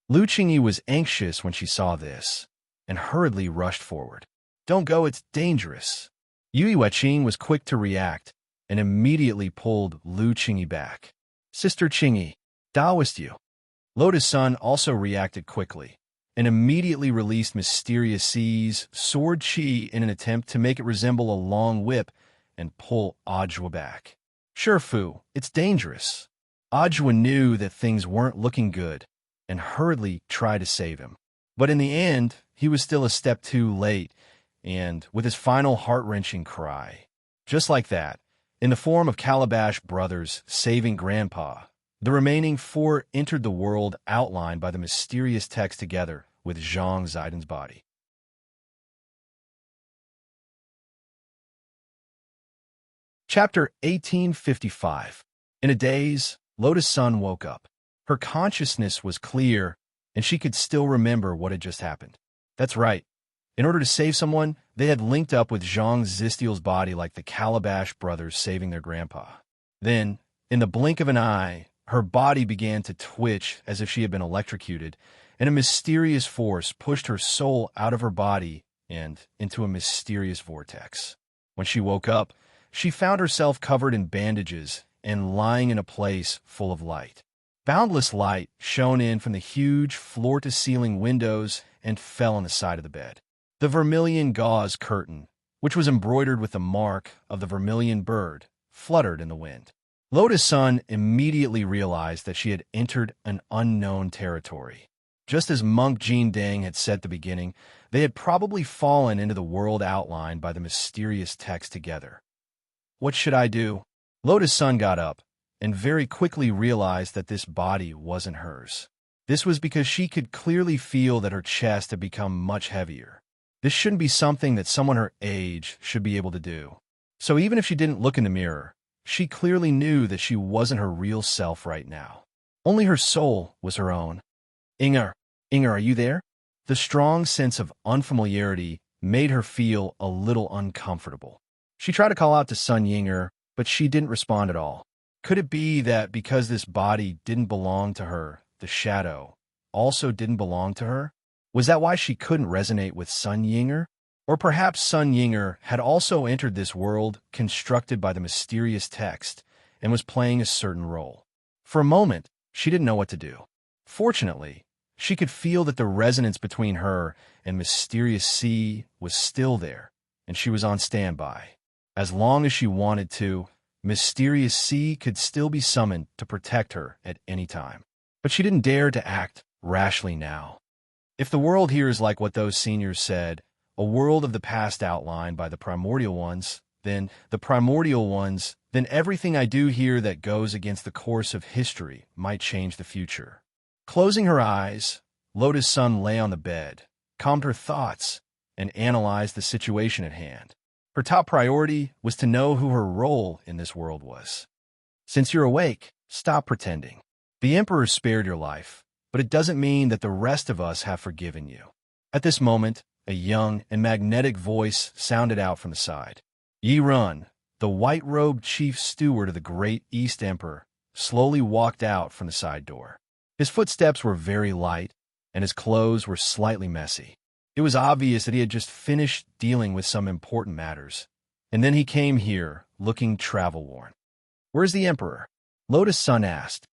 Lu Qingyi was anxious when she saw this, and hurriedly rushed forward. Don't go, it's dangerous. Yui Weqing was quick to react, and immediately pulled Lu Qingyi back. Sister Qingyi, Taoist you. Lotus-san also reacted quickly, and immediately released Mysterious Sea's sword chi in an attempt to make it resemble a long whip and pull Ajwa back. Sure, Fu, it's dangerous. Ajwa knew that things weren't looking good, and hurriedly tried to save him. But in the end, he was still a step too late, and with his final heart-wrenching cry, just like that, in the form of Calabash brothers saving Grandpa, the remaining 4 entered the world outlined by the mysterious text together with Zhang Zidong's body. Chapter 1855. In a daze, Lotus-san woke up. Her consciousness was clear, and she could still remember what had just happened. That's right. In order to save someone, they had linked up with Zhang Zistiel's body like the Calabash brothers saving their grandpa. Then, in the blink of an eye, her body began to twitch as if she had been electrocuted, and a mysterious force pushed her soul out of her body and into a mysterious vortex. When she woke up, she found herself covered in bandages and lying in a place full of light. Boundless light shone in from the huge floor-to-ceiling windows and fell on the side of the bed. The vermilion gauze curtain, which was embroidered with the mark of the vermilion bird, fluttered in the wind. Lotus-san immediately realized that she had entered an unknown territory. Just as Monk Jin Dang had said at the beginning, they had probably fallen into the world outlined by the mysterious text together. What should I do? Lotus-san got up, and very quickly realized that this body wasn't hers. This was because she could clearly feel that her chest had become much heavier. This shouldn't be something that someone her age should be able to do. So even if she didn't look in the mirror, she clearly knew that she wasn't her real self right now. Only her soul was her own. Inger, are you there? The strong sense of unfamiliarity made her feel a little uncomfortable. She tried to call out to Sun Yinger, but she didn't respond at all. Could it be that because this body didn't belong to her, the shadow also didn't belong to her? Was that why she couldn't resonate with Sun Yinger? Or perhaps Sun Yinger had also entered this world constructed by the mysterious text and was playing a certain role. For a moment, she didn't know what to do. Fortunately, she could feel that the resonance between her and Mysterious C was still there, and she was on standby. As long as she wanted to, Mysterious C could still be summoned to protect her at any time. But she didn't dare to act rashly now. If the world here is like what those seniors said, a world of the past outlined by the primordial ones, then everything I do here that goes against the course of history might change the future. Closing her eyes, Lotus Sun lay on the bed, calmed her thoughts, and analyzed the situation at hand. Her top priority was to know who her role in this world was. Since you're awake, stop pretending. The Emperor spared your life, but it doesn't mean that the rest of us have forgiven you. At this moment, a young and magnetic voice sounded out from the side. Yi Run, the white-robed chief steward of the Great East Emperor, slowly walked out from the side door. His footsteps were very light, and his clothes were slightly messy. It was obvious that he had just finished dealing with some important matters, and then he came here, looking travel-worn. "Where's the Emperor?" Lotus Sun asked.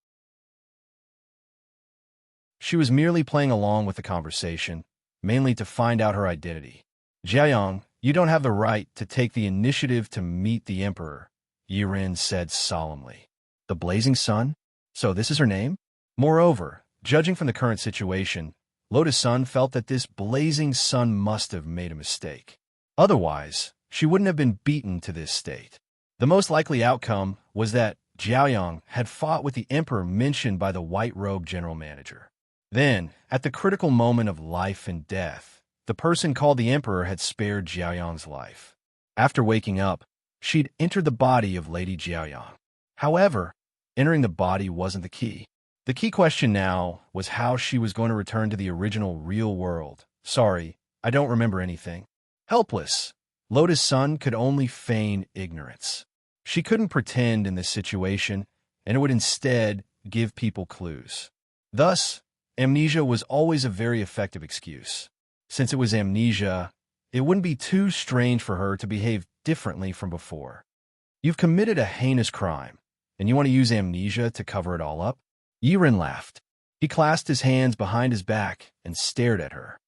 She was merely playing along with the conversation, mainly to find out her identity. "Jiayang, you don't have the right to take the initiative to meet the Emperor," Yiren said solemnly. The Blazing Sun? So this is her name? Moreover, judging from the current situation, Lotus Sun felt that this Blazing Sun must have made a mistake. Otherwise, she wouldn't have been beaten to this state. The most likely outcome was that Jiaoyang had fought with the Emperor mentioned by the white-robed general manager. Then, at the critical moment of life and death, the person called the Emperor had spared Jiaoyang's life. After waking up, she'd entered the body of Lady Jiaoyang. However, entering the body wasn't the key. The key question now was how she was going to return to the original real world. "Sorry, I don't remember anything." Helpless, Lotus Sun could only feign ignorance. She couldn't pretend in this situation, and it would instead give people clues. Thus, amnesia was always a very effective excuse. Since it was amnesia, it wouldn't be too strange for her to behave differently from before. You've committed a heinous crime, and you want to use amnesia to cover it all up? Yiren laughed. He clasped his hands behind his back and stared at her.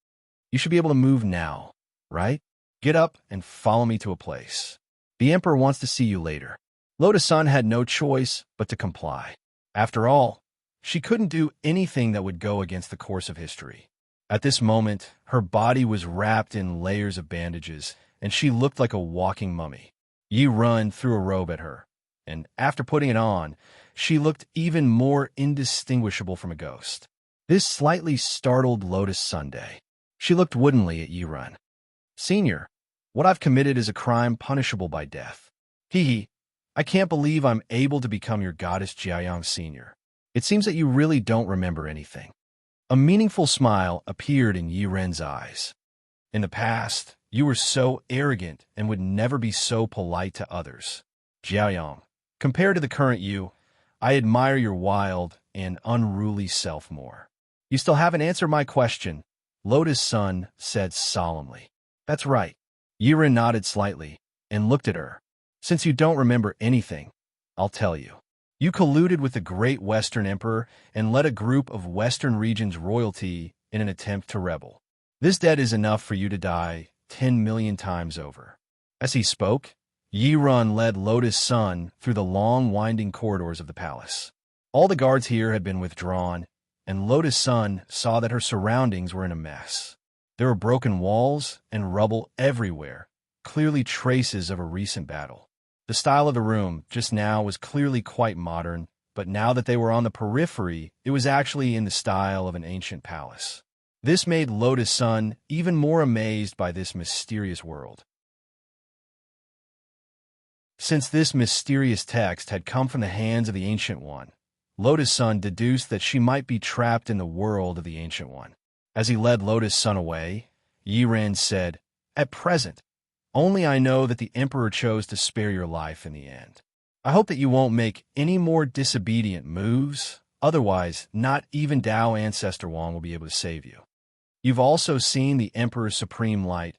"You should be able to move now, right? Get up and follow me to a place. The Emperor wants to see you later." Lotus Sun had no choice but to comply. After all, she couldn't do anything that would go against the course of history. At this moment, her body was wrapped in layers of bandages, and she looked like a walking mummy. Yi Run threw a robe at her, and after putting it on, she looked even more indistinguishable from a ghost. This slightly startled Lotus Sunday. She looked woodenly at Yi Run. "Senior, what I've committed is a crime punishable by death. Hee, I can't believe I'm able to become your goddess Jiayang Senior. It seems that you really don't remember anything." A meaningful smile appeared in Yi Ren's eyes. "In the past, you were so arrogant and would never be so polite to others. Jiayang, compared to the current you, I admire your wild and unruly self more." "You still haven't answered my question," Lotus Sun said solemnly. "That's right." Yiren nodded slightly and looked at her. "Since you don't remember anything, I'll tell you. You colluded with the Great Western Emperor and led a group of Western regions royalty in an attempt to rebel. This debt is enough for you to die 10 million times over." As he spoke, Yi Run led Lotus Sun through the long, winding corridors of the palace. All the guards here had been withdrawn, and Lotus Sun saw that her surroundings were in a mess. There were broken walls and rubble everywhere, clearly traces of a recent battle. The style of the room just now was clearly quite modern, but now that they were on the periphery, it was actually in the style of an ancient palace. This made Lotus Sun even more amazed by this mysterious world. Since this mysterious text had come from the hands of the Ancient One, Lotus Sun deduced that she might be trapped in the world of the Ancient One. As he led Lotus Sun away, Yiren said, "At present, only I know that the Emperor chose to spare your life in the end. I hope that you won't make any more disobedient moves, otherwise not even Dao Ancestor Wang will be able to save you. You've also seen the Emperor's supreme light,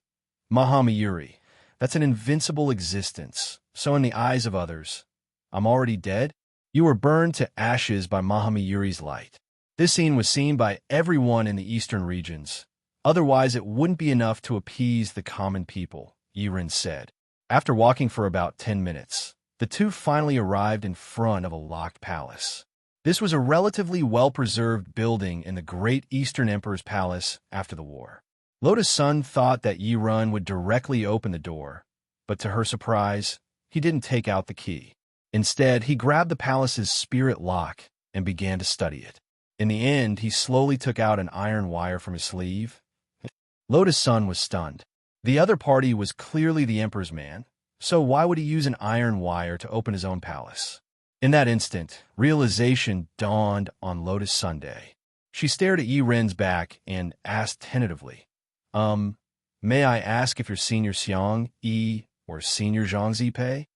Mahamayuri. That's an invincible existence, so in the eyes of others, I'm already dead? You were burned to ashes by Mahamayuri's light. This scene was seen by everyone in the eastern regions. Otherwise, it wouldn't be enough to appease the common people," Yiren said. After walking for about 10 minutes, the two finally arrived in front of a locked palace. This was a relatively well-preserved building in the Great Eastern Emperor's palace after the war. Lotus Sun thought that Yiren would directly open the door, but to her surprise, he didn't take out the key. Instead, he grabbed the palace's spirit lock and began to study it. In the end, he slowly took out an iron wire from his sleeve. Lotus Sun was stunned. The other party was clearly the Emperor's man, so why would he use an iron wire to open his own palace? In that instant, realization dawned on Lotus Sunday. She stared at Yiren's back and asked tentatively, may I ask if you're Senior Xiang Yi or Senior Zhang Zipei?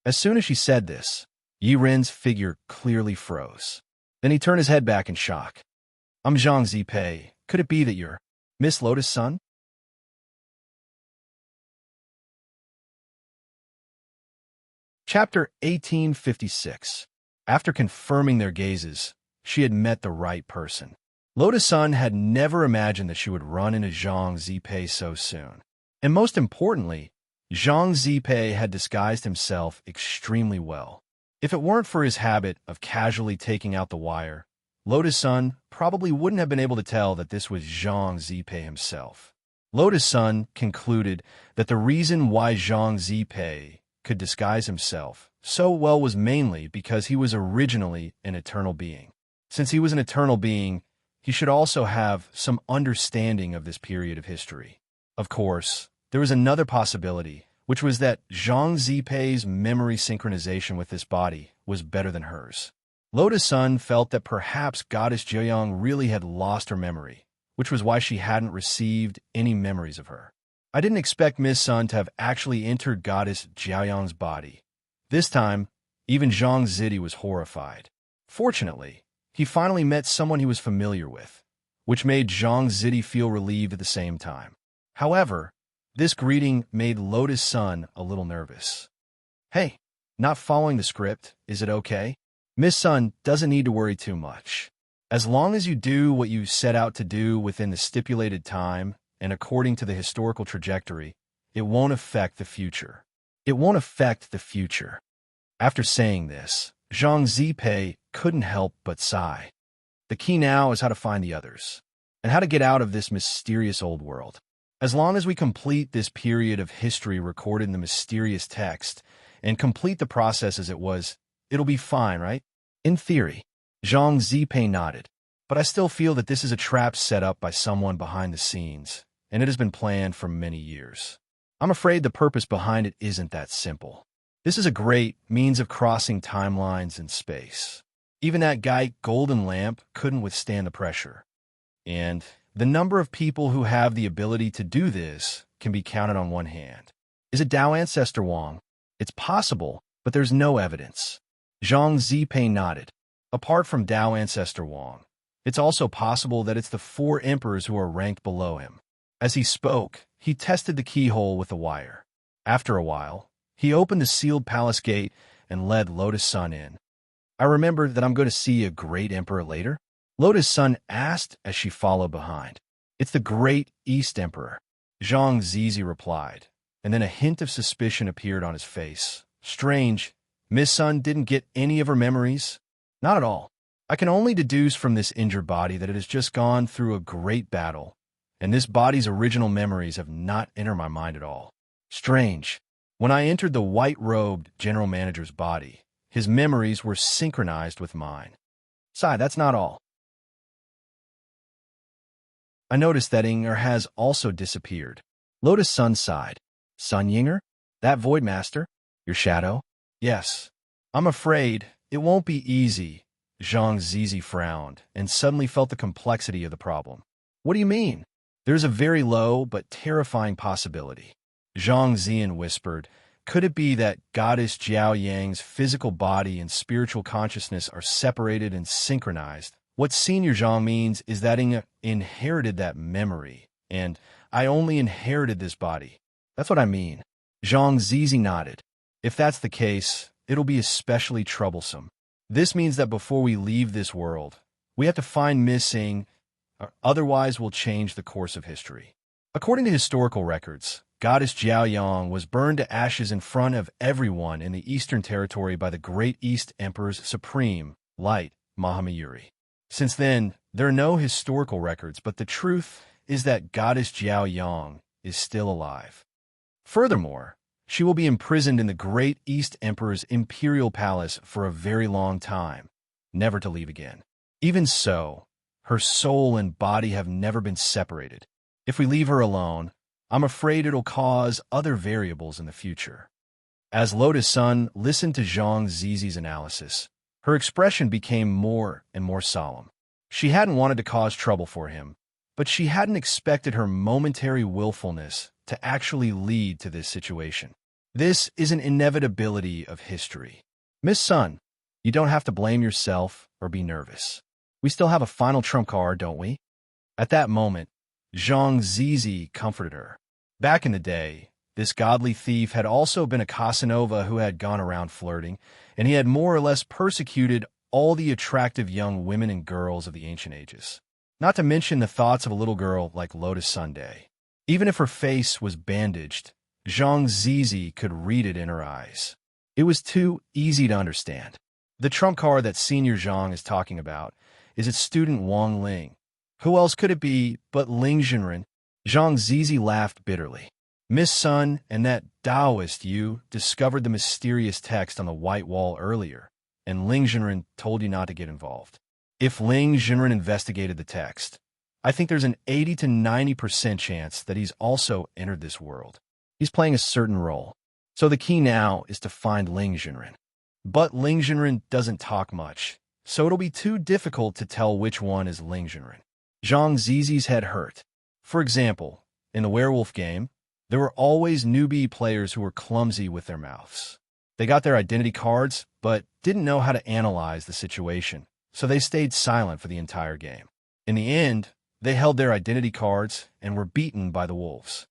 As soon as she said this, Yiren's figure clearly froze. Then he turned his head back in shock. I'm Zhang Zipei. Could it be that you're Miss Lotus Sun? Chapter 1856. After confirming their gazes, she had met the right person. Lotus Sun had never imagined that she would run into Zhang Zipei so soon. And most importantly, Zhang Zipei had disguised himself extremely well. If it weren't for his habit of casually taking out the wire, Lotus Sun probably wouldn't have been able to tell that this was Zhang Zipei himself. Lotus Sun concluded that the reason why Zhang Zipei could disguise himself so well was mainly because he was originally an eternal being. Since he was an eternal being, he should also have some understanding of this period of history. Of course, there was another possibility, which was that Zhang Zipei's memory synchronization with this body was better than hers. Lotus Sun felt that perhaps Goddess Jiuyang really had lost her memory, which was why she hadn't received any memories of her. I didn't expect Miss Sun to have actually entered Goddess Jiuyang's body. This time, even Zhang Zidi was horrified. Fortunately, he finally met someone he was familiar with, which made Zhang Zidi feel relieved at the same time. However, this greeting made Lotus Sun a little nervous. Hey, not following the script, is it okay? Miss Sun doesn't need to worry too much. As long as you do what you set out to do within the stipulated time and according to the historical trajectory, it won't affect the future. It won't affect the future. After saying this, Zhang Zipei couldn't help but sigh. The key now is how to find the others, and how to get out of this mysterious old world. As long as we complete this period of history recorded in the mysterious text, and complete the process as it was, it'll be fine, right? In theory. Zhang Zipei nodded. But I still feel that this is a trap set up by someone behind the scenes, and it has been planned for many years. I'm afraid the purpose behind it isn't that simple. This is a great means of crossing timelines and space. Even that guy Golden Lamp couldn't withstand the pressure. And the number of people who have the ability to do this can be counted on one hand. Is it Dao Ancestor Wang? It's possible, but there's no evidence. Zhang Zipei nodded. Apart from Dao Ancestor Wang, it's also possible that it's the 4 emperors who are ranked below him. As he spoke, he tested the keyhole with the wire. After a while, he opened the sealed palace gate and led Lotus Sun in. I remember that I'm going to see a great emperor later? Lotus Sun asked as she followed behind. It's the Great East Emperor, Zhang Zizi replied, and then a hint of suspicion appeared on his face. Strange, Miss Sun didn't get any of her memories? Not at all. I can only deduce from this injured body that it has just gone through a great battle, and this body's original memories have not entered my mind at all. Strange. When I entered the white-robed general manager's body, his memories were synchronized with mine. Sigh, that's not all. I noticed that Inger has also disappeared. Lotus Sun sighed. Sun Yinger? That Void Master? Your shadow? Yes. I'm afraid it won't be easy. Zhang Zizi frowned and suddenly felt the complexity of the problem. What do you mean? There's a very low but terrifying possibility. Zhang Ziyan whispered, could it be that goddess Jiao Yang's physical body and spiritual consciousness are separated and synchronized? What Senior Zhang means is that I inherited that memory, and I only inherited this body. That's what I mean. Zhang Zizi nodded. If that's the case, it'll be especially troublesome. This means that before we leave this world, we have to find missing, or otherwise we'll change the course of history. According to historical records, Goddess Jiao Yang was burned to ashes in front of everyone in the Eastern Territory by the Great East Emperor's Supreme Light, Mahamayuri. Since then, there are no historical records, but the truth is that Goddess Jiao Yang is still alive. Furthermore, she will be imprisoned in the Great East Emperor's imperial palace for a very long time, never to leave again. Even so, her soul and body have never been separated. If we leave her alone, I'm afraid it'll cause other variables in the future. As Lotus Sun listened to Zhang Zizi's analysis, her expression became more and more solemn. She hadn't wanted to cause trouble for him, but she hadn't expected her momentary willfulness to actually lead to this situation. This is an inevitability of history. Miss Sun, you don't have to blame yourself or be nervous. We still have a final trump card, don't we? At that moment, Zhang Zizi comforted her. Back in the day, this godly thief had also been a Casanova who had gone around flirting, and he had more or less persecuted all the attractive young women and girls of the ancient ages. Not to mention the thoughts of a little girl like Lotus Sunday. Even if her face was bandaged, Zhang Zizi could read it in her eyes. It was too easy to understand. The trump card that Senior Zhang is talking about is its student Wang Ling. Who else could it be but Ling Zhenren? Zhang Zizi laughed bitterly. Miss Sun and that Taoist you discovered the mysterious text on the white wall earlier, and Ling Zhenren told you not to get involved. If Ling Zhenren investigated the text, I think there's an 80 to 90% chance that he's also entered this world. He's playing a certain role. So the key now is to find Ling Zhenren. But Ling Zhenren doesn't talk much, so it'll be too difficult to tell which one is Ling Zhenren. Zhang Zizi's head hurt. For example, in the werewolf game, there were always newbie players who were clumsy with their mouths. They got their identity cards, but didn't know how to analyze the situation, so they stayed silent for the entire game. In the end, they held their identity cards and were beaten by the wolves.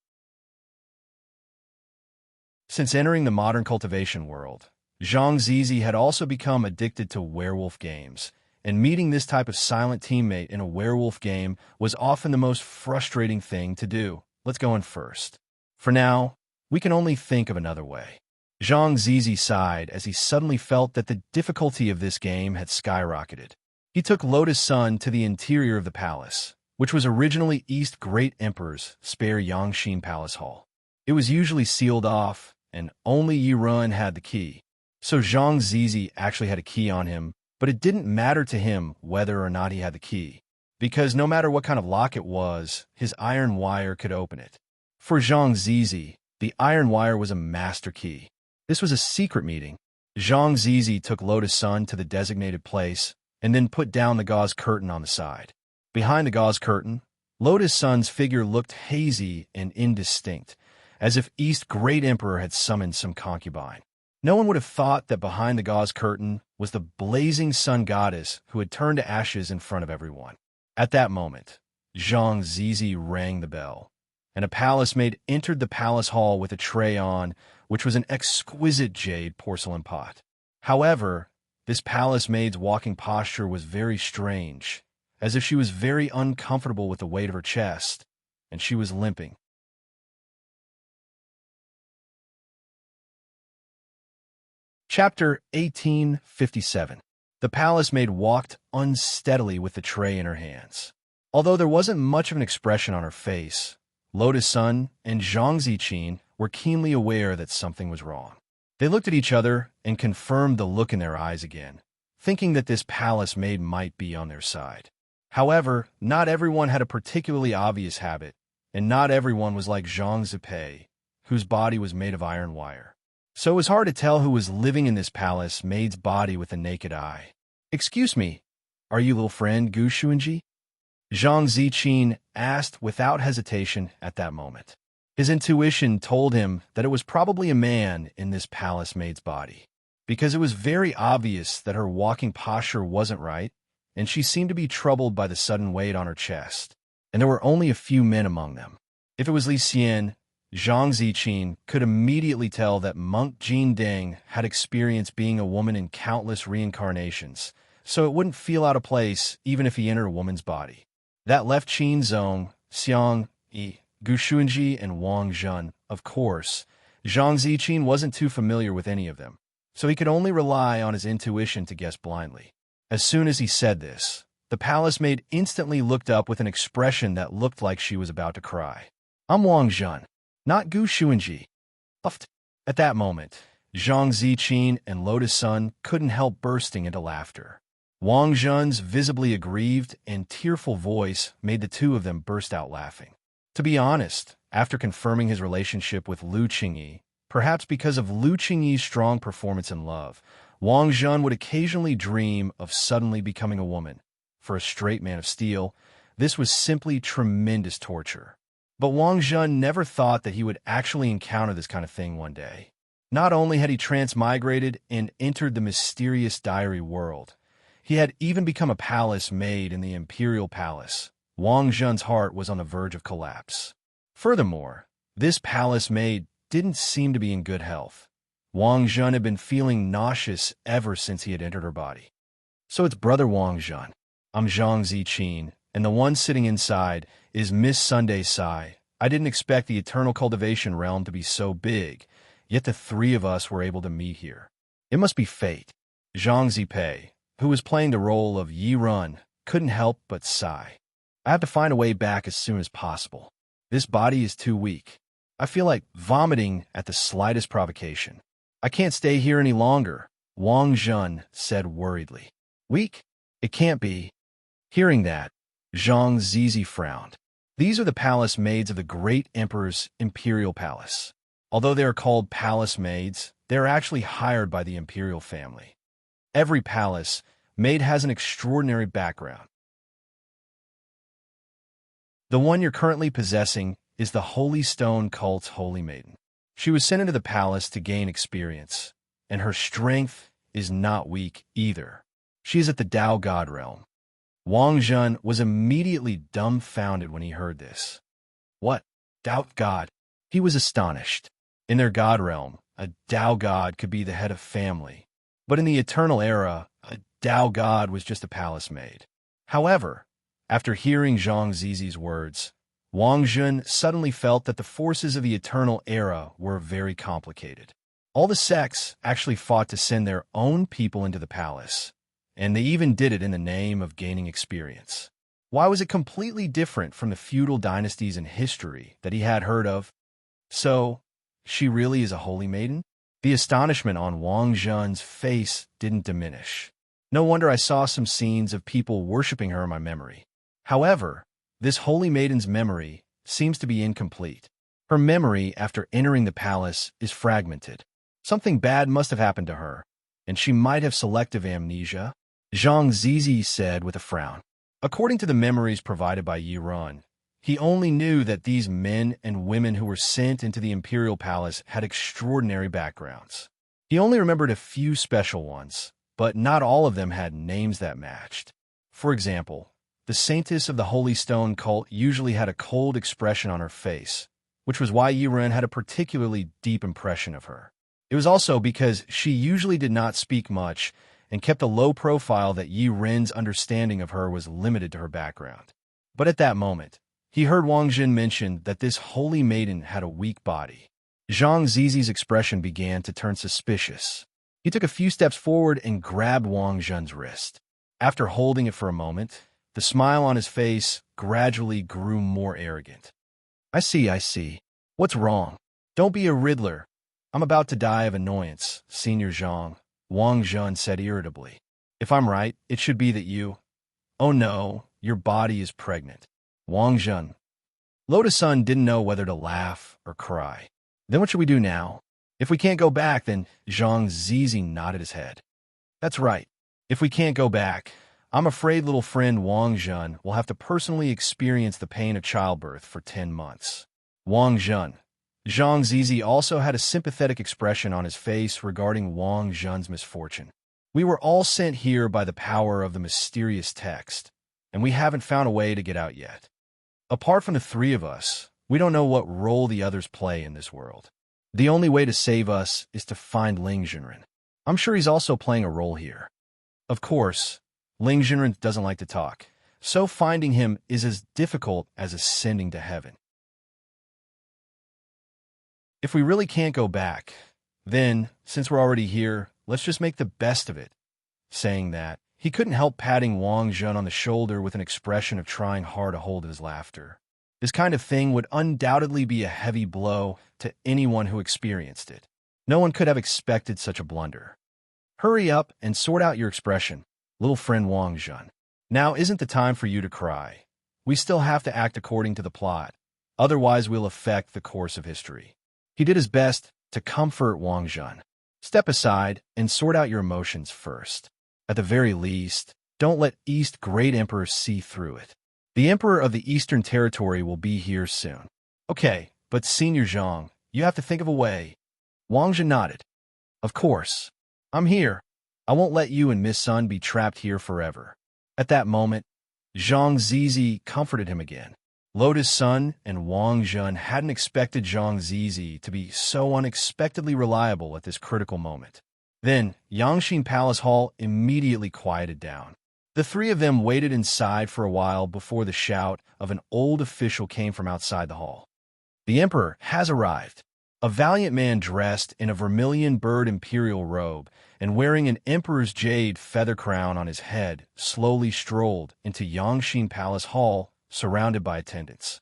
Since entering the modern cultivation world, Zhang Zizi had also become addicted to werewolf games, and meeting this type of silent teammate in a werewolf game was often the most frustrating thing to do. Let's go in first. For now, we can only think of another way. Zhang Zizi sighed as he suddenly felt that the difficulty of this game had skyrocketed. He took Lotus Sun to the interior of the palace, which was originally East Great Emperor's spare Yangxin Palace Hall. It was usually sealed off, and only Yirun had the key. So Zhang Zizi actually had a key on him, but it didn't matter to him whether or not he had the key, because no matter what kind of lock it was, his iron wire could open it. For Zhang Zizi, the iron wire was a master key. This was a secret meeting. Zhang Zizi took Lotus Sun to the designated place and then put down the gauze curtain on the side. Behind the gauze curtain, Lotus Sun's figure looked hazy and indistinct, as if East Great Emperor had summoned some concubine. No one would have thought that behind the gauze curtain was the blazing sun goddess who had turned to ashes in front of everyone. At that moment, Zhang Zizi rang the bell, and a palace maid entered the palace hall with a tray on, which was an exquisite jade porcelain pot. However, this palace maid's walking posture was very strange, as if she was very uncomfortable with the weight of her chest, and she was limping. Chapter 1857. The palace maid walked unsteadily with the tray in her hands. Although there wasn't much of an expression on her face, Lotus Sun and Zhang Ziqin were keenly aware that something was wrong. They looked at each other and confirmed the look in their eyes again, thinking that this palace maid might be on their side. However, not everyone had a particularly obvious habit, and not everyone was like Zhang Zipei, whose body was made of iron wire. So it was hard to tell who was living in this palace maid's body with the naked eye. "Excuse me, are you little friend Gu Xuanji?" Zhang Ziqin asked without hesitation at that moment. His intuition told him that it was probably a man in this palace maid's body, because it was very obvious that her walking posture wasn't right, and she seemed to be troubled by the sudden weight on her chest, and there were only a few men among them. If it was Li Xian, Zhang Ziqin could immediately tell that monk Jin Ding had experienced being a woman in countless reincarnations, so it wouldn't feel out of place even if he entered a woman's body. That left Qin Zong, Xiang Yi, Gu Xuanji, and Wang Zhen. Of course, Zhang Ziqin wasn't too familiar with any of them, so he could only rely on his intuition to guess blindly. As soon as he said this, the palace maid instantly looked up with an expression that looked like she was about to cry. "I'm Wang Zhen, not Gu Xuanji." At that moment, Zhang Ziqin and Lotus Sun couldn't help bursting into laughter. Wang Zhen's visibly aggrieved and tearful voice made the two of them burst out laughing. To be honest, after confirming his relationship with Lu Qingyi, perhaps because of Lu Qingyi's strong performance in love, Wang Zhen would occasionally dream of suddenly becoming a woman. For a straight man of steel, this was simply tremendous torture. But Wang Zhen never thought that he would actually encounter this kind of thing one day. Not only had he transmigrated and entered the mysterious diary world, he had even become a palace maid in the imperial palace. Wang Zhen's heart was on the verge of collapse. Furthermore, this palace maid didn't seem to be in good health. Wang Zhen had been feeling nauseous ever since he had entered her body. "So it's Brother Wang Zhen. I'm Zhang Ziqin, and the one sitting inside is Miss Sunday Sai. I didn't expect the eternal cultivation realm to be so big, yet the three of us were able to meet here. It must be fate." Zhang Zipei, who was playing the role of Yi Run, couldn't help but sigh. "I have to find a way back as soon as possible. This body is too weak. I feel like vomiting at the slightest provocation. I can't stay here any longer," Wang Zhen said worriedly. "Weak? It can't be." Hearing that, Zhang Zizi frowned. These are the palace maids of the great emperor's imperial palace. Although they are called palace maids, they are actually hired by the imperial family. Every palace maid has an extraordinary background. The one you're currently possessing is the Holy Stone Cult's Holy Maiden. She was sent into the palace to gain experience, and her strength is not weak either. She is at the Tao God realm. Wang Zhen was immediately dumbfounded when he heard this. What? Tao God? He was astonished. In their God realm, a Tao God could be the head of family, but in the eternal era, a Tao God was just a palace maid. However, after hearing Zhang Zizi's words, Wang Zhen suddenly felt that the forces of the eternal era were very complicated. All the sects actually fought to send their own people into the palace, and they even did it in the name of gaining experience. Why was it completely different from the feudal dynasties in history that he had heard of? So, she really is a holy maiden? The astonishment on Wang Zhen's face didn't diminish. No wonder I saw some scenes of people worshipping her in my memory. However, this holy maiden's memory seems to be incomplete. Her memory after entering the palace is fragmented. Something bad must have happened to her, and she might have selective amnesia, Zhang Zizi said with a frown. According to the memories provided by Yi Run, he only knew that these men and women who were sent into the imperial palace had extraordinary backgrounds. He only remembered a few special ones, but not all of them had names that matched. For example, the saintess of the Holy Stone cult usually had a cold expression on her face, which was why Yi Run had a particularly deep impression of her. It was also because she usually did not speak much and kept a low profile that Yi Ren's understanding of her was limited to her background. But at that moment, he heard Wang Zhen mention that this holy maiden had a weak body. Zhang Zizi's expression began to turn suspicious. He took a few steps forward and grabbed Wang Zhen's wrist. After holding it for a moment, the smile on his face gradually grew more arrogant. I see. What's wrong? Don't be a riddler. I'm about to die of annoyance, Senior Zhang, Wang Zhen said irritably. If I'm right, it should be that you... Oh no, your body is pregnant. Wang Zhen. Lotus Sun didn't know whether to laugh or cry. Then what should we do now? If we can't go back, then Zhang Zizi nodded his head. That's right. If we can't go back, I'm afraid little friend Wang Zhen will have to personally experience the pain of childbirth for 10 months. Wang Zhen. Zhang Zizi also had a sympathetic expression on his face regarding Wang Zhen's misfortune. We were all sent here by the power of the mysterious text, and we haven't found a way to get out yet. Apart from the three of us, we don't know what role the others play in this world. The only way to save us is to find Ling Zhenren. I'm sure he's also playing a role here. Of course, Ling Zhenren doesn't like to talk, so finding him is as difficult as ascending to heaven. If we really can't go back, then, since we're already here, let's just make the best of it. Saying that, he couldn't help patting Wang Zhen on the shoulder with an expression of trying hard to hold his laughter. This kind of thing would undoubtedly be a heavy blow to anyone who experienced it. No one could have expected such a blunder. Hurry up and sort out your expression, little friend Wang Zhen. Now isn't the time for you to cry. We still have to act according to the plot, otherwise we'll affect the course of history. He did his best to comfort Wang Zhen. Step aside and sort out your emotions first. At the very least, don't let East Great Emperor see through it. The Emperor of the Eastern Territory will be here soon. Okay, but Senior Zhang, you have to think of a way. Wang Zhen nodded. Of course. I'm here. I won't let you and Miss Sun be trapped here forever. At that moment, Zhang Zizi comforted him again. Lotus Sun and Wang Zhen hadn't expected Zhang Zizi to be so unexpectedly reliable at this critical moment. Then, Yangxin Palace Hall immediately quieted down. The three of them waited inside for a while before the shout of an old official came from outside the hall. The Emperor has arrived. A valiant man dressed in a vermilion bird imperial robe and wearing an emperor's jade feather crown on his head slowly strolled into Yangxin Palace Hall, surrounded by attendants.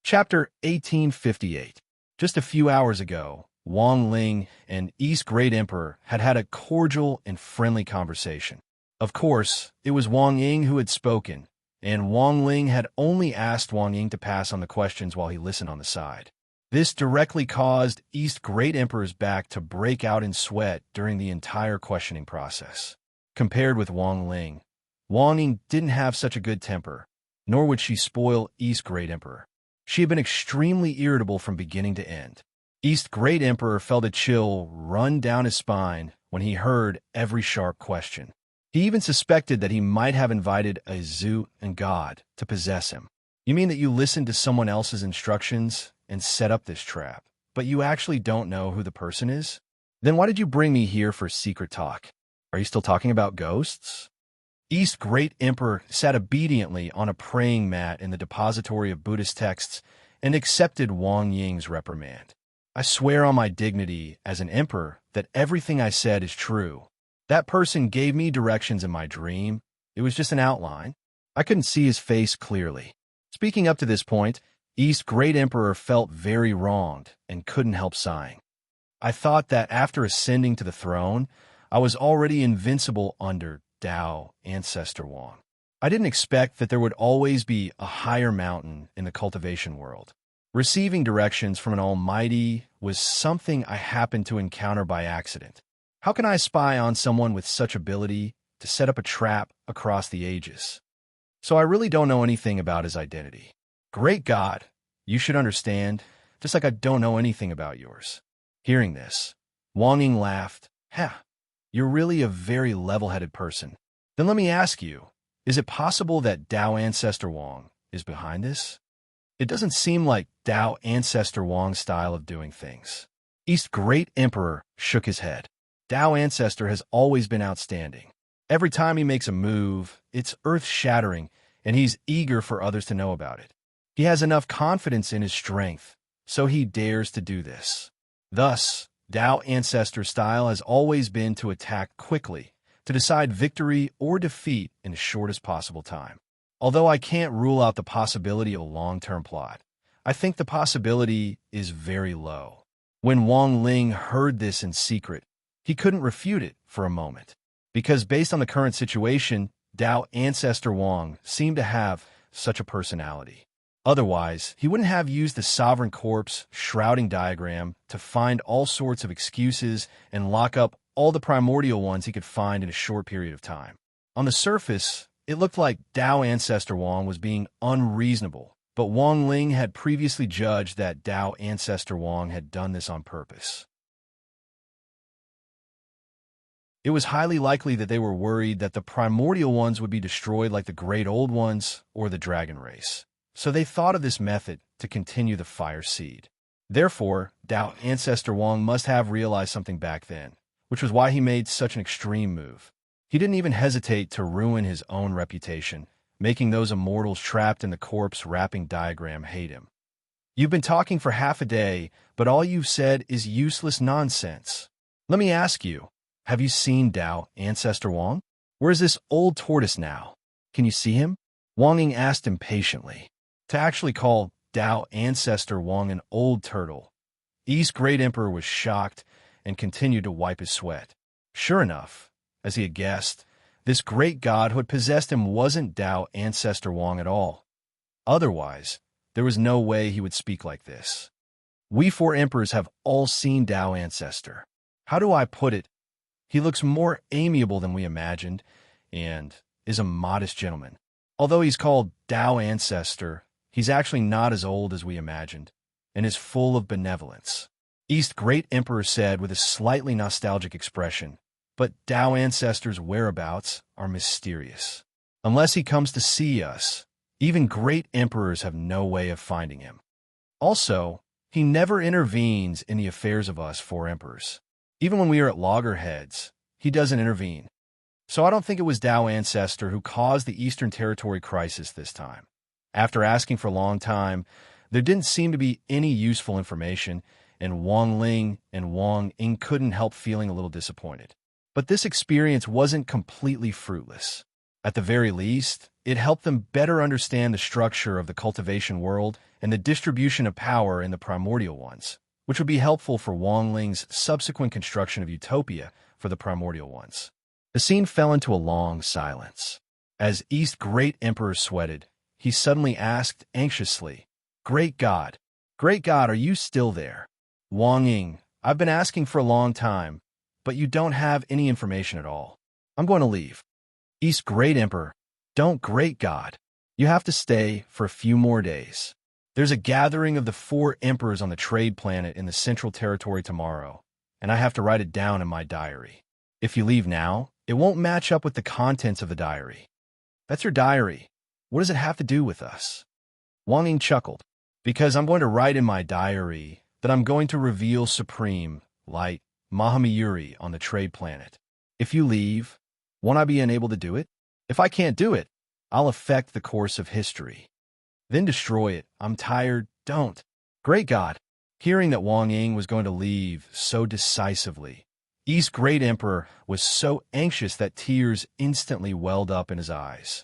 Chapter 1858. Just a few hours ago, Wang Ling and East Great Emperor had a cordial and friendly conversation. Of course, it was Wang Ying who had spoken, and Wang Ling had only asked Wang Ying to pass on the questions while he listened on the side. This directly caused East Great Emperor's back to break out in sweat during the entire questioning process. Compared with Wang Ling, Wang Ying didn't have such a good temper, nor would she spoil East Great Emperor. She had been extremely irritable from beginning to end. East Great Emperor felt a chill run down his spine when he heard every sharp question. He even suspected that he might have invited a Zhu and God to possess him. You mean that you listened to someone else's instructions and set up this trap, but you actually don't know who the person is? Then why did you bring me here for secret talk? Are you still talking about ghosts? East Great Emperor sat obediently on a praying mat in the depository of Buddhist texts and accepted Wang Ying's reprimand. I swear on my dignity as an emperor that everything I said is true. That person gave me directions in my dream. It was just an outline. I couldn't see his face clearly. Speaking up to this point, East Great Emperor felt very wronged and couldn't help sighing. I thought that after ascending to the throne, I was already invincible under Dao Ancestor Wang. I didn't expect that there would always be a higher mountain in the cultivation world. Receiving directions from an almighty was something I happened to encounter by accident. How can I spy on someone with such ability to set up a trap across the ages? So I really don't know anything about his identity. Great God, you should understand, just like I don't know anything about yours. Hearing this, Wang Ying laughed. Ha, you're really a very level-headed person. Then let me ask you, is it possible that Dao Ancestor Wang is behind this? It doesn't seem like Dao Ancestor Wang's style of doing things. East Great Emperor shook his head. Dao Ancestor has always been outstanding. Every time he makes a move, it's earth-shattering, and he's eager for others to know about it. He has enough confidence in his strength, so he dares to do this. Thus, Dao Ancestor's style has always been to attack quickly, to decide victory or defeat in the shortest possible time. Although I can't rule out the possibility of a long-term plot, I think the possibility is very low. When Wang Ling heard this in secret, he couldn't refute it for a moment, because based on the current situation, Dao Ancestor Wang seemed to have such a personality. Otherwise, he wouldn't have used the sovereign corpse shrouding diagram to find all sorts of excuses and lock up all the primordial ones he could find in a short period of time. On the surface, it looked like Dao Ancestor Wang was being unreasonable, but Wang Ling had previously judged that Dao Ancestor Wang had done this on purpose. It was highly likely that they were worried that the primordial ones would be destroyed like the Great Old Ones or the Dragon Race. So they thought of this method to continue the fire seed. Therefore, Dao Ancestor Wang must have realized something back then, which was why he made such an extreme move. He didn't even hesitate to ruin his own reputation, making those immortals trapped in the corpse wrapping diagram hate him. You've been talking for half a day, but all you've said is useless nonsense. Let me ask you, have you seen Dao Ancestor Wang? Where's this old tortoise now? Can you see him? Wang Ying asked impatiently. To actually call Dao Ancestor Wang an old turtle, East Great Emperor was shocked and continued to wipe his sweat. Sure enough, as he had guessed, this great god who had possessed him wasn't Dao Ancestor Wang at all. Otherwise, there was no way he would speak like this. We 4 emperors have all seen Dao Ancestor. How do I put it? He looks more amiable than we imagined, and is a modest gentleman. Although he's called Dao Ancestor, he's actually not as old as we imagined, and is full of benevolence. East Great Emperor said with a slightly nostalgic expression, but Dao Ancestor's whereabouts are mysterious. Unless he comes to see us, even great emperors have no way of finding him. Also, he never intervenes in the affairs of us 4 emperors. Even when we are at loggerheads, he doesn't intervene. So I don't think it was Dao Ancestor who caused the Eastern Territory crisis this time. After asking for a long time, there didn't seem to be any useful information, and Wang Ling and Wang Ying couldn't help feeling a little disappointed. But this experience wasn't completely fruitless. At the very least, it helped them better understand the structure of the cultivation world and the distribution of power in the primordial ones, which would be helpful for Wang Ling's subsequent construction of Utopia for the primordial ones. The scene fell into a long silence. As East Great Emperor sweated, he suddenly asked anxiously, Great God, are you still there? Wang Ying, I've been asking for a long time, but you don't have any information at all. I'm going to leave. East Great Emperor, don't Great God. You have to stay for a few more days. There's a gathering of the 4 emperors on the trade planet in the Central Territory tomorrow, and I have to write it down in my diary. If you leave now, it won't match up with the contents of the diary. That's your diary. What does it have to do with us? Wang Ying chuckled. Because I'm going to write in my diary that I'm going to reveal Supreme Light Mahamayuri on the trade planet. If you leave, won't I be unable to do it? If I can't do it, I'll affect the course of history. Then destroy it. I'm tired. Don't. Great God. Hearing that Wang Ying was going to leave so decisively, East Great Emperor was so anxious that tears instantly welled up in his eyes.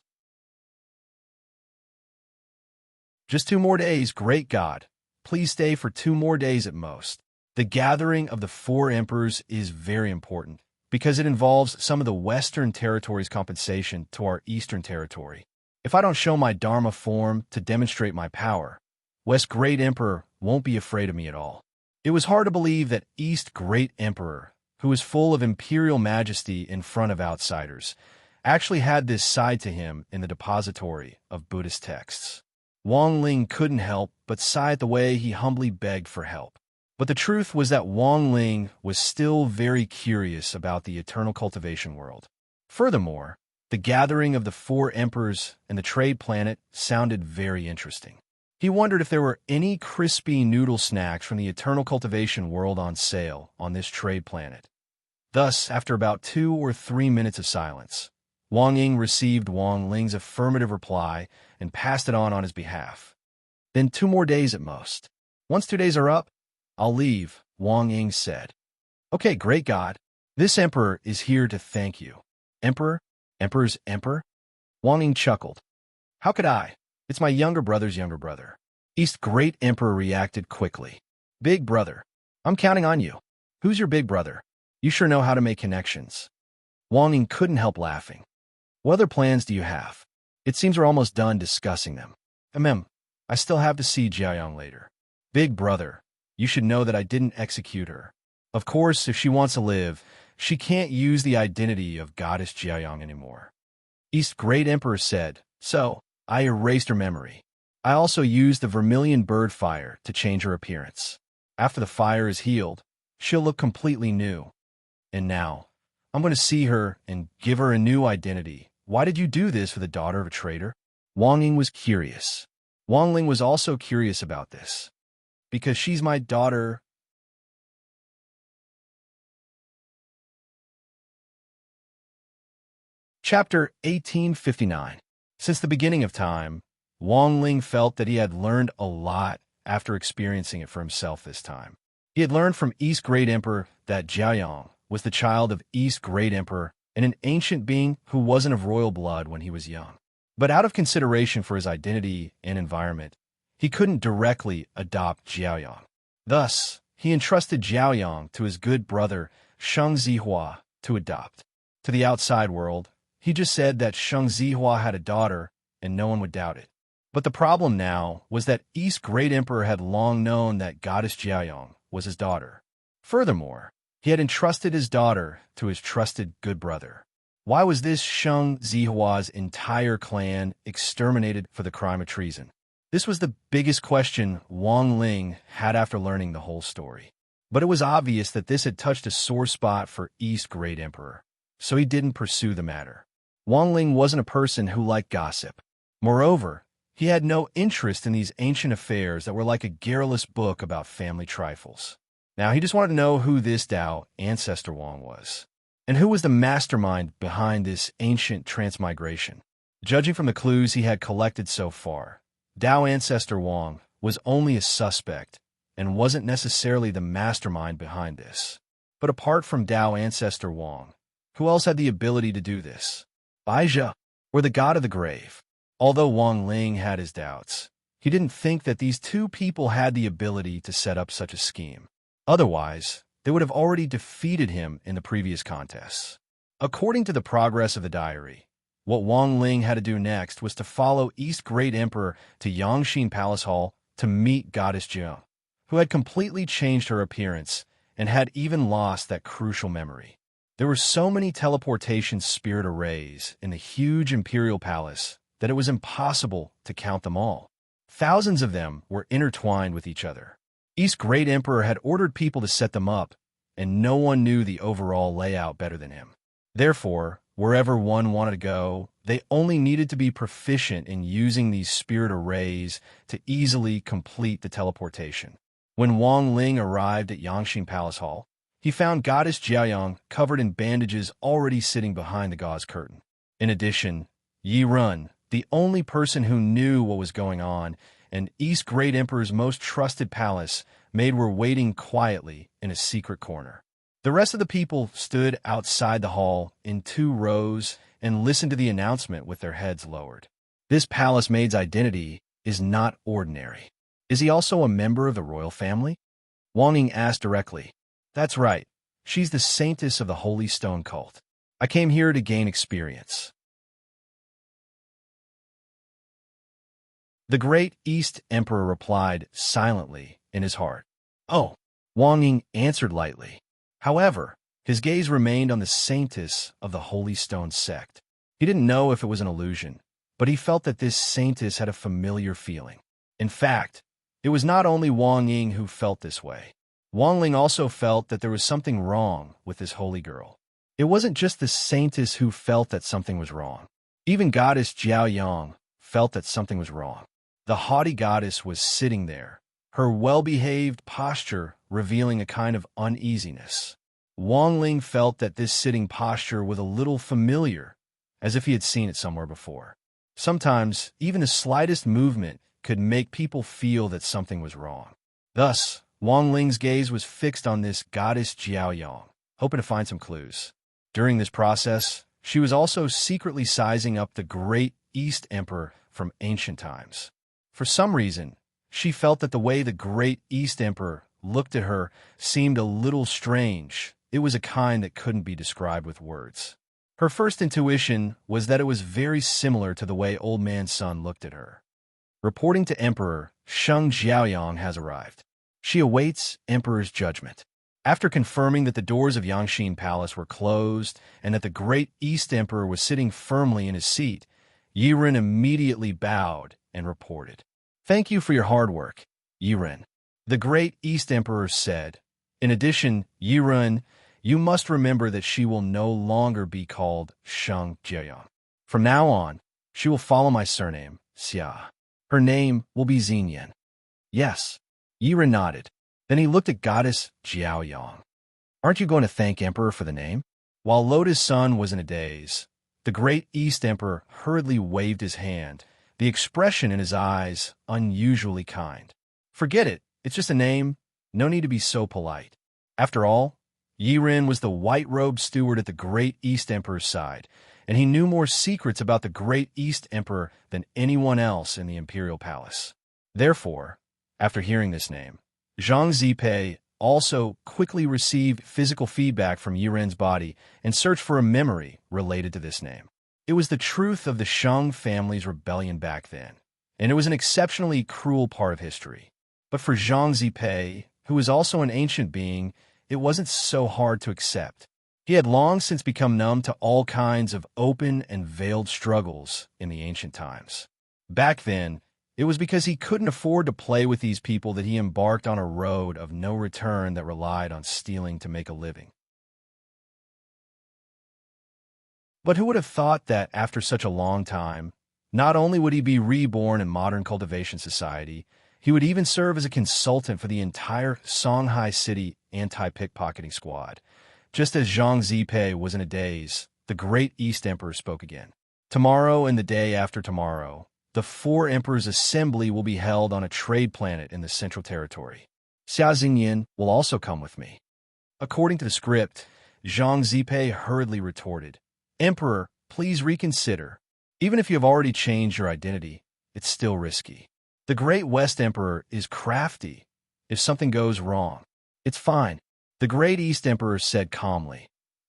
Just 2 more days, Great God. Please stay for 2 more days at most. The gathering of the 4 emperors is very important because it involves some of the Western Territory's compensation to our Eastern Territory. If I don't show my Dharma form to demonstrate my power, West Great Emperor won't be afraid of me at all. It was hard to believe that East Great Emperor, who is full of imperial majesty in front of outsiders, actually had this side to him in the depository of Buddhist texts. Wang Ling couldn't help but sigh at the way he humbly begged for help. But the truth was that Wang Ling was still very curious about the eternal cultivation world. Furthermore, the gathering of the 4 emperors and the trade planet sounded very interesting. He wondered if there were any crispy noodle snacks from the eternal cultivation world on sale on this trade planet. Thus, after about 2 or 3 minutes of silence, Wang Ying received Wang Ling's affirmative reply and passed it on his behalf. Then 2 more days at most. Once 2 days are up, I'll leave, Wang Ying said. Okay, Great God. This emperor is here to thank you. Emperor? Emperor's emperor? Wang Ying chuckled. How could I? It's my younger brother's younger brother. East Great Emperor reacted quickly. Big brother. I'm counting on you. Who's your big brother? You sure know how to make connections. Wang Ying couldn't help laughing. What other plans do you have? It seems we're almost done discussing them. I still have to see Jiaoyang later. Big brother, you should know that I didn't execute her. Of course, if she wants to live, she can't use the identity of Goddess Jiaoyang anymore. East Great Emperor said, so I erased her memory. I also used the vermilion bird fire to change her appearance. After the fire is healed, she'll look completely new. And now, I'm going to see her and give her a new identity. Why did you do this for the daughter of a traitor? Wang Ying was curious. Wang Ling was also curious about this. Because she's my daughter. Chapter 1859. Since the beginning of time, Wang Ling felt that he had learned a lot after experiencing it for himself this time. He had learned from East Great Emperor that Jiaoyang was the child of East Great Emperor and an ancient being who wasn't of royal blood when he was young. But out of consideration for his identity and environment, he couldn't directly adopt Jiaoyang. Thus, he entrusted Jiaoyang to his good brother Sheng Zihua to adopt. To the outside world, he just said that Sheng Zihua had a daughter and no one would doubt it. But the problem now was that East Great Emperor had long known that Goddess Jiaoyang was his daughter. Furthermore, he had entrusted his daughter to his trusted good brother. Why was this Sheng Zihua's entire clan exterminated for the crime of treason? This was the biggest question Wang Ling had after learning the whole story. But it was obvious that this had touched a sore spot for East Great Emperor, so he didn't pursue the matter. Wang Ling wasn't a person who liked gossip. Moreover, he had no interest in these ancient affairs that were like a garrulous book about family trifles. Now he just wanted to know who this Dao ancestor Wang was, and who was the mastermind behind this ancient transmigration. Judging from the clues he had collected so far, Dao ancestor Wang was only a suspect and wasn't necessarily the mastermind behind this. But apart from Dao ancestor Wang, who else had the ability to do this? Baizha, or the god of the grave? Although Wang Ling had his doubts, he didn't think that these two people had the ability to set up such a scheme. Otherwise, they would have already defeated him in the previous contests. According to the progress of the diary, what Wang Ling had to do next was to follow East Great Emperor to Yangxin Palace Hall to meet Goddess Jiang, who had completely changed her appearance and had even lost that crucial memory. There were so many teleportation spirit arrays in the huge imperial palace that it was impossible to count them all. Thousands of them were intertwined with each other. East Great Emperor had ordered people to set them up, and no one knew the overall layout better than him. Therefore, wherever one wanted to go, they only needed to be proficient in using these spirit arrays to easily complete the teleportation. When Wang Ling arrived at Yangxin Palace Hall, he found Goddess Jiaoyang covered in bandages already sitting behind the gauze curtain. In addition, Yi Run, the only person who knew what was going on, and East Great Emperor's most trusted palace maid were waiting quietly in a secret corner. The rest of the people stood outside the hall in 2 rows and listened to the announcement with their heads lowered. This palace maid's identity is not ordinary. Is he also a member of the royal family? Wang Ying asked directly. That's right. She's the saintess of the Holy Stone cult. I came here to gain experience. The great East Emperor replied silently in his heart. Oh, Wang Ying answered lightly. However, his gaze remained on the saintess of the Holy Stone sect. He didn't know if it was an illusion, but he felt that this saintess had a familiar feeling. In fact, it was not only Wang Ying who felt this way. Wang Ling also felt that there was something wrong with this holy girl. It wasn't just the saintess who felt that something was wrong. Even Goddess Jiaoyang felt that something was wrong. The haughty goddess was sitting there, her well-behaved posture revealing a kind of uneasiness. Wang Ling felt that this sitting posture was a little familiar, as if he had seen it somewhere before. Sometimes, even the slightest movement could make people feel that something was wrong. Thus, Wang Ling's gaze was fixed on this Goddess Jiaoyang, hoping to find some clues. During this process, she was also secretly sizing up the great East Emperor from ancient times. For some reason, she felt that the way the great East Emperor looked at her seemed a little strange. It was a kind that couldn't be described with words. Her first intuition was that it was very similar to the way Old Man Sun looked at her. reporting to Emperor Sheng Jiaoyang has arrived. She awaits Emperor's judgment. After confirming that the doors of Yangxin Palace were closed and that the Great East Emperor was sitting firmly in his seat, Yiren immediately bowed and reported. "Thank you for your hard work, Yiren," the Great East Emperor said. "In addition, Yiren, you must remember that she will no longer be called Sheng Jiaoyang. From now on, she will follow my surname, Xia. Her name will be Xinyan." "Yes." Yiren nodded. Then he looked at Goddess Jiaoyang. "Aren't you going to thank Emperor for the name?" While Lotus Sun was in a daze, the Great East Emperor hurriedly waved his hand, the expression in his eyes unusually kind. "Forget it. It's just a name. No need to be so polite." After all, Yiren was the white-robed steward at the Great East Emperor's side, and he knew more secrets about the Great East Emperor than anyone else in the Imperial Palace. Therefore, after hearing this name, Zhang Zipei also quickly received physical feedback from Yiren's body and searched for a memory related to this name. It was the truth of the Shang family's rebellion back then, and it was an exceptionally cruel part of history. But for Zhang Zipei, who was also an ancient being, it wasn't so hard to accept. He had long since become numb to all kinds of open and veiled struggles in the ancient times. Back then, it was because he couldn't afford to play with these people that he embarked on a road of no return that relied on stealing to make a living. But who would have thought that after such a long time, not only would he be reborn in modern cultivation society, he would even serve as a consultant for the entire Songhai City anti-pickpocketing squad. Just as Zhang Zipei was in a daze, the Great East Emperor spoke again. "Tomorrow and the day after tomorrow, the Four Emperors' Assembly will be held on a trade planet in the Central Territory. Xia Xinyan will also come with me." According to the script, Zhang Zipei hurriedly retorted, "Emperor, please reconsider. Even if you have already changed your identity, it's still risky. The Great West Emperor is crafty. If something goes wrong, it's fine." The Great East Emperor said calmly,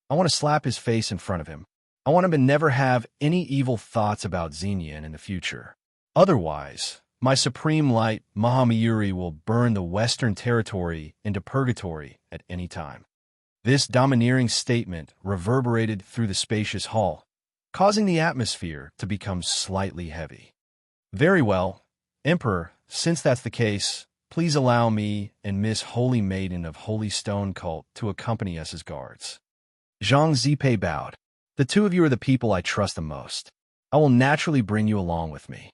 "I want to slap his face in front of him. I want him to never have any evil thoughts about Xinyan in the future. Otherwise, my supreme light, Mahamayuri, will burn the Western Territory into purgatory at any time." This domineering statement reverberated through the spacious hall, causing the atmosphere to become slightly heavy. "Very well, Emperor, since that's the case, please allow me and Miss Holy Maiden of Holy Stone Cult to accompany us as guards." Zhang Zipei bowed. "The two of you are the people I trust the most. I will naturally bring you along with me."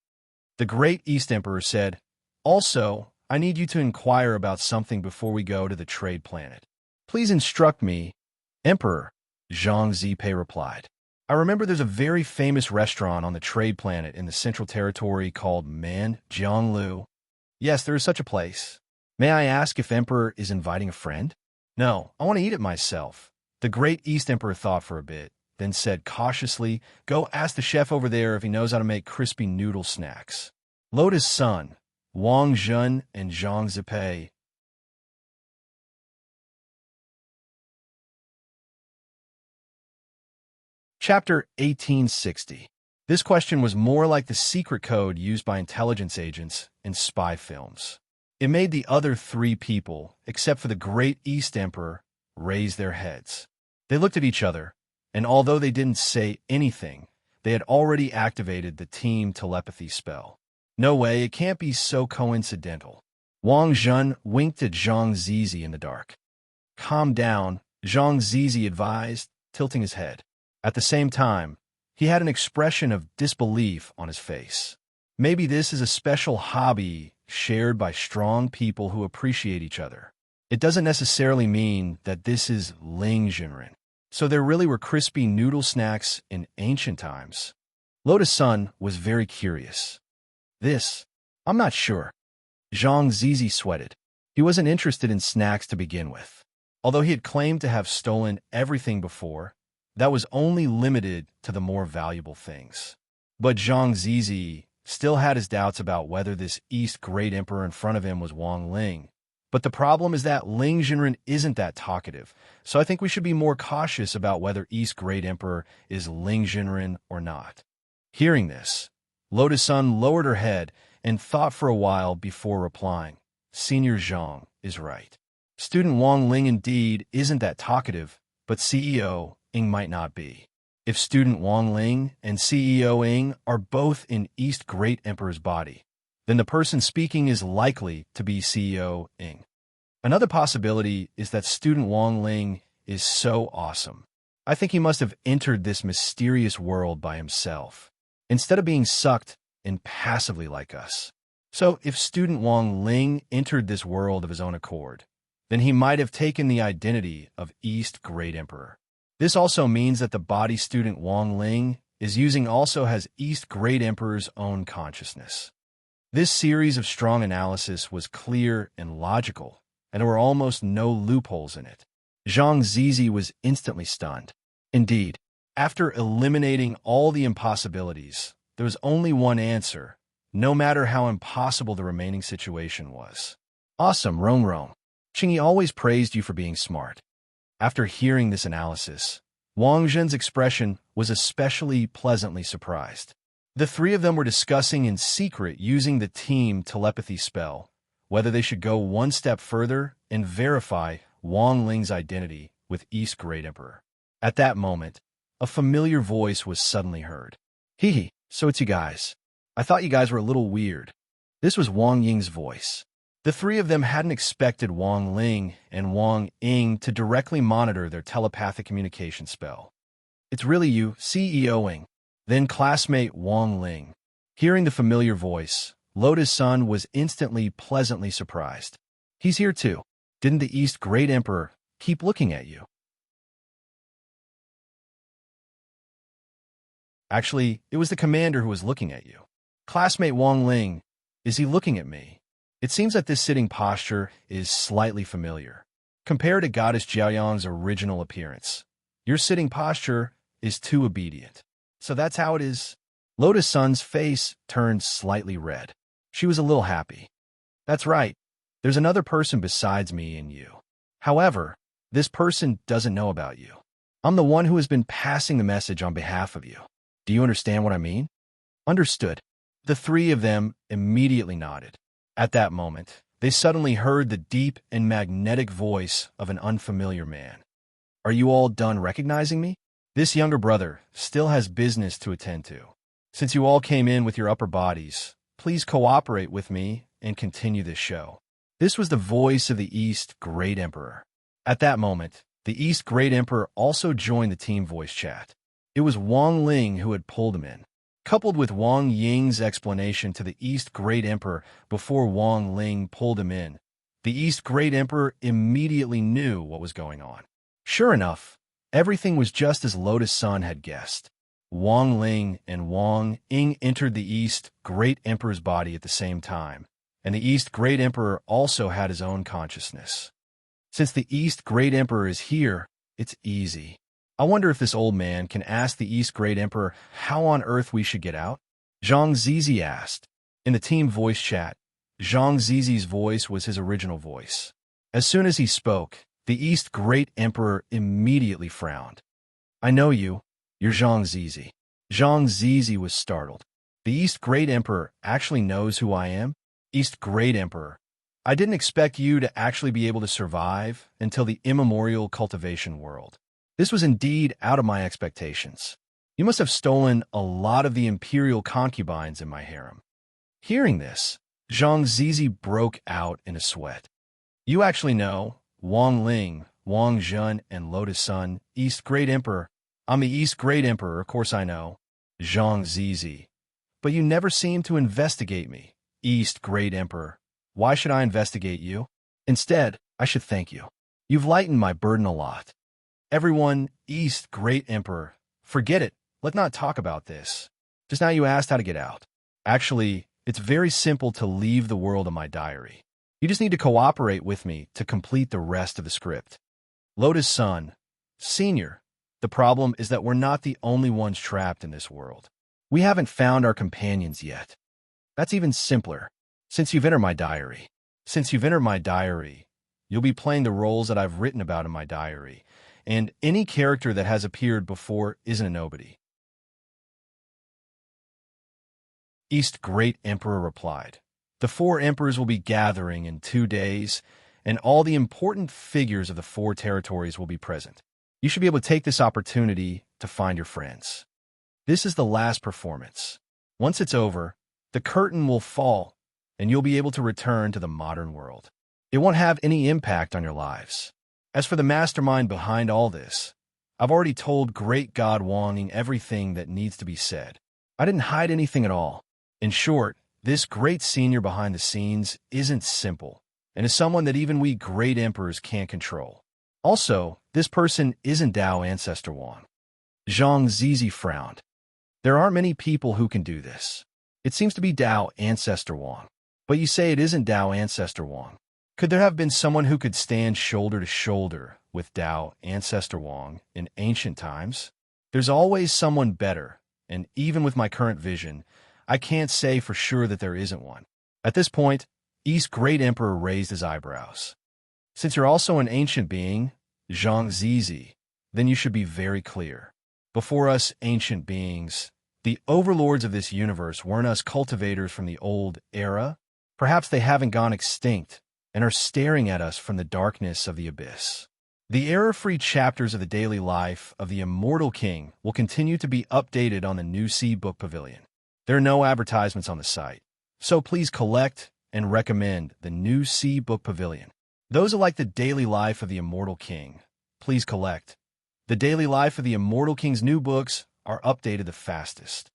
The Great East Emperor said, "Also, I need you to inquire about something before we go to the trade planet." "Please instruct me, Emperor," Zhang Zipei replied. "I remember there's a very famous restaurant on the trade planet in the Central Territory called Man Jianglu." "Yes, there is such a place. May I ask if Emperor is inviting a friend?" "No, I want to eat it myself." The Great East Emperor thought for a bit, then said cautiously, "Go ask the chef over there if he knows how to make crispy noodle snacks." Lotus Sun, Wang Zhen, and Zhang Zipei. Chapter 1860. This question was more like the secret code used by intelligence agents in spy films. It made the other three people, except for the Great East Emperor, raise their heads. They looked at each other, and although they didn't say anything, they had already activated the team telepathy spell. "No way, it can't be so coincidental." Wang Zhen winked at Zhang Zizi in the dark. "Calm down," Zhang Zizi advised, tilting his head. At the same time, he had an expression of disbelief on his face. Maybe this is a special hobby shared by strong people who appreciate each other. It doesn't necessarily mean that this is Ling Jinren. So there really were crispy noodle snacks in ancient times. Lotus Sun was very curious. I'm not sure." Zhang Zizi sweated. He wasn't interested in snacks to begin with. Although he had claimed to have stolen everything before, that was only limited to the more valuable things. But Zhang Zizi still had his doubts about whether this East Great Emperor in front of him was Wang Ling. But the problem is that Ling Jinren isn't that talkative, so I think we should be more cautious about whether East Great Emperor is Ling Jinren or not. Hearing this, Lotus Sun lowered her head and thought for a while before replying. Senior Zhang is right. Student Wang Ling indeed isn't that talkative, but CEO Ing might not be. If student Wang Ling and CEO Ing are both in East Great Emperor's body, then the person speaking is likely to be CEO Ing. Another possibility is that student Wang Ling is so awesome. I think he must have entered this mysterious world by himself, instead of being sucked in passively like us. So if student Wang Ling entered this world of his own accord, then he might have taken the identity of East Great Emperor. This also means that the body student Wang Ling is using also has East Great Emperor's own consciousness. This series of strong analysis was clear and logical, and there were almost no loopholes in it. Zhang Zizi was instantly stunned. Indeed, after eliminating all the impossibilities, there was only one answer, no matter how impossible the remaining situation was. Awesome, Rong Rong. Qingyi always praised you for being smart. After hearing this analysis, Wang Zhen's expression was especially pleasantly surprised. The three of them were discussing in secret using the team telepathy spell, whether they should go one step further and verify Wang Ling's identity with East Great Emperor. At that moment, a familiar voice was suddenly heard. Hee hee, so it's you guys. I thought you guys were a little weird. This was Wang Ying's voice. The three of them hadn't expected Wang Ling and Wang Ying to directly monitor their telepathic communication spell. It's really you, CEO Ying. Then classmate Wang Ling. Hearing the familiar voice, Lotus Sun was instantly pleasantly surprised. He's here too. Didn't the East Great Emperor keep looking at you? Actually, it was the commander who was looking at you. Classmate Wang Ling, is he looking at me? It seems that this sitting posture is slightly familiar. Compared to Goddess Jiaoyang's original appearance, your sitting posture is too obedient. So that's how it is. Lotus Sun's face turned slightly red. She was a little happy. That's right. There's another person besides me and you. However, this person doesn't know about you. I'm the one who has been passing the message on behalf of you. Do you understand what I mean? Understood. The three of them immediately nodded. At that moment, they suddenly heard the deep and magnetic voice of an unfamiliar man. Are you all done recognizing me? This younger brother still has business to attend to. Since you all came in with your upper bodies, please cooperate with me and continue this show. This was the voice of the East Great Emperor. At that moment, the East Great Emperor also joined the team voice chat. It was Wang Ling who had pulled him in. Coupled with Wang Ying's explanation to the East Great Emperor before Wang Ling pulled him in, the East Great Emperor immediately knew what was going on. Sure enough, everything was just as Lotus Sun had guessed. Wang Ling and Wang Ying entered the East Great Emperor's body at the same time, and the East Great Emperor also had his own consciousness. Since the East Great Emperor is here, it's easy. I wonder if this old man can ask the East Great Emperor how on earth we should get out? Zhang Zizi asked. In the team voice chat, Zhang Zizi's voice was his original voice. As soon as he spoke, the East Great Emperor immediately frowned. I know you. You're Zhang Zizi. Zhang Zizi was startled. The East Great Emperor actually knows who I am? East Great Emperor. I didn't expect you to actually be able to survive until the immemorial cultivation world. This was indeed out of my expectations. You must have stolen a lot of the imperial concubines in my harem. Hearing this, Zhang Zizi broke out in a sweat. You actually know Wang Ling, Wang Zhen, and Lotus Sun, East Great Emperor. I'm the East Great Emperor, of course I know. Zhang Zizi. But you never seem to investigate me, East Great Emperor. Why should I investigate you? Instead, I should thank you. You've lightened my burden a lot. Everyone, East Great Emperor, forget it. Let's not talk about this. Just now you asked how to get out. Actually, it's very simple to leave the world of my diary. You just need to cooperate with me to complete the rest of the script. Lotus Sun, Senior, the problem is that we're not the only ones trapped in this world. We haven't found our companions yet. That's even simpler. Since you've entered my diary. You'll be playing the roles that I've written about in my diary, and any character that has appeared before isn't a nobody. East Great Emperor replied. The 4 emperors will be gathering in 2 days, and all the important figures of the 4 territories will be present. You should be able to take this opportunity to find your friends. This is the last performance. Once it's over, the curtain will fall, and you'll be able to return to the modern world. It won't have any impact on your lives. As for the mastermind behind all this, I've already told Great God Wang everything that needs to be said. I didn't hide anything at all. In short, this great senior behind the scenes isn't simple, and is someone that even we great emperors can't control. Also, this person isn't Dao Ancestor Wang. Zhang Zizi frowned. There aren't many people who can do this. It seems to be Dao Ancestor Wang. But you say it isn't Dao Ancestor Wang. Could there have been someone who could stand shoulder to shoulder with Dao Ancestor Wang in ancient times? There's always someone better, and even with my current vision, I can't say for sure that there isn't one. At this point, East Great Emperor raised his eyebrows. Since you're also an ancient being, Zhang Zizi, then you should be very clear. Before us ancient beings, the overlords of this universe weren't us cultivators from the old era. Perhaps they haven't gone extinct and are staring at us from the darkness of the abyss. The error-free chapters of the daily life of the immortal king will continue to be updated on the New Sea Book Pavilion. There are no advertisements on the site, so please collect and recommend the New Sea Book Pavilion. Those who like the daily life of the immortal king, please collect. The daily life of the immortal king's new books are updated the fastest.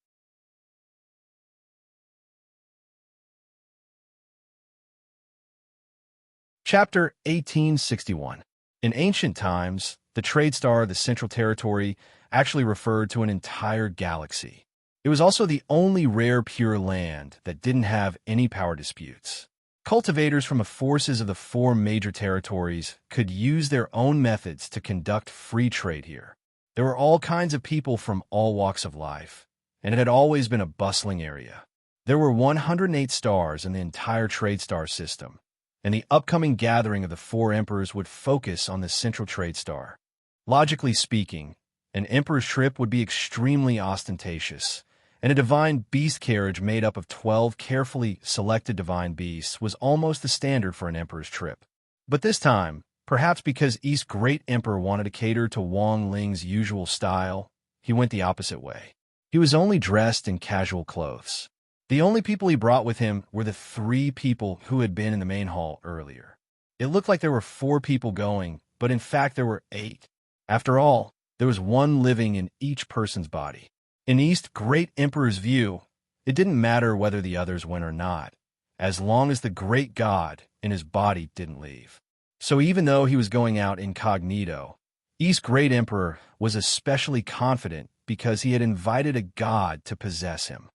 Chapter 1861. In ancient times, the trade star of the Central Territory actually referred to an entire galaxy. It was also the only rare pure land that didn't have any power disputes. Cultivators from the forces of the 4 major territories could use their own methods to conduct free trade here. There were all kinds of people from all walks of life, and it had always been a bustling area. There were 108 stars in the entire trade star system, and the upcoming gathering of the 4 emperors would focus on the central trade star. Logically speaking, an emperor's trip would be extremely ostentatious, and a divine beast carriage made up of 12 carefully selected divine beasts was almost the standard for an emperor's trip. But this time, perhaps because East Great Emperor wanted to cater to Wang Ling's usual style, he went the opposite way. He was only dressed in casual clothes. The only people he brought with him were the 3 people who had been in the main hall earlier. It looked like there were 4 people going, but in fact there were 8. After all, there was 1 living in each person's body. In East Great Emperor's view, it didn't matter whether the others went or not, as long as the great god in his body didn't leave. So even though he was going out incognito, East Great Emperor was especially confident because he had invited a god to possess him.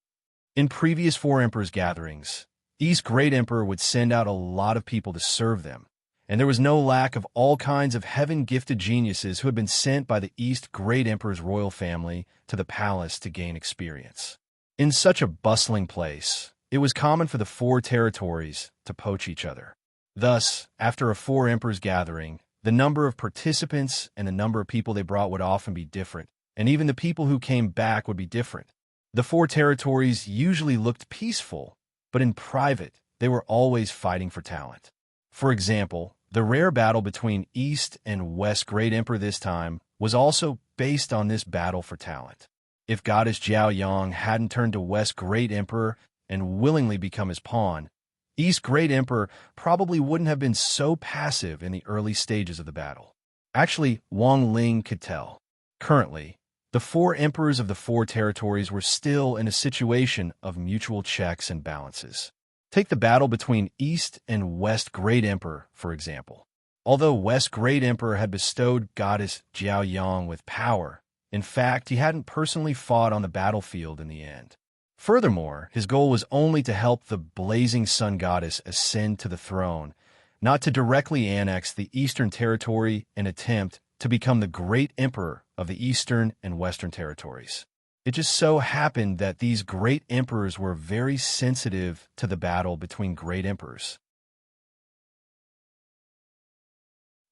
In previous 4 emperors' gatherings, East Great Emperor would send out a lot of people to serve them, and there was no lack of all kinds of heaven-gifted geniuses who had been sent by the East Great Emperor's royal family to the palace to gain experience. In such a bustling place, it was common for the 4 territories to poach each other. Thus, after a 4 emperors' gathering, the number of participants and the number of people they brought would often be different, and even the people who came back would be different. The 4 territories usually looked peaceful, but in private, they were always fighting for talent. For example, the rare battle between East and West Great Emperor this time was also based on this battle for talent. If Goddess Jiao Yang hadn't turned to West Great Emperor and willingly become his pawn, East Great Emperor probably wouldn't have been so passive in the early stages of the battle. Actually, Wang Ling could tell. Currently, the 4 emperors of the 4 territories were still in a situation of mutual checks and balances. Take the battle between East and West Great Emperor, for example. Although West Great Emperor had bestowed Goddess Jiao Yang with power, in fact, he hadn't personally fought on the battlefield in the end. Furthermore, his goal was only to help the blazing sun goddess ascend to the throne, not to directly annex the Eastern Territory and attempt to become the great emperor of the Eastern and Western territories. It just so happened that these great emperors were very sensitive to the battle between great emperors.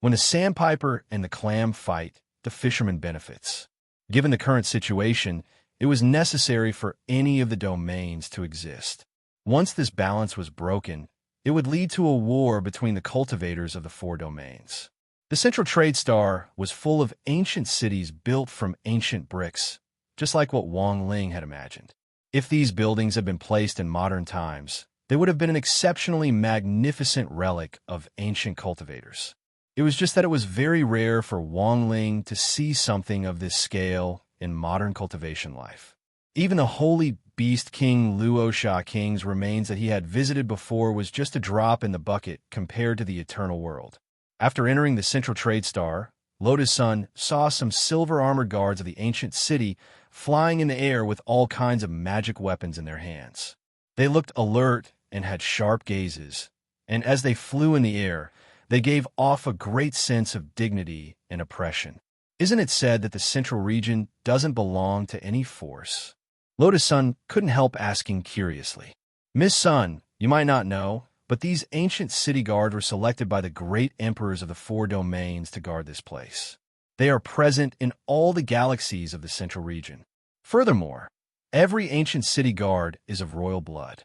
When the sandpiper and the clam fight, the fisherman benefits. Given the current situation, It was necessary for any of the domains to exist. Once this balance was broken, it would lead to a war between the cultivators of the four domains. The Central Trade Star was full of ancient cities built from ancient bricks, just like what Wang Ling had imagined. If these buildings had been placed in modern times, they would have been an exceptionally magnificent relic of ancient cultivators. It was just that it was very rare for Wang Ling to see something of this scale in modern cultivation life. Even the holy beast king Luo Sha King's remains that he had visited before was just a drop in the bucket compared to the eternal world. After entering the Central Trade Star, Lotus Sun saw some silver-armored guards of the ancient city flying in the air with all kinds of magic weapons in their hands. They looked alert and had sharp gazes, and as they flew in the air, they gave off a great sense of dignity and oppression. Isn't it said that the Central region doesn't belong to any force? Lotus Sun couldn't help asking curiously. Miss Sun, you might not know, but these ancient city guards were selected by the great emperors of the four domains to guard this place. They are present in all the galaxies of the Central region. Furthermore, every ancient city guard is of royal blood.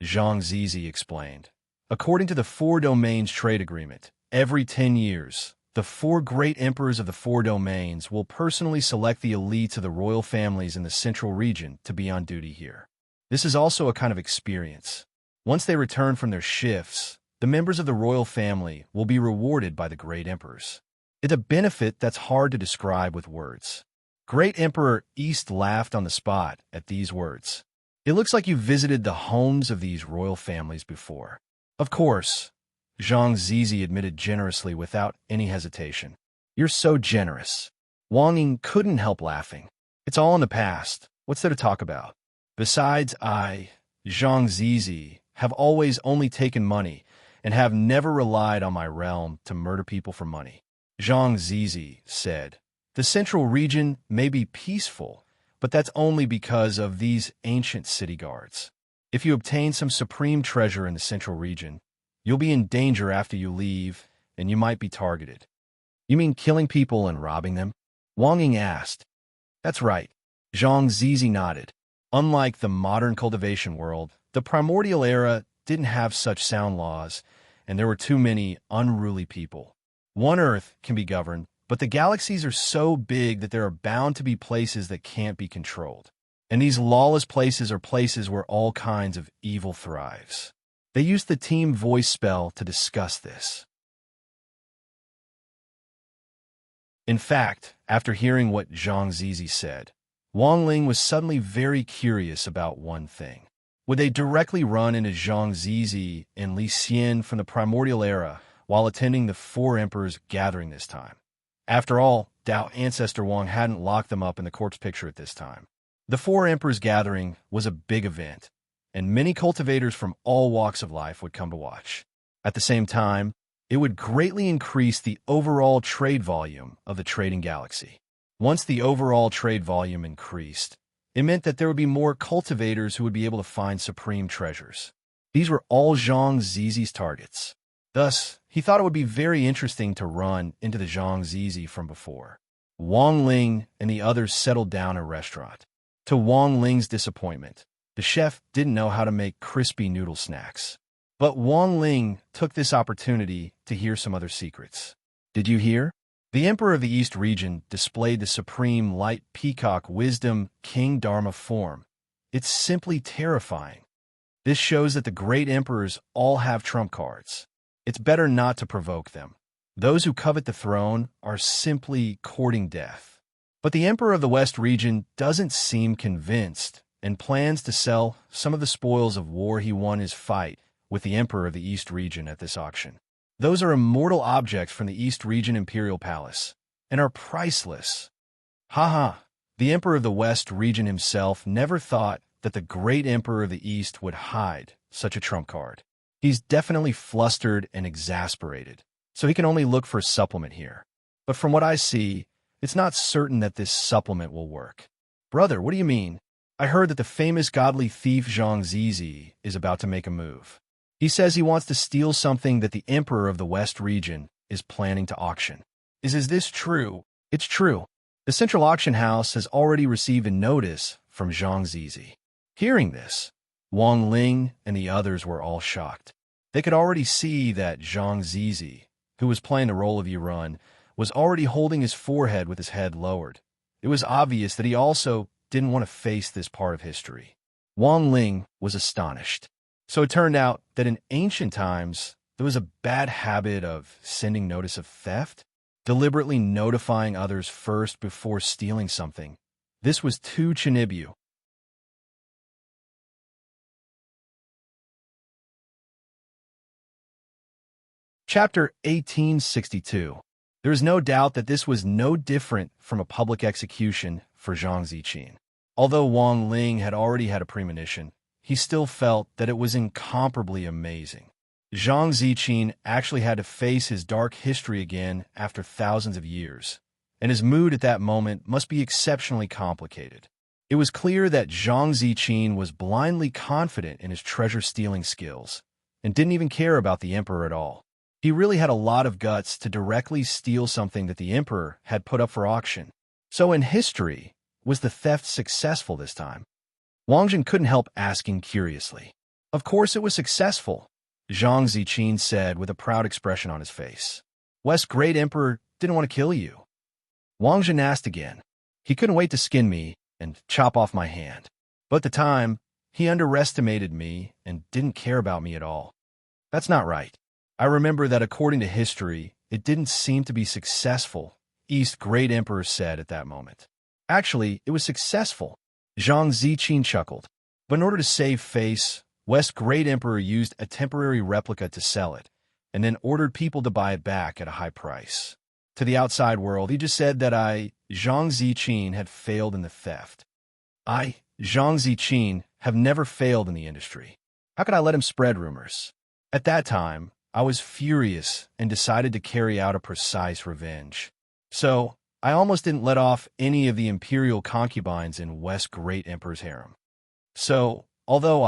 Zhang Zizi explained. According to the Four Domains Trade Agreement, every 10 years, the four great emperors of the four domains will personally select the elites of the royal families in the Central region to be on duty here. This is also a kind of experience. Once they return from their shifts, the members of the royal family will be rewarded by the great emperors. It's a benefit that's hard to describe with words. Great Emperor East laughed on the spot at these words. It looks like you visited the homes of these royal families before. Of course, Zhang Zizi admitted generously without any hesitation. You're so generous. Wang Ying couldn't help laughing. It's all in the past. What's there to talk about? Besides, Zhang Zizi, have always only taken money and have never relied on my realm to murder people for money. Zhang Zizi said, the Central region may be peaceful, but that's only because of these ancient city guards. If you obtain some supreme treasure in the Central region, you'll be in danger after you leave, and you might be targeted. You mean killing people and robbing them? Wang Ying asked. That's right. Zhang Zizi nodded. Unlike the modern cultivation world, the primordial era didn't have such sound laws, and there were too many unruly people. One Earth can be governed, but the galaxies are so big that there are bound to be places that can't be controlled. And these lawless places are places where all kinds of evil thrives. They used the team voice spell to discuss this. In fact, after hearing what Zhang Zizi said, Wang Ling was suddenly very curious about one thing. Would they directly run into Zhang Zizi and Li Xian from the primordial era while attending the four emperors gathering this time? After all, Dao Ancestor Wang hadn't locked them up in the corpse picture at this time. The four emperors gathering was a big event, and many cultivators from all walks of life would come to watch. At the same time, it would greatly increase the overall trade volume of the trading galaxy. Once the overall trade volume increased, it meant that there would be more cultivators who would be able to find supreme treasures. These were all Zhang Zizi's targets. Thus, he thought it would be very interesting to run into the Zhang Zizi from before. Wang Ling and the others settled down in a restaurant. To Wang Ling's disappointment, the chef didn't know how to make crispy noodle snacks. But Wang Ling took this opportunity to hear some other secrets. Did you hear? The Emperor of the East region displayed the supreme light peacock wisdom King Dharma form. It's simply terrifying. This shows that the great emperors all have trump cards. It's better not to provoke them. Those who covet the throne are simply courting death. But the Emperor of the West region doesn't seem convinced and plans to sell some of the spoils of war he won his fight with the Emperor of the East region at this auction. Those are immortal objects from the East region Imperial Palace and are priceless. Haha, the Emperor of the West region himself never thought that the great Emperor of the East would hide such a trump card. He's definitely flustered and exasperated, so he can only look for a supplement here. But from what I see, it's not certain that this supplement will work. Brother, what do you mean? I heard that the famous godly thief Zhang Zizi is about to make a move. He says he wants to steal something that the Emperor of the West region is planning to auction. Is this true? It's true. The central auction house has already received a notice from Zhang Zizi. Hearing this, Wang Ling and the others were all shocked. They could already see that Zhang Zizi, who was playing the role of Yurun, was already holding his forehead with his head lowered. It was obvious that he also didn't want to face this part of history. Wang Ling was astonished. So it turned out that in ancient times, there was a bad habit of sending notice of theft, deliberately notifying others first before stealing something. This was too Chinibu. Chapter 1862. There is no doubt that this was no different from a public execution for Zhang Ziqin. Although Wang Ling had already had a premonition, he still felt that it was incomparably amazing. Zhang Ziqin actually had to face his dark history again after thousands of years, and his mood at that moment must be exceptionally complicated. It was clear that Zhang Ziqin was blindly confident in his treasure-stealing skills, and didn't even care about the emperor at all. He really had a lot of guts to directly steal something that the emperor had put up for auction. So in history, was the theft successful this time? Wang Jin couldn't help asking curiously. Of course it was successful, Zhang Ziqin said with a proud expression on his face. West's great emperor didn't want to kill you. Wang Jin asked again. He couldn't wait to skin me and chop off my hand. But at the time, he underestimated me and didn't care about me at all. That's not right. I remember that according to history, it didn't seem to be successful, East's great emperor said at that moment. Actually, it was successful, Zhang Ziqin chuckled. But in order to save face, West's great emperor used a temporary replica to sell it, and then ordered people to buy it back at a high price. To the outside world, he just said that Zhang Ziqin, had failed in the theft. Zhang Ziqin, have never failed in the industry. How could I let him spread rumors? At that time, I was furious and decided to carry out a precise revenge. So, I almost didn't let off any of the imperial concubines in West's great emperor's harem. So, although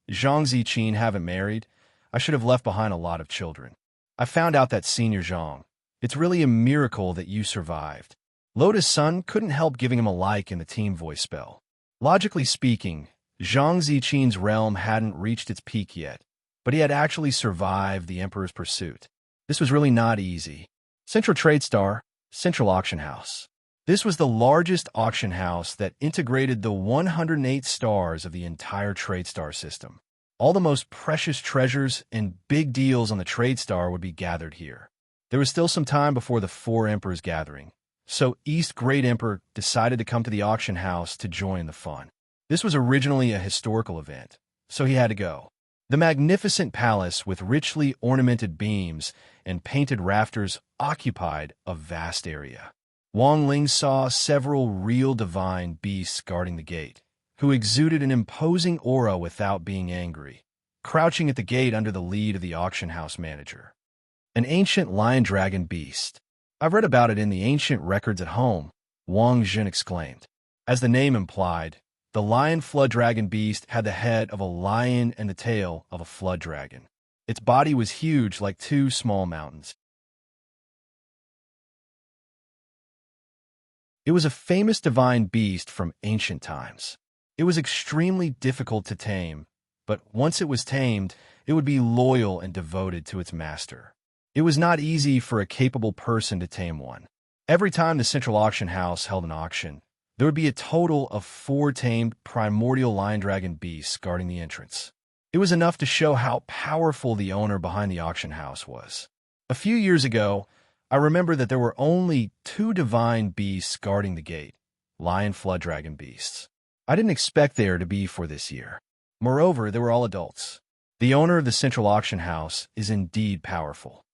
Zhang Ziqin, haven't married, I should have left behind a lot of children. I found out that Senior Zhang, it's really a miracle that you survived. Lotus Sun couldn't help giving him a like in the team voice spell. Logically speaking, Zhang Ziqin's realm hadn't reached its peak yet, but he had actually survived the emperor's pursuit. This was really not easy. Central Trade Star, Central Auction House. This was the largest auction house that integrated the 108 stars of the entire Trade Star system. All the most precious treasures and big deals on the Trade Star would be gathered here. There was still some time before the Four Emperors gathering, so East Great Emperor decided to come to the auction house to join the fun. This was originally a historical event, so he had to go. The magnificent palace with richly ornamented beams and painted rafters occupied a vast area. Wang Ling saw several real divine beasts guarding the gate, who exuded an imposing aura without being angry, crouching at the gate under the lead of the auction house manager. An ancient lion-dragon beast. I've read about it in the ancient records at home, Wang Jin exclaimed. As the name implied, the lion flood dragon beast had the head of a lion and the tail of a flood dragon. Its body was huge like two small mountains. It was a famous divine beast from ancient times. It was extremely difficult to tame, but once it was tamed, it would be loyal and devoted to its master. It was not easy for a capable person to tame one. Every time the Central Auction House held an auction, there would be a total of 4 tamed primordial lion dragon beasts guarding the entrance. It was enough to show how powerful the owner behind the auction house was. A few years ago, I remember that there were only 2 divine beasts guarding the gate, lion flood dragon beasts. I didn't expect there to be for this year. Moreover, they were all adults. The owner of the Central Auction House is indeed powerful.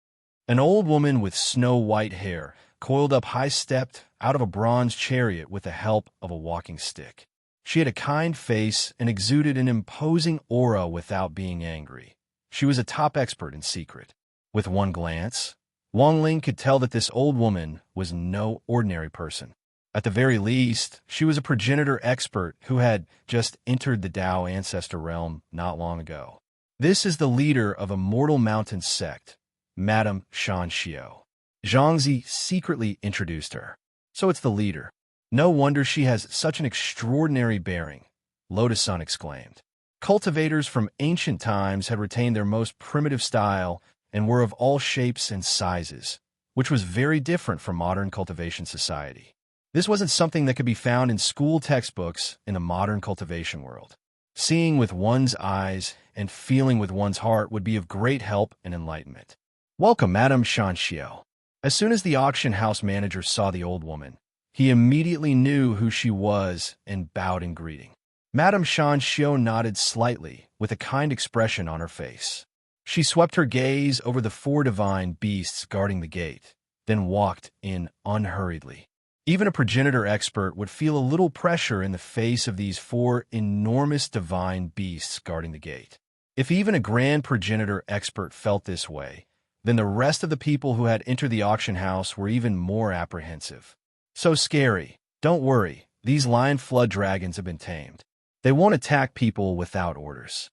An old woman with snow-white hair, coiled up high-stepped out of a bronze chariot with the help of a walking stick. She had a kind face and exuded an imposing aura without being angry. She was a top expert in secret. With one glance, Wang Ling could tell that this old woman was no ordinary person. At the very least, she was a progenitor expert who had just entered the Tao ancestor realm not long ago. This is the leader of a mortal mountain sect, Madame Shan Xiao. Zhangzi secretly introduced her. So it's the leader. No wonder she has such an extraordinary bearing, Lotus Sun exclaimed. Cultivators from ancient times had retained their most primitive style and were of all shapes and sizes, which was very different from modern cultivation society. This wasn't something that could be found in school textbooks in the modern cultivation world. Seeing with one's eyes and feeling with one's heart would be of great help and enlightenment. Welcome, Madame Shanxiao. As soon as the auction house manager saw the old woman, he immediately knew who she was and bowed in greeting. Madame Shanxiao nodded slightly with a kind expression on her face. She swept her gaze over the 4 divine beasts guarding the gate, then walked in unhurriedly. Even a progenitor expert would feel a little pressure in the face of these 4 enormous divine beasts guarding the gate. If even a grand progenitor expert felt this way, then the rest of the people who had entered the auction house were even more apprehensive. So scary. Don't worry, these lion flood dragons have been tamed. They won't attack people without orders.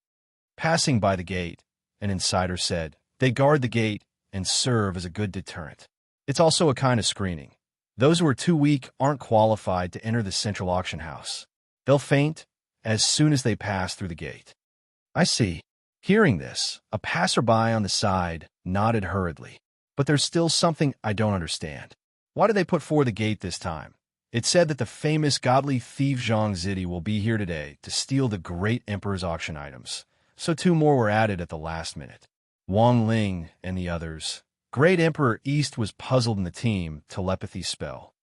Passing by the gate, an insider said, they guard the gate and serve as a good deterrent. It's also a kind of screening. Those who are too weak aren't qualified to enter the central auction house. They'll faint as soon as they pass through the gate. I see. Hearing this, a passerby on the side nodded hurriedly. But there's still something I don't understand. Why did they put forward the gate this time? It said that the famous godly thief Zhang Zidi will be here today to steal the great emperor's auction items. So 2 more were added at the last minute. Wang Ling and the others. Great Emperor East was puzzled in the team telepathy spell.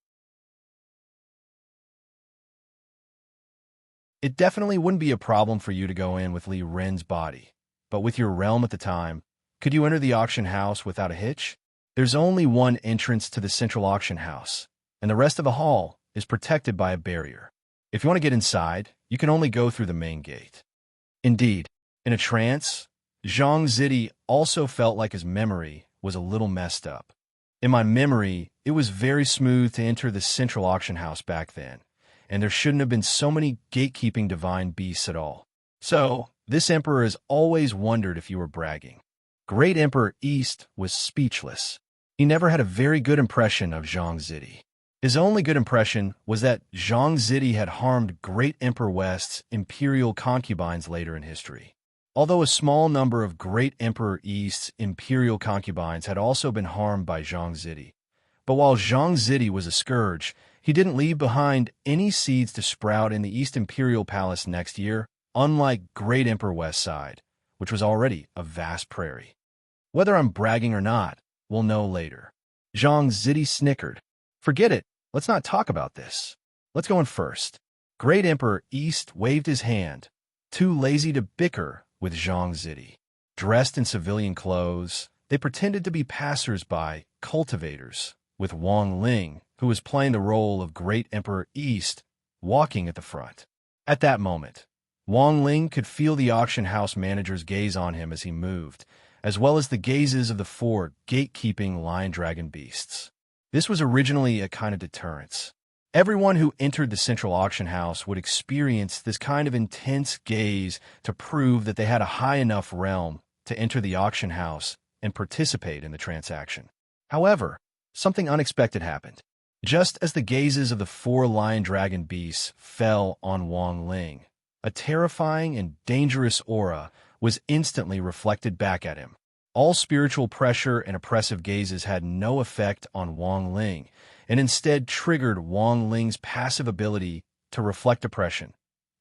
It definitely wouldn't be a problem for you to go in with Li Ren's body. But with your realm at the time, could you enter the auction house without a hitch? There's only one entrance to the central auction house, and the rest of the hall is protected by a barrier. If you want to get inside, you can only go through the main gate. Indeed, in a trance, Zhang Zidi also felt like his memory was a little messed up. In my memory, it was very smooth to enter the central auction house back then, and there shouldn't have been so many gatekeeping divine beasts at all. So, this emperor has always wondered if you were bragging. Great Emperor East was speechless. He never had a very good impression of Zhang Zidi. His only good impression was that Zhang Zidi had harmed Great Emperor West's imperial concubines later in history. Although a small number of Great Emperor East's imperial concubines had also been harmed by Zhang Zidi. But while Zhang Zidi was a scourge, he didn't leave behind any seeds to sprout in the East Imperial Palace next year, unlike Great Emperor West's side, which was already a vast prairie. Whether I'm bragging or not, we'll know later. Zhang Zidi snickered. Forget it. Let's not talk about this. Let's go in first. Great Emperor East waved his hand, too lazy to bicker with Zhang Zidi. Dressed in civilian clothes, they pretended to be passers-by, cultivators, with Wang Ling, who was playing the role of Great Emperor East, walking at the front. At that moment, Wang Ling could feel the auction house manager's gaze on him as he moved, as well as the gazes of the 4 gatekeeping lion dragon beasts. This was originally a kind of deterrence. Everyone who entered the central auction house would experience this kind of intense gaze to prove that they had a high enough realm to enter the auction house and participate in the transaction. However, something unexpected happened. Just as the gazes of the 4 lion dragon beasts fell on Wang Ling, a terrifying and dangerous aura was instantly reflected back at him. All spiritual pressure and oppressive gazes had no effect on Wang Ling, and instead triggered Wang Ling's passive ability to reflect oppression,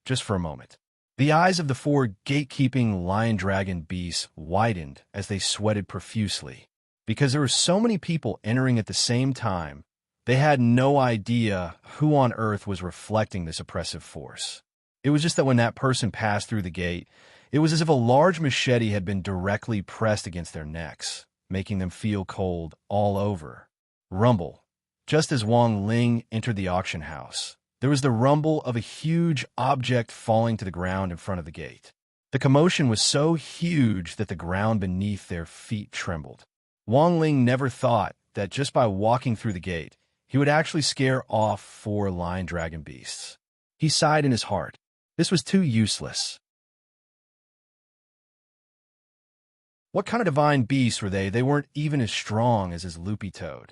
just for a moment. The eyes of the 4 gatekeeping lion dragon beasts widened as they sweated profusely. Because there were so many people entering at the same time, they had no idea who on earth was reflecting this oppressive force. It was just that when that person passed through the gate, it was as if a large machete had been directly pressed against their necks, making them feel cold all over. Rumble. Just as Wang Ling entered the auction house, there was the rumble of a huge object falling to the ground in front of the gate. The commotion was so huge that the ground beneath their feet trembled. Wang Ling never thought that just by walking through the gate, he would actually scare off 4 lion dragon beasts. He sighed in his heart. This was too useless. What kind of divine beasts were they? They weren't even as strong as his loopy toad.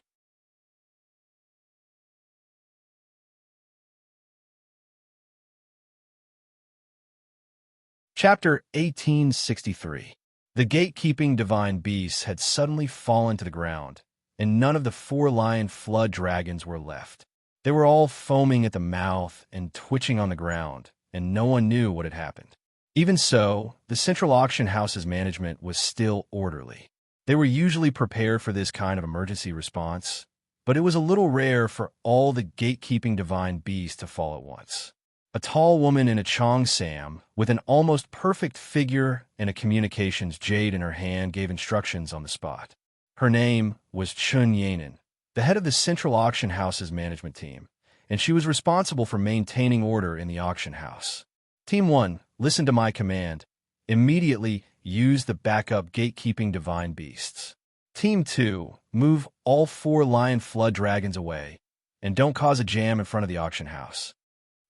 Chapter 1863. The gatekeeping divine beasts had suddenly fallen to the ground, and none of the 4 lion flood dragons were left. They were all foaming at the mouth and twitching on the ground, and no one knew what had happened. Even so, the central auction house's management was still orderly. They were usually prepared for this kind of emergency response, but it was a little rare for all the gatekeeping divine beasts to fall at once. A tall woman in a cheongsam, with an almost perfect figure and a communications jade in her hand, gave instructions on the spot. Her name was Chun Yanin, the head of the central auction house's management team, and she was responsible for maintaining order in the auction house. Team 1, listen to my command. Immediately use the backup gatekeeping divine beasts. Team 2, move all 4 lion flood dragons away, and don't cause a jam in front of the auction house.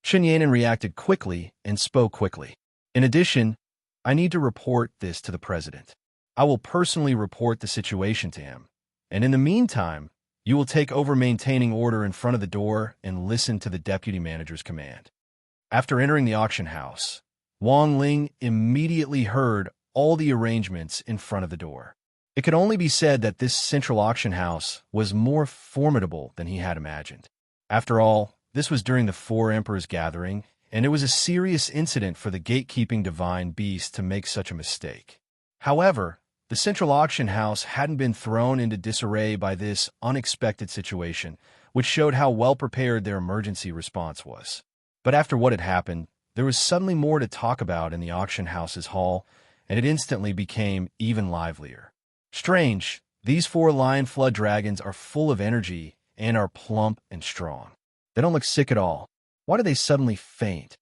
Chun Yanin reacted quickly and spoke quickly. In addition, I need to report this to the president. I will personally report the situation to him, and in the meantime, you will take over maintaining order in front of the door and listen to the deputy manager's command. After entering the auction house, Wang Ling immediately heard all the arrangements in front of the door. It could only be said that this central auction house was more formidable than he had imagined. After all, this was during the 4 emperors gathering, and it was a serious incident for the gatekeeping divine beast to make such a mistake. However, the central auction house hadn't been thrown into disarray by this unexpected situation, which showed how well prepared their emergency response was. But after what had happened, there was suddenly more to talk about in the auction house's hall, and it instantly became even livelier. Strange, these 4 lion flood dragons are full of energy and are plump and strong. They don't look sick at all. Why did they suddenly faint?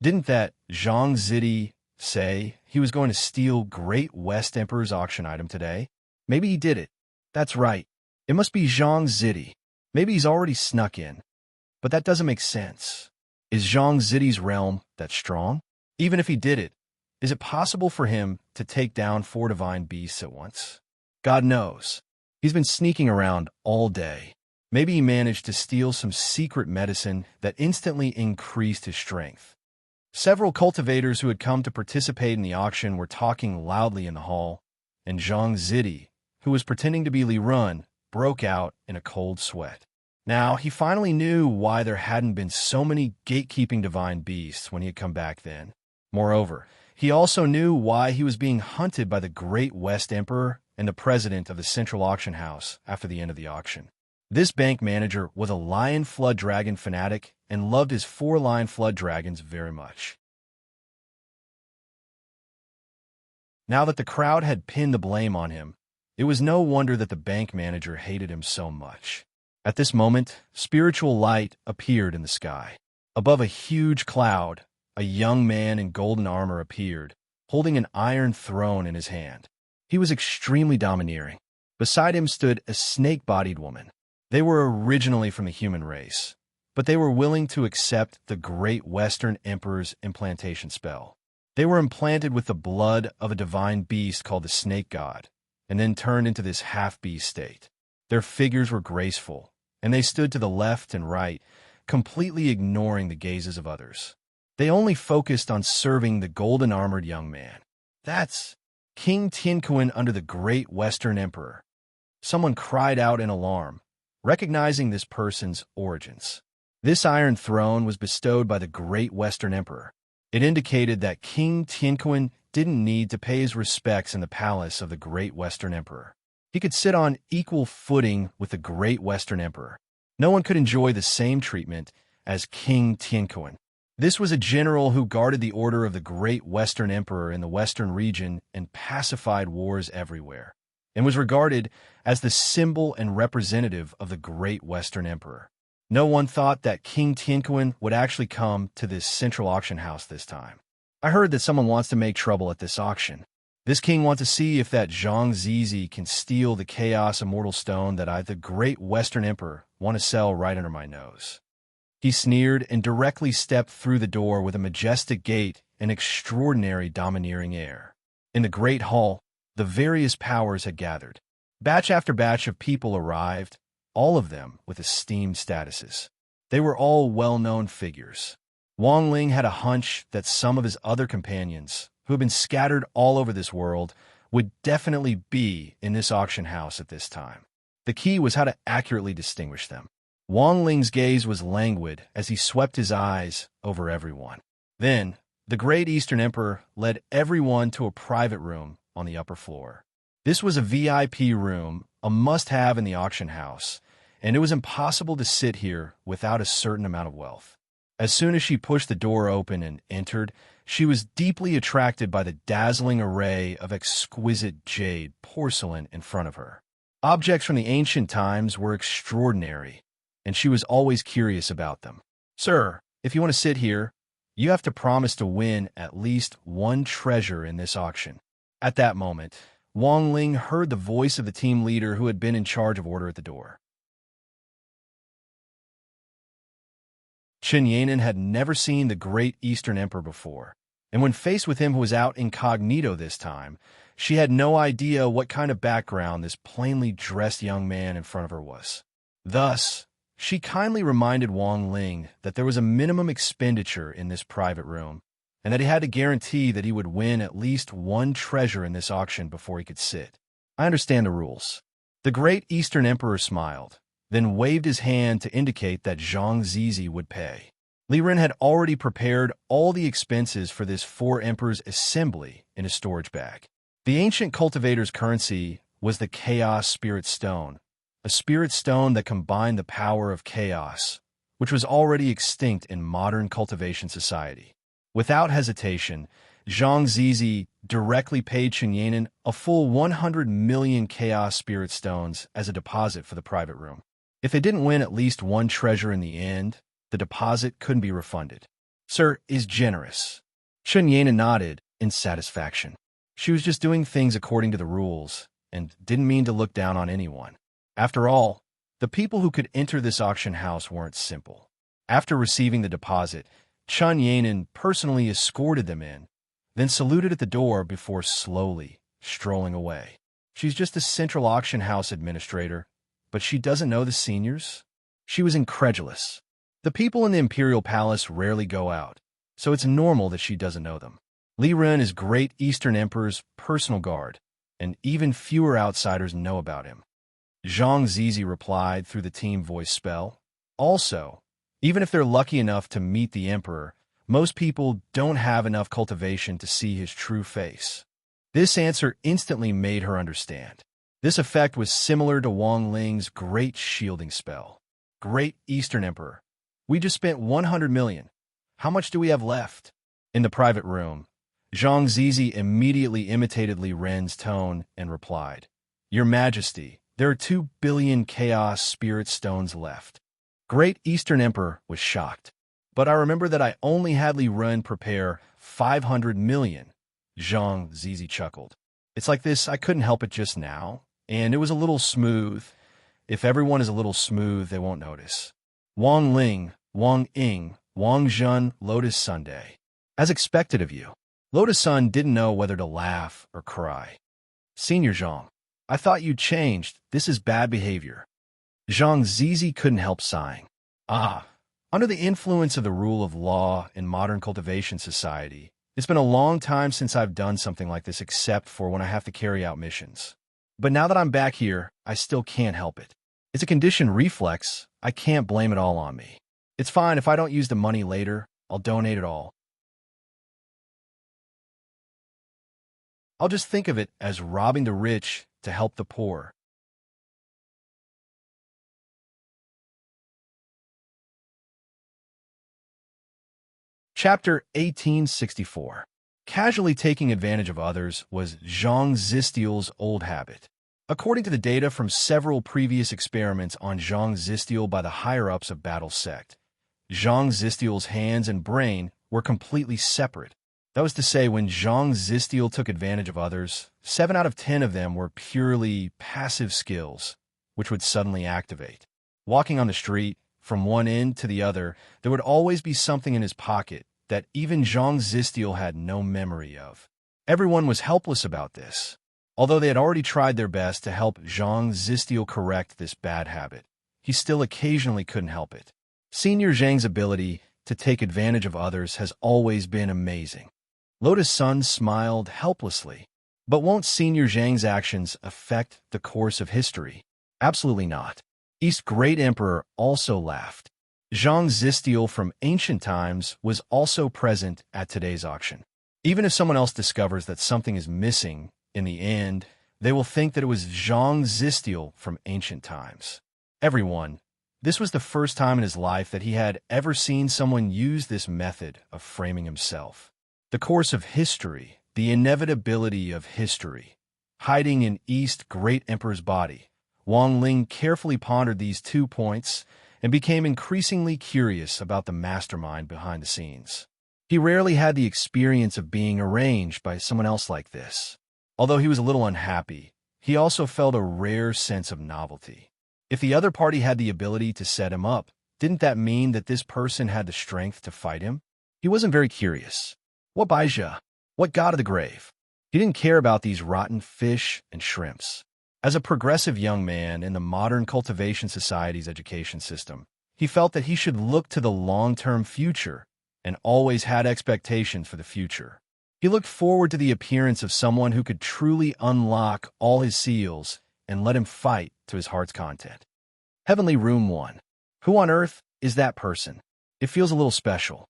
Didn't that Zhang Zidi say he was going to steal Great West Emperor's auction item today? Maybe he did it. That's right. It must be Zhang Zidi. Maybe he's already snuck in. But that doesn't make sense. Is Zhang Zidi's realm that strong? Even if he did it, is it possible for him to take down 4 divine beasts at once? God knows. He's been sneaking around all day. Maybe he managed to steal some secret medicine that instantly increased his strength. Several cultivators who had come to participate in the auction were talking loudly in the hall, and Zhang Zidi, who was pretending to be Li Run, broke out in a cold sweat. Now, he finally knew why there hadn't been so many gatekeeping divine beasts when he had come back then. Moreover, he also knew why he was being hunted by the Great West Emperor and the president of the central auction house after the end of the auction. This bank manager was a lion flood dragon fanatic and loved his 4 lion flood dragons very much. Now that the crowd had pinned the blame on him, it was no wonder that the bank manager hated him so much. At this moment, spiritual light appeared in the sky. Above a huge cloud, a young man in golden armor appeared, holding an iron throne in his hand. He was extremely domineering. Beside him stood a snake-bodied woman. They were originally from the human race, but they were willing to accept the Great Western Emperor's implantation spell. They were implanted with the blood of a divine beast called the Snake God, and then turned into this half-beast state. Their figures were graceful, and they stood to the left and right, completely ignoring the gazes of others. They only focused on serving the golden-armored young man. That's King Tianquan under the Great Western Emperor. Someone cried out in alarm, recognizing this person's origins. This iron throne was bestowed by the Great Western Emperor. It indicated that King Tianquan didn't need to pay his respects in the palace of the Great Western Emperor. He could sit on equal footing with the Great Western Emperor. No one could enjoy the same treatment as King Tianquan. This was a general who guarded the order of the Great Western Emperor in the Western region and pacified wars everywhere, and was regarded as the symbol and representative of the Great Western Emperor. No one thought that King Tianquan would actually come to this central auction house this time. I heard that someone wants to make trouble at this auction. This king wants to see if that Zhang Zizi can steal the Chaos Immortal Stone that I, the Great Western Emperor, want to sell right under my nose. He sneered and directly stepped through the door with a majestic gait and extraordinary domineering air. In the great hall, the various powers had gathered. Batch after batch of people arrived, all of them with esteemed statuses. They were all well-known figures. Wang Ling had a hunch that some of his other companions, who had been scattered all over this world, would definitely be in this auction house at this time. The key was how to accurately distinguish them. Wang Ling's gaze was languid as he swept his eyes over everyone. Then, the Great Eastern Emperor led everyone to a private room on the upper floor. This was a VIP room, a must-have in the auction house, and it was impossible to sit here without a certain amount of wealth. As soon as she pushed the door open and entered, she was deeply attracted by the dazzling array of exquisite jade porcelain in front of her. Objects from the ancient times were extraordinary, and she was always curious about them. "Sir, if you want to sit here, you have to promise to win at least one treasure in this auction." At that moment, Wang Ling heard the voice of the team leader who had been in charge of order at the door. Chen Yanin had never seen the Great Eastern Emperor before, and when faced with him who was out incognito this time, she had no idea what kind of background this plainly dressed young man in front of her was. Thus, she kindly reminded Wang Ling that there was a minimum expenditure in this private room, and that he had to guarantee that he would win at least one treasure in this auction before he could sit. "I understand the rules." The Great Eastern Emperor smiled, then waved his hand to indicate that Zhang Zizi would pay. Li Ren had already prepared all the expenses for this four emperors' assembly in a storage bag. The ancient cultivator's currency was the Chaos Spirit Stone, a spirit stone that combined the power of chaos, which was already extinct in modern cultivation society. Without hesitation, Zhang Zizi directly paid Chen Yanin a full 100 million Chaos Spirit Stones as a deposit for the private room. If they didn't win at least one treasure in the end, the deposit couldn't be refunded. "Sir is generous." Chen Yanin nodded in satisfaction. She was just doing things according to the rules and didn't mean to look down on anyone. After all, the people who could enter this auction house weren't simple. After receiving the deposit, Chen Yanin personally escorted them in, then saluted at the door before slowly strolling away. She's just a central auction house administrator, but she doesn't know the seniors? She was incredulous. The people in the Imperial Palace rarely go out, so it's normal that she doesn't know them. Li Ren is Great Eastern Emperor's personal guard, and even fewer outsiders know about him. Zhang Zizi replied through the team voice spell. Also, even if they're lucky enough to meet the Emperor, most people don't have enough cultivation to see his true face. This answer instantly made her understand. This effect was similar to Wang Ling's Great Shielding spell. "Great Eastern Emperor, we just spent 100 million. How much do we have left?" In the private room, Zhang Zizi immediately imitated Li Ren's tone and replied, "Your Majesty, there are 2 billion Chaos Spirit Stones left." Great Eastern Emperor was shocked. "But I remember that I only had Li Ren prepare 500 million. Zhang Zizi chuckled. "It's like this, I couldn't help it just now, and it was a little smooth. If everyone is a little smooth, they won't notice." Wang Ling, Wang Ying, Wang Zhen, Lotus Sunday. As expected of you. Lotus Sun didn't know whether to laugh or cry. "Senior Zhang, I thought you'd changed. This is bad behavior." Zhang Zizi couldn't help sighing. Under the influence of the rule of law in modern cultivation society, it's been a long time since I've done something like this except for when I have to carry out missions. But now that I'm back here, I still can't help it. It's a conditioned reflex. I can't blame it all on me. It's fine if I don't use the money later. I'll donate it all. I'll just think of it as robbing the rich to help the poor. Chapter 1864. Casually taking advantage of others was Zhang Zistiel's old habit. According to the data from several previous experiments on Zhang Zistiel by the higher-ups of Battle Sect, Zhang Zistiel's hands and brain were completely separate. That was to say, when Zhang Zistiel took advantage of others, 7 out of 10 of them were purely passive skills, which would suddenly activate. Walking on the street, from one end to the other, there would always be something in his pocket that even Zhang Zistiel had no memory of. Everyone was helpless about this. Although they had already tried their best to help Zhang Zistiel correct this bad habit, he still occasionally couldn't help it. Senior Zhang's ability to take advantage of others has always been amazing. Lotus Sun smiled helplessly. But won't Senior Zhang's actions affect the course of history? Absolutely not. East Great Emperor also laughed. Zhang Zistiel from ancient times was also present at today's auction. Even if someone else discovers that something is missing, in the end, they will think that it was Zhang Zistiel from ancient times. Everyone, this was the first time in his life that he had ever seen someone use this method of framing himself. The course of history, the inevitability of history. Hiding in East Great Emperor's body, Wang Ling carefully pondered these 2 points and became increasingly curious about the mastermind behind the scenes. He rarely had the experience of being arranged by someone else like this. Although he was a little unhappy, he also felt a rare sense of novelty. If the other party had the ability to set him up, didn't that mean that this person had the strength to fight him? He wasn't very curious. What Baizha? What god of the grave? He didn't care about these rotten fish and shrimps. As a progressive young man in the modern cultivation society's education system, he felt that he should look to the long-term future and always had expectations for the future. He looked forward to the appearance of someone who could truly unlock all his seals and let him fight to his heart's content. Heavenly Room 1. Who on earth is that person? It feels a little special.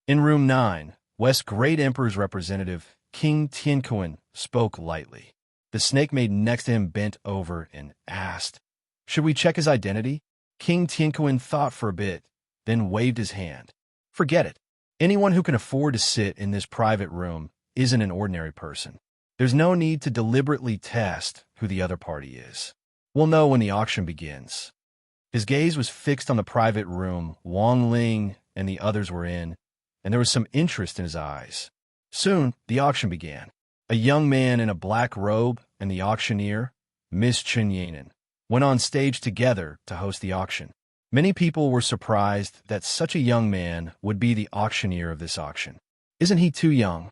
In Room 9, West Great Emperor's representative, King Tianquan, spoke lightly. The snake maid next to him bent over and asked, "Should we check his identity?" King Tianquan thought for a bit, then waved his hand. "Forget it. Anyone who can afford to sit in this private room isn't an ordinary person. There's no need to deliberately test who the other party is. We'll know when the auction begins." His gaze was fixed on the private room Wang Ling and the others were in, and there was some interest in his eyes. Soon, the auction began. A young man in a black robe and the auctioneer, Miss Chen Yanan, went on stage together to host the auction. Many people were surprised that such a young man would be the auctioneer of this auction. Isn't he too young?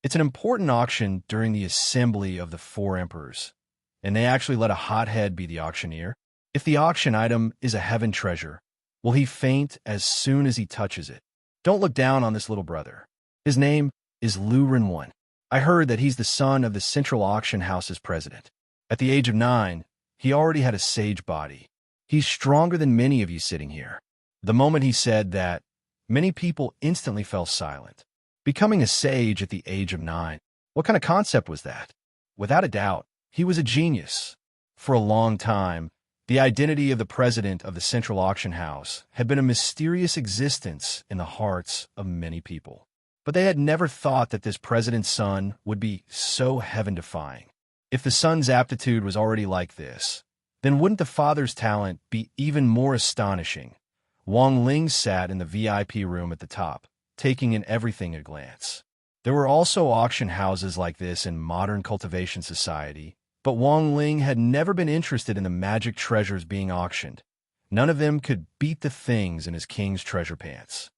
It's an important auction during the assembly of the 4 emperors, and they actually let a hothead be the auctioneer. If the auction item is a heaven treasure, will he faint as soon as he touches it? Don't look down on this little brother. His name is Lu Renwan. I heard that he's the son of the Central Auction House's president. At the age of 9, he already had a sage body. He's stronger than many of you sitting here. The moment he said that, many people instantly fell silent. Becoming a sage at the age of 9, what kind of concept was that? Without a doubt, he was a genius. For a long time, the identity of the president of the Central Auction House had been a mysterious existence in the hearts of many people. But they had never thought that this president's son would be so heaven-defying. If the son's aptitude was already like this, then wouldn't the father's talent be even more astonishing? Wang Ling sat in the VIP room at the top, taking in everything at a glance. There were also auction houses like this in modern cultivation society, but Wang Ling had never been interested in the magic treasures being auctioned. None of them could beat the things in his king's treasure pants.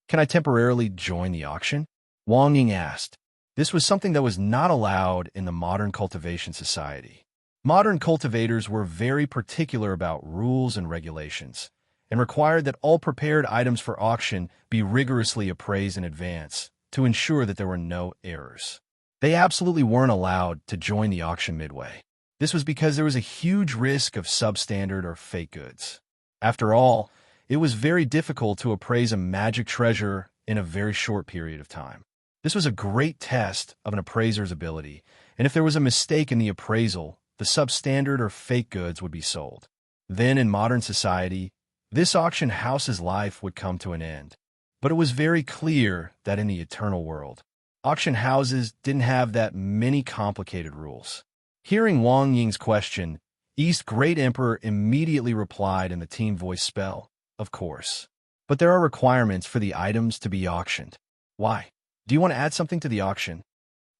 "Can I temporarily join the auction?" Wang Ying asked. This was something that was not allowed in the modern cultivation society. Modern cultivators were very particular about rules and regulations, and required that all prepared items for auction be rigorously appraised in advance to ensure that there were no errors. They absolutely weren't allowed to join the auction midway. This was because there was a huge risk of substandard or fake goods. After all, it was very difficult to appraise a magic treasure in a very short period of time. This was a great test of an appraiser's ability, and if there was a mistake in the appraisal, the substandard or fake goods would be sold. Then, in modern society, this auction house's life would come to an end. But it was very clear that in the eternal world, auction houses didn't have that many complicated rules. Hearing Wang Ying's question, East Great Emperor immediately replied in the team voice spell, "Of course. But there are requirements for the items to be auctioned." "Why? Do you want to add something to the auction?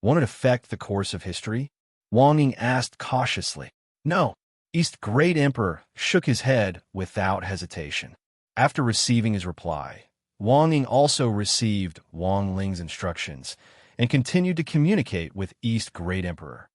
Won't it affect the course of history?" Wang Ying asked cautiously. "No." East Great Emperor shook his head without hesitation. After receiving his reply, Wang Ying also received Wang Ling's instructions and continued to communicate with East Great Emperor.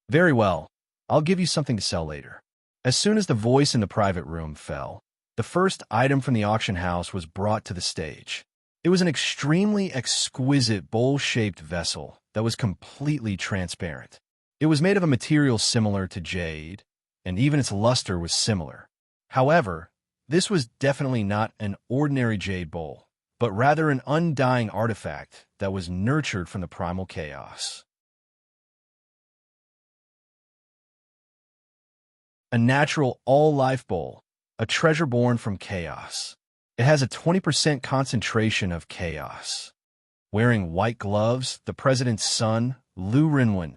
"Very well. I'll give you something to sell later." As soon as the voice in the private room fell, the first item from the auction house was brought to the stage. It was an extremely exquisite bowl-shaped vessel that was completely transparent. It was made of a material similar to jade, and even its luster was similar. However, this was definitely not an ordinary jade bowl, but rather an undying artifact that was nurtured from the primal chaos. A natural all-life bowl, a treasure born from chaos. It has a 20% concentration of chaos. Wearing white gloves, the president's son, Lu Renwen,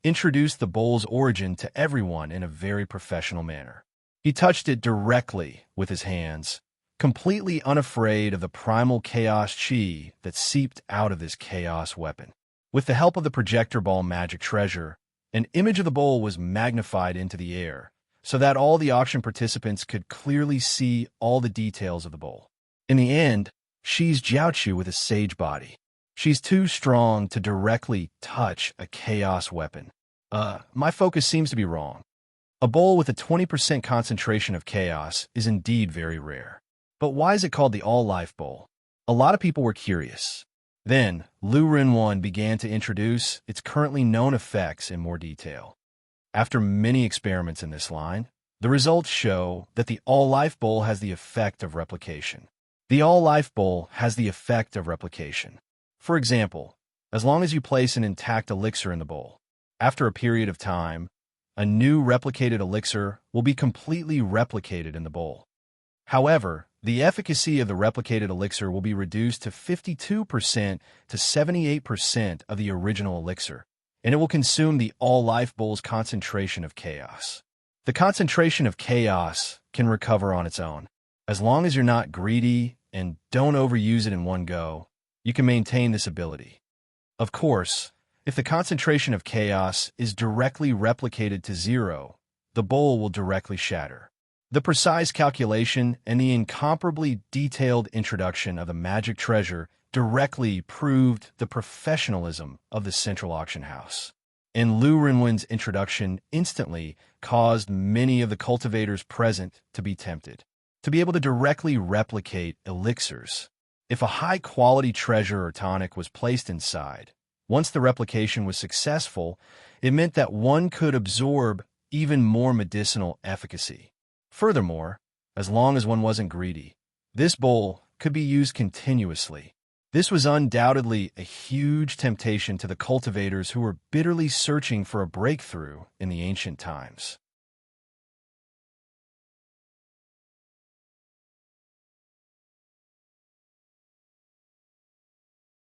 introduced the bowl's origin to everyone in a very professional manner. He touched it directly with his hands, completely unafraid of the primal chaos chi that seeped out of this chaos weapon. With the help of the projector ball magic treasure, an image of the bowl was magnified into the air, so that all the auction participants could clearly see all the details of the bowl. In the end, she's Jiaochu with a sage body. She's too strong to directly touch a chaos weapon. My focus seems to be wrong. A bowl with a 20% concentration of chaos is indeed very rare. But why is it called the All-Life Bowl? A lot of people were curious. Then, Lu Renwen began to introduce its currently known effects in more detail. After many experiments in this line, the results show that the All-Life Bowl has the effect of replication. The All-Life Bowl has the effect of replication. For example, as long as you place an intact elixir in the bowl, after a period of time, a new replicated elixir will be completely replicated in the bowl. However, the efficacy of the replicated elixir will be reduced to 52% to 78% of the original elixir, and it will consume the all-life bowl's concentration of chaos. The concentration of chaos can recover on its own. As long as you're not greedy and don't overuse it in one go, you can maintain this ability. Of course, if the concentration of chaos is directly replicated to zero, the bowl will directly shatter. The precise calculation and the incomparably detailed introduction of the magic treasure directly proved the professionalism of the central auction house. And Lu Renwen's introduction instantly caused many of the cultivators present to be tempted, to be able to directly replicate elixirs. If a high-quality treasure or tonic was placed inside, once the replication was successful, it meant that one could absorb even more medicinal efficacy. Furthermore, as long as one wasn't greedy, this bowl could be used continuously. This was undoubtedly a huge temptation to the cultivators who were bitterly searching for a breakthrough in the ancient times.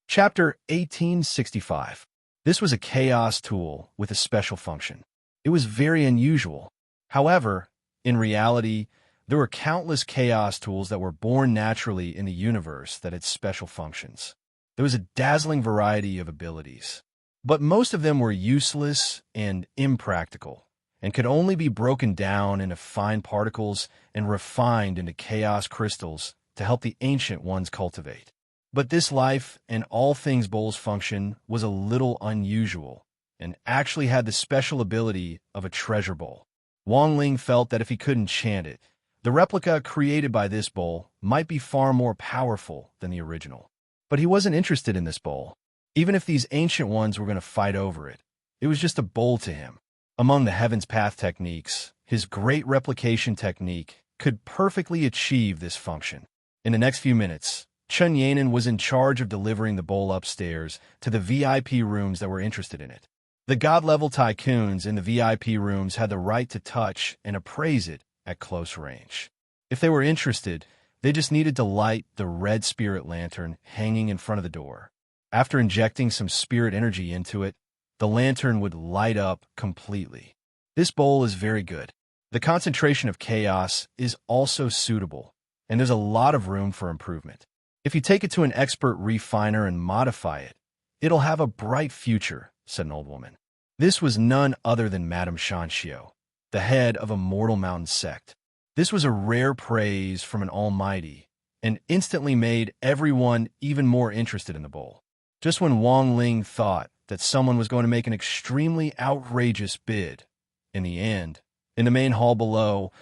Chapter 1865. This was a chaos tool with a special function. It was very unusual. However, in reality, there were countless chaos tools that were born naturally in the universe that had special functions. There was a dazzling variety of abilities, but most of them were useless and impractical, and could only be broken down into fine particles and refined into chaos crystals to help the ancient ones cultivate. But this life and all things bowl's function was a little unusual, and actually had the special ability of a treasure bowl. Wang Ling felt that if he could enchant it, the replica created by this bowl might be far more powerful than the original. But he wasn't interested in this bowl. Even if these ancient ones were going to fight over it, it was just a bowl to him. Among the Heaven's Path techniques, his great replication technique could perfectly achieve this function. In the next few minutes, Chun Yanan was in charge of delivering the bowl upstairs to the VIP rooms that were interested in it. The god-level tycoons in the VIP rooms had the right to touch and appraise it at close range. If they were interested, they just needed to light the red spirit lantern hanging in front of the door. After injecting some spirit energy into it, the lantern would light up completely. This bowl is very good. The concentration of chaos is also suitable, and there's a lot of room for improvement. If you take it to an expert refiner and modify it, it'll have a bright future, said an old woman. This was none other than Madame Shanxiu, the head of a mortal mountain sect. This was a rare praise from an almighty, and instantly made everyone even more interested in the bowl. Just when Wang Ling thought that someone was going to make an extremely outrageous bid, in the end, in the main hall below,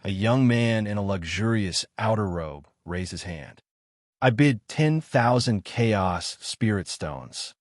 a young man in a luxurious outer robe raised his hand. I bid 10,000 Chaos Spirit Stones.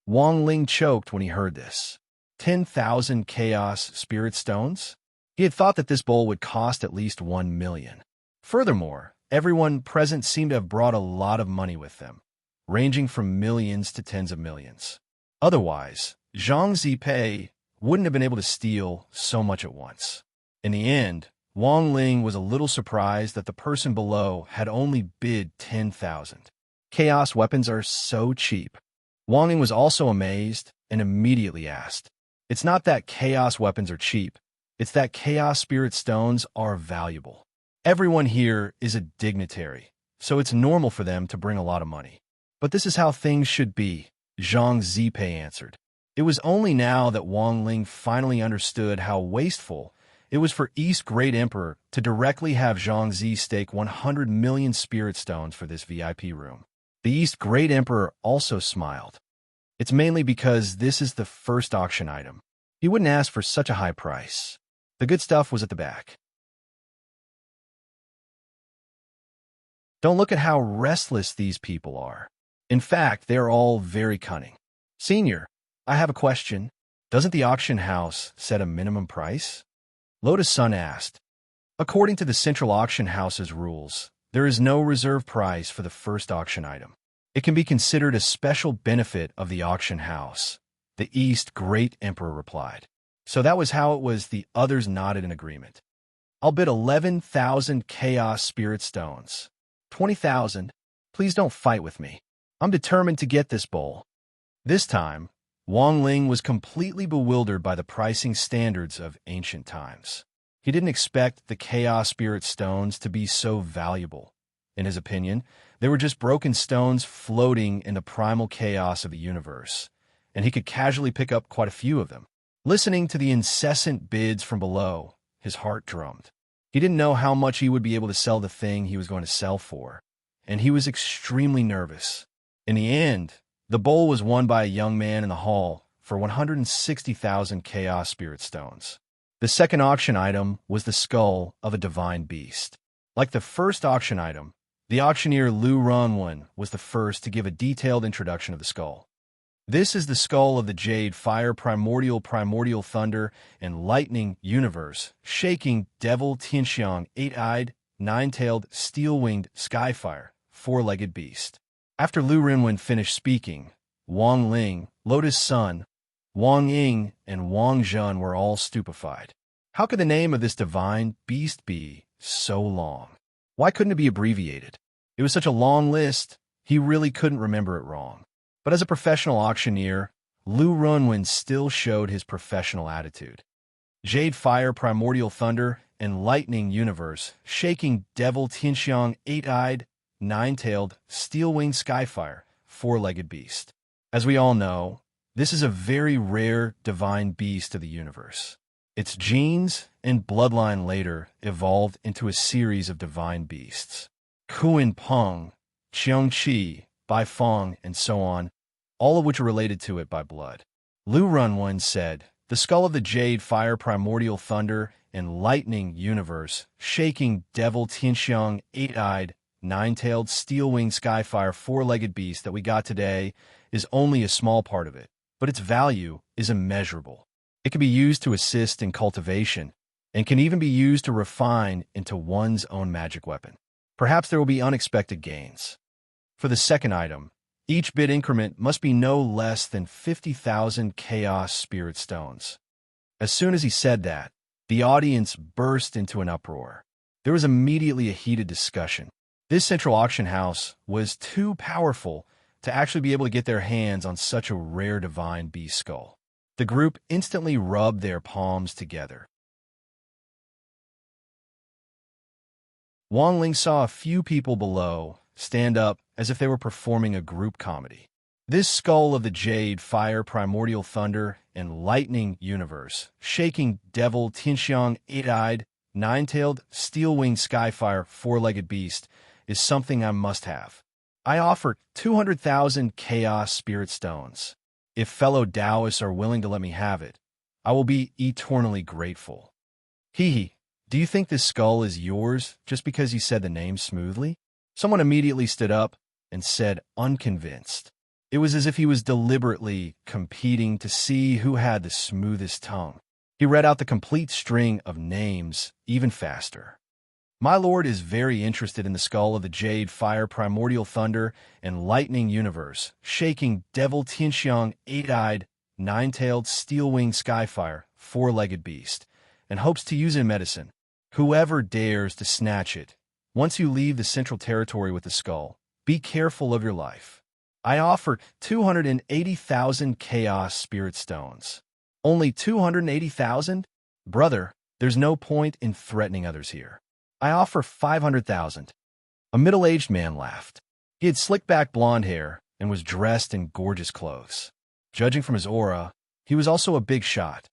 Wang Ling choked when he heard this. 10,000 Chaos Spirit Stones? He had thought that this bowl would cost at least 1 million. Furthermore, everyone present seemed to have brought a lot of money with them, ranging from millions to tens of millions. Otherwise, Zhang Zipei wouldn't have been able to steal so much at once. In the end, Wang Ling was a little surprised that the person below had only bid 10,000. Chaos weapons are so cheap. Wang Ling was also amazed and immediately asked, "It's not that chaos weapons are cheap, it's that chaos spirit stones are valuable. Everyone here is a dignitary, so it's normal for them to bring a lot of money. But this is how things should be," Zhang Zipei answered. It was only now that Wang Ling finally understood how wasteful it was for East Great Emperor to directly have Zhang Zi stake 100 million spirit stones for this VIP room. The East Great Emperor also smiled. It's mainly because this is the first auction item. He wouldn't ask for such a high price. The good stuff was at the back. Don't look at how restless these people are. In fact, they're all very cunning. Senior, I have a question. Doesn't the auction house set a minimum price? Lotus Sun asked. According to the Central Auction House's rules, there is no reserve price for the first auction item. It can be considered a special benefit of the auction house, the East Great Emperor replied. So that was how it was. The others nodded in agreement. I'll bid 11,000 Chaos Spirit Stones. 20,000. Please don't fight with me. I'm determined to get this bowl. This time, Wang Ling was completely bewildered by the pricing standards of ancient times. He didn't expect the Chaos Spirit Stones to be so valuable. In his opinion, they were just broken stones floating in the primal chaos of the universe, and he could casually pick up quite a few of them. Listening to the incessant bids from below, his heart drummed. He didn't know how much he would be able to sell the thing he was going to sell for, and he was extremely nervous. In the end, the bowl was won by a young man in the hall for 160,000 Chaos Spirit Stones. The second auction item was the skull of a divine beast. Like the first auction item, the auctioneer Lu Runwen was the first to give a detailed introduction of the skull. This is the skull of the Jade Fire Primordial Thunder and Lightning Universe, shaking Devil Tianxiang, eight-eyed, nine-tailed, steel-winged Skyfire, four-legged beast. After Lu Runwen finished speaking, Wang Ling, Lotus Sun, Wang Ying, and Wang Zhen were all stupefied. How could the name of this divine beast be so long? Why couldn't it be abbreviated? It was such a long list, he really couldn't remember it wrong. But as a professional auctioneer, Lu Runwen still showed his professional attitude. Jade Fire Primordial Thunder and Lightning Universe, shaking Devil Tianxiang, eight-eyed, nine-tailed, steel-winged Skyfire, four-legged beast. As we all know, this is a very rare divine beast of the universe. Its genes and bloodline later evolved into a series of divine beasts. Kuan Peng, Qiang Qi, Bai Feng, and so on, all of which are related to it by blood. Lu Runwen said, the skull of the Jade Fire Primordial Thunder and Lightning Universe, shaking Devil Tianxiang, eight-eyed, nine-tailed, steel-winged Skyfire, four-legged beast that we got today is only a small part of it, but its value is immeasurable. It can be used to assist in cultivation and can even be used to refine into one's own magic weapon. Perhaps there will be unexpected gains. For the second item, each bid increment must be no less than 50,000 Chaos Spirit Stones. As soon as he said that, the audience burst into an uproar. There was immediately a heated discussion. This central auction house was too powerful to actually be able to get their hands on such a rare divine beast skull. The group instantly rubbed their palms together. Wang Ling saw a few people below stand up as if they were performing a group comedy. This skull of the Jade Fire Primordial Thunder and Lightning Universe, shaking Devil Tianxiang, eight-eyed, nine-tailed, steel-winged Skyfire, four-legged beast, is something I must have. I offer 200,000 Chaos Spirit Stones. If fellow Taoists are willing to let me have it, I will be eternally grateful. Hee, do you think this skull is yours just because you said the name smoothly? Someone immediately stood up, and said, unconvinced. It was as if he was deliberately competing to see who had the smoothest tongue. He read out the complete string of names even faster. My lord is very interested in the skull of the Jade Fire Primordial Thunder and Lightning Universe, shaking Devil Tianxiang, eight-eyed, nine-tailed, steel-winged Skyfire, four-legged beast, and hopes to use it in medicine. Whoever dares to snatch it, once you leave the Central Territory with the skull, be careful of your life. I offer 280,000 Chaos Spirit Stones. Only 280,000? Brother, there's no point in threatening others here. I offer 500,000. A middle-aged man laughed. He had slick-back blonde hair and was dressed in gorgeous clothes. Judging from his aura, he was also a big shot.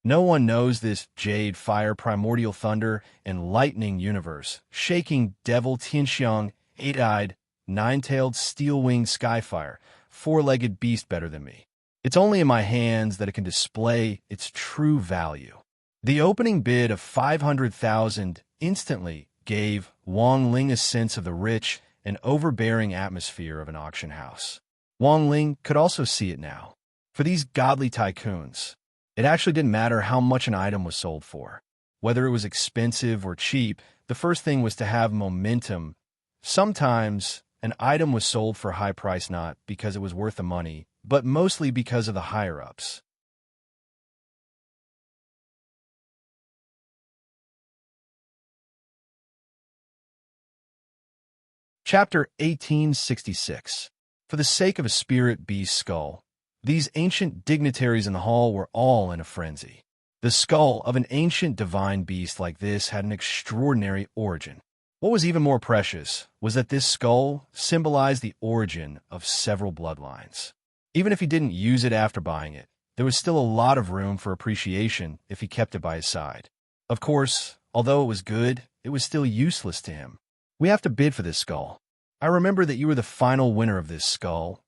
No one knows this Jade Fire Primordial Thunder and Lightning Universe, shaking Devil Tianxiang, eight-eyed, nine-tailed, steel-winged Skyfire, four-legged beast better than me. It's only in my hands that it can display its true value. The opening bid of 500,000 instantly gave Wang Ling a sense of the rich and overbearing atmosphere of an auction house. Wang Ling could also see it now. For these godly tycoons, it actually didn't matter how much an item was sold for. Whether it was expensive or cheap, the first thing was to have momentum. Sometimes an item was sold for a high price not because it was worth the money, but mostly because of the higher-ups. Chapter 1866. For the sake of a spirit beast skull, these ancient dignitaries in the hall were all in a frenzy. The skull of an ancient divine beast like this had an extraordinary origin. What was even more precious was that this skull symbolized the origin of several bloodlines. Even if he didn't use it after buying it, there was still a lot of room for appreciation if he kept it by his side. Of course, although it was good, it was still useless to him. We have to bid for this skull. I remember that you were the final winner of this skull,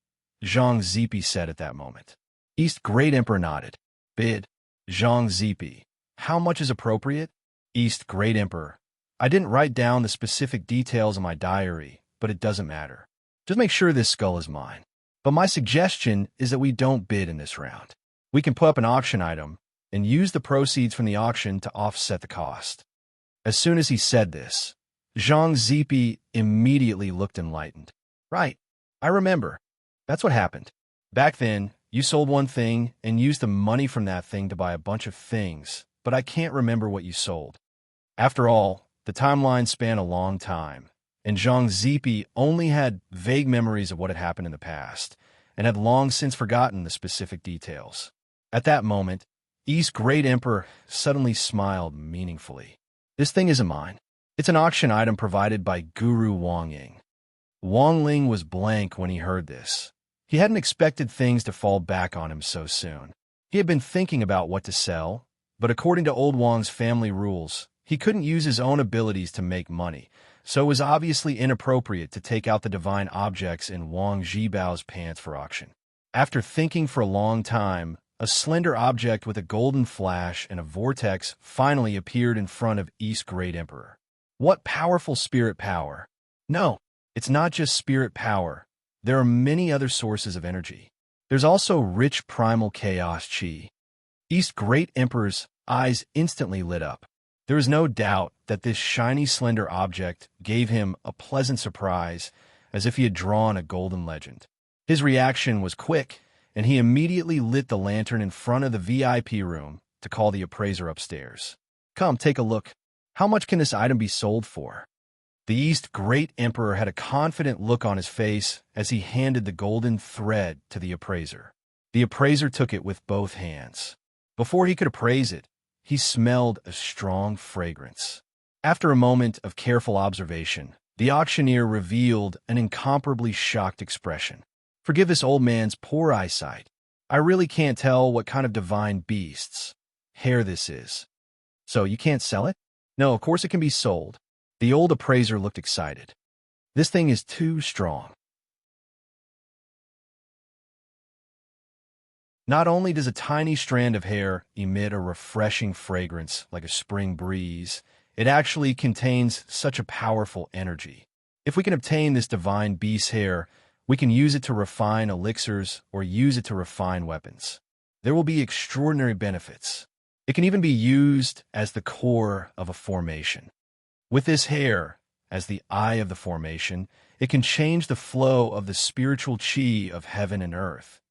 Zhang Zipi said at that moment. East Great Emperor nodded. Bid. Zhang Zipi. How much is appropriate? East Great Emperor. I didn't write down the specific details in my diary, but it doesn't matter. Just make sure this skull is mine. But my suggestion is that we don't bid in this round. We can put up an auction item and use the proceeds from the auction to offset the cost. As soon as he said this, Zhang Zipi immediately looked enlightened. Right, I remember. That's what happened. Back then, you sold one thing and used the money from that thing to buy a bunch of things, but I can't remember what you sold. After all, the timeline span a long time, and Zhang Zipi only had vague memories of what had happened in the past, and had long since forgotten the specific details. At that moment, East Great Emperor suddenly smiled meaningfully. This thing isn't mine. It's an auction item provided by Guru Wang Ying. Wang Ling was blank when he heard this. He hadn't expected things to fall back on him so soon. He had been thinking about what to sell, but according to old Wang's family rules, he couldn't use his own abilities to make money, so it was obviously inappropriate to take out the divine objects in Wang Zhibao's pants for auction. After thinking for a long time, a slender object with a golden flash and a vortex finally appeared in front of East Great Emperor. What powerful spirit power! No, it's not just spirit power. There are many other sources of energy. There's also rich primal chaos chi. East Great Emperor's eyes instantly lit up. There was no doubt that this shiny, slender object gave him a pleasant surprise, as if he had drawn a golden legend. His reaction was quick, and he immediately lit the lantern in front of the VIP room to call the appraiser upstairs. Come, take a look. How much can this item be sold for? The East Great Emperor had a confident look on his face as he handed the golden thread to the appraiser. The appraiser took it with both hands. Before he could appraise it, he smelled a strong fragrance. After a moment of careful observation, the auctioneer revealed an incomparably shocked expression. Forgive this old man's poor eyesight. I really can't tell what kind of divine beast's hair this is. So you can't sell it? No, of course it can be sold. The old appraiser looked excited. This thing is too strong. Not only does a tiny strand of hair emit a refreshing fragrance like a spring breeze, it actually contains such a powerful energy. If we can obtain this divine beast hair, we can use it to refine elixirs or use it to refine weapons. There will be extraordinary benefits. It can even be used as the core of a formation. With this hair, as the eye of the formation, it can change the flow of the spiritual chi of heaven and earth,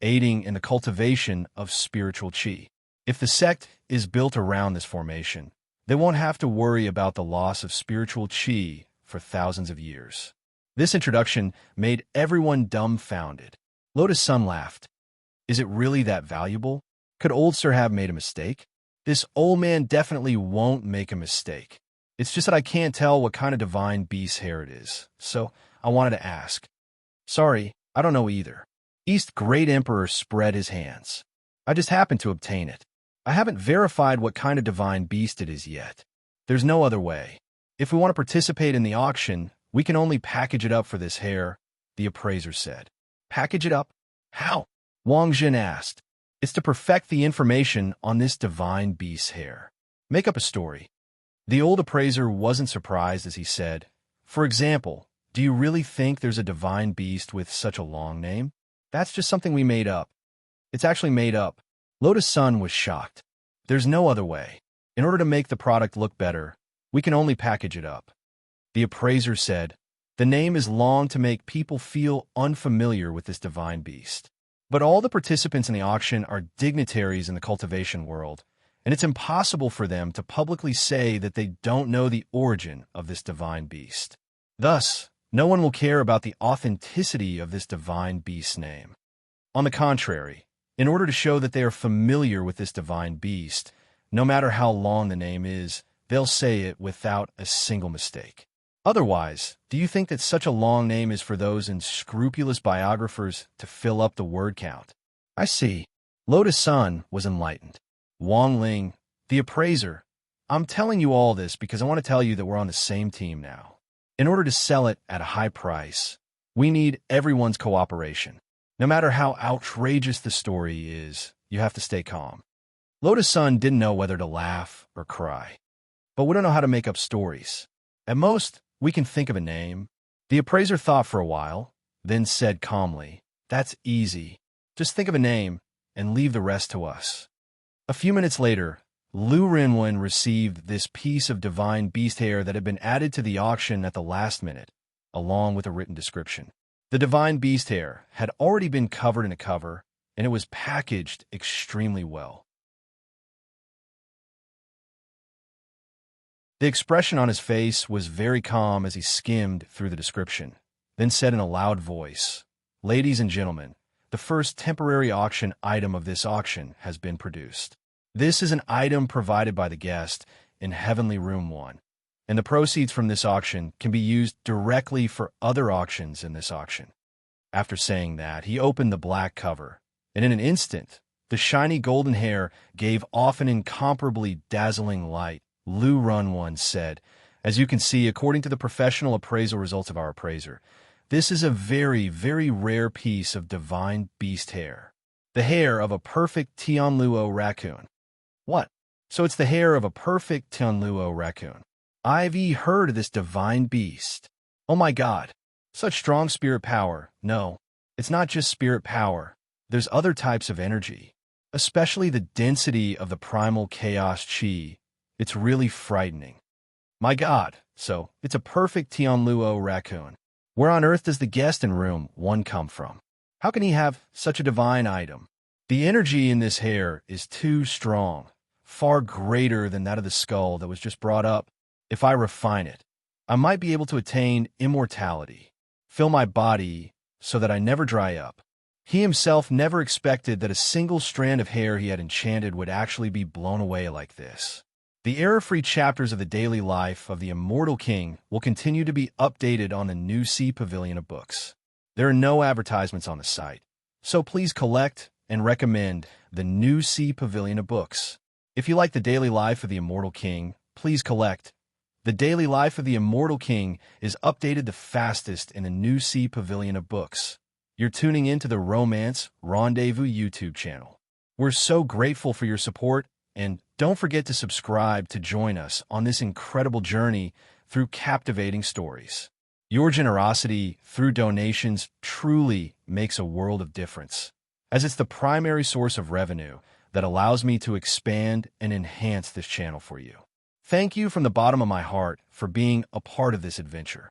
aiding in the cultivation of spiritual chi. If the sect is built around this formation, they won't have to worry about the loss of spiritual chi for thousands of years. This introduction made everyone dumbfounded. Lotus Sun laughed. Is it really that valuable? Could old Sir have made a mistake? This old man definitely won't make a mistake. It's just that I can't tell what kind of divine beast hair it is, so I wanted to ask. Sorry, I don't know either. East Great Emperor spread his hands. I just happened to obtain it. I haven't verified what kind of divine beast it is yet. There's no other way. If we want to participate in the auction, we can only package it up for this hair, the appraiser said. Package it up? How? Wang Jin asked. It's to perfect the information on this divine beast hair. Make up a story. The old appraiser wasn't surprised as he said, for example, do you really think there's a divine beast with such a long name? That's just something we made up. It's actually made up. Lotus Sun was shocked. There's no other way. In order to make the product look better, we can only package it up. The appraiser said, the name is long to make people feel unfamiliar with this divine beast. But all the participants in the auction are dignitaries in the cultivation world, and it's impossible for them to publicly say that they don't know the origin of this divine beast. Thus, no one will care about the authenticity of this divine beast's name. On the contrary, in order to show that they are familiar with this divine beast, no matter how long the name is, they'll say it without a single mistake. Otherwise, do you think that such a long name is for those unscrupulous biographers to fill up the word count? I see. Lotus Sun was enlightened. Wang Ling, the appraiser, I'm telling you all this because I want to tell you that we're on the same team now. In order to sell it at a high price, we need everyone's cooperation. No matter how outrageous the story is, you have to stay calm. Lotus Sun didn't know whether to laugh or cry. But we don't know how to make up stories. At most, we can think of a name. The appraiser thought for a while, then said calmly, that's easy. Just think of a name and leave the rest to us. A few minutes later, Lu Renwen received this piece of divine beast hair that had been added to the auction at the last minute, along with a written description. The divine beast hair had already been covered in a cover, and it was packaged extremely well. The expression on his face was very calm as he skimmed through the description, then said in a loud voice, Ladies and gentlemen, the first temporary auction item of this auction has been produced. This is an item provided by the guest in Heavenly Room 1, and the proceeds from this auction can be used directly for other auctions in this auction. After saying that, he opened the black cover, and in an instant, the shiny golden hair gave off an incomparably dazzling light. Lu Renwen said, As you can see, according to the professional appraisal results of our appraiser, this is a very, very rare piece of divine beast hair. The hair of a perfect Tianluo raccoon. What? So it's the hair of a perfect Tianluo raccoon. I've heard of this divine beast. Oh my God. Such strong spirit power. No, it's not just spirit power. There's other types of energy, especially the density of the primal chaos chi. It's really frightening. My God, so it's a perfect Tianluo raccoon. Where on earth does the guest in room 1 come from? How can he have such a divine item? The energy in this hair is too strong, far greater than that of the skull that was just brought up. If I refine it, I might be able to attain immortality, fill my body so that I never dry up. He himself never expected that a single strand of hair he had enchanted would actually be blown away like this. The error-free chapters of the daily life of the Immortal King will continue to be updated on the New Sea Pavilion of Books. There are no advertisements on the site, so please collect and recommend the New Sea Pavilion of Books. If you like the daily life of the Immortal King, please collect. The daily life of the Immortal King is updated the fastest in the New Sea Pavilion of Books. You're tuning into the Romance Rendezvous YouTube channel. We're so grateful for your support, and don't forget to subscribe to join us on this incredible journey through captivating stories. Your generosity through donations truly makes a world of difference, as it's the primary source of revenue that allows me to expand and enhance this channel for you. Thank you from the bottom of my heart for being a part of this adventure.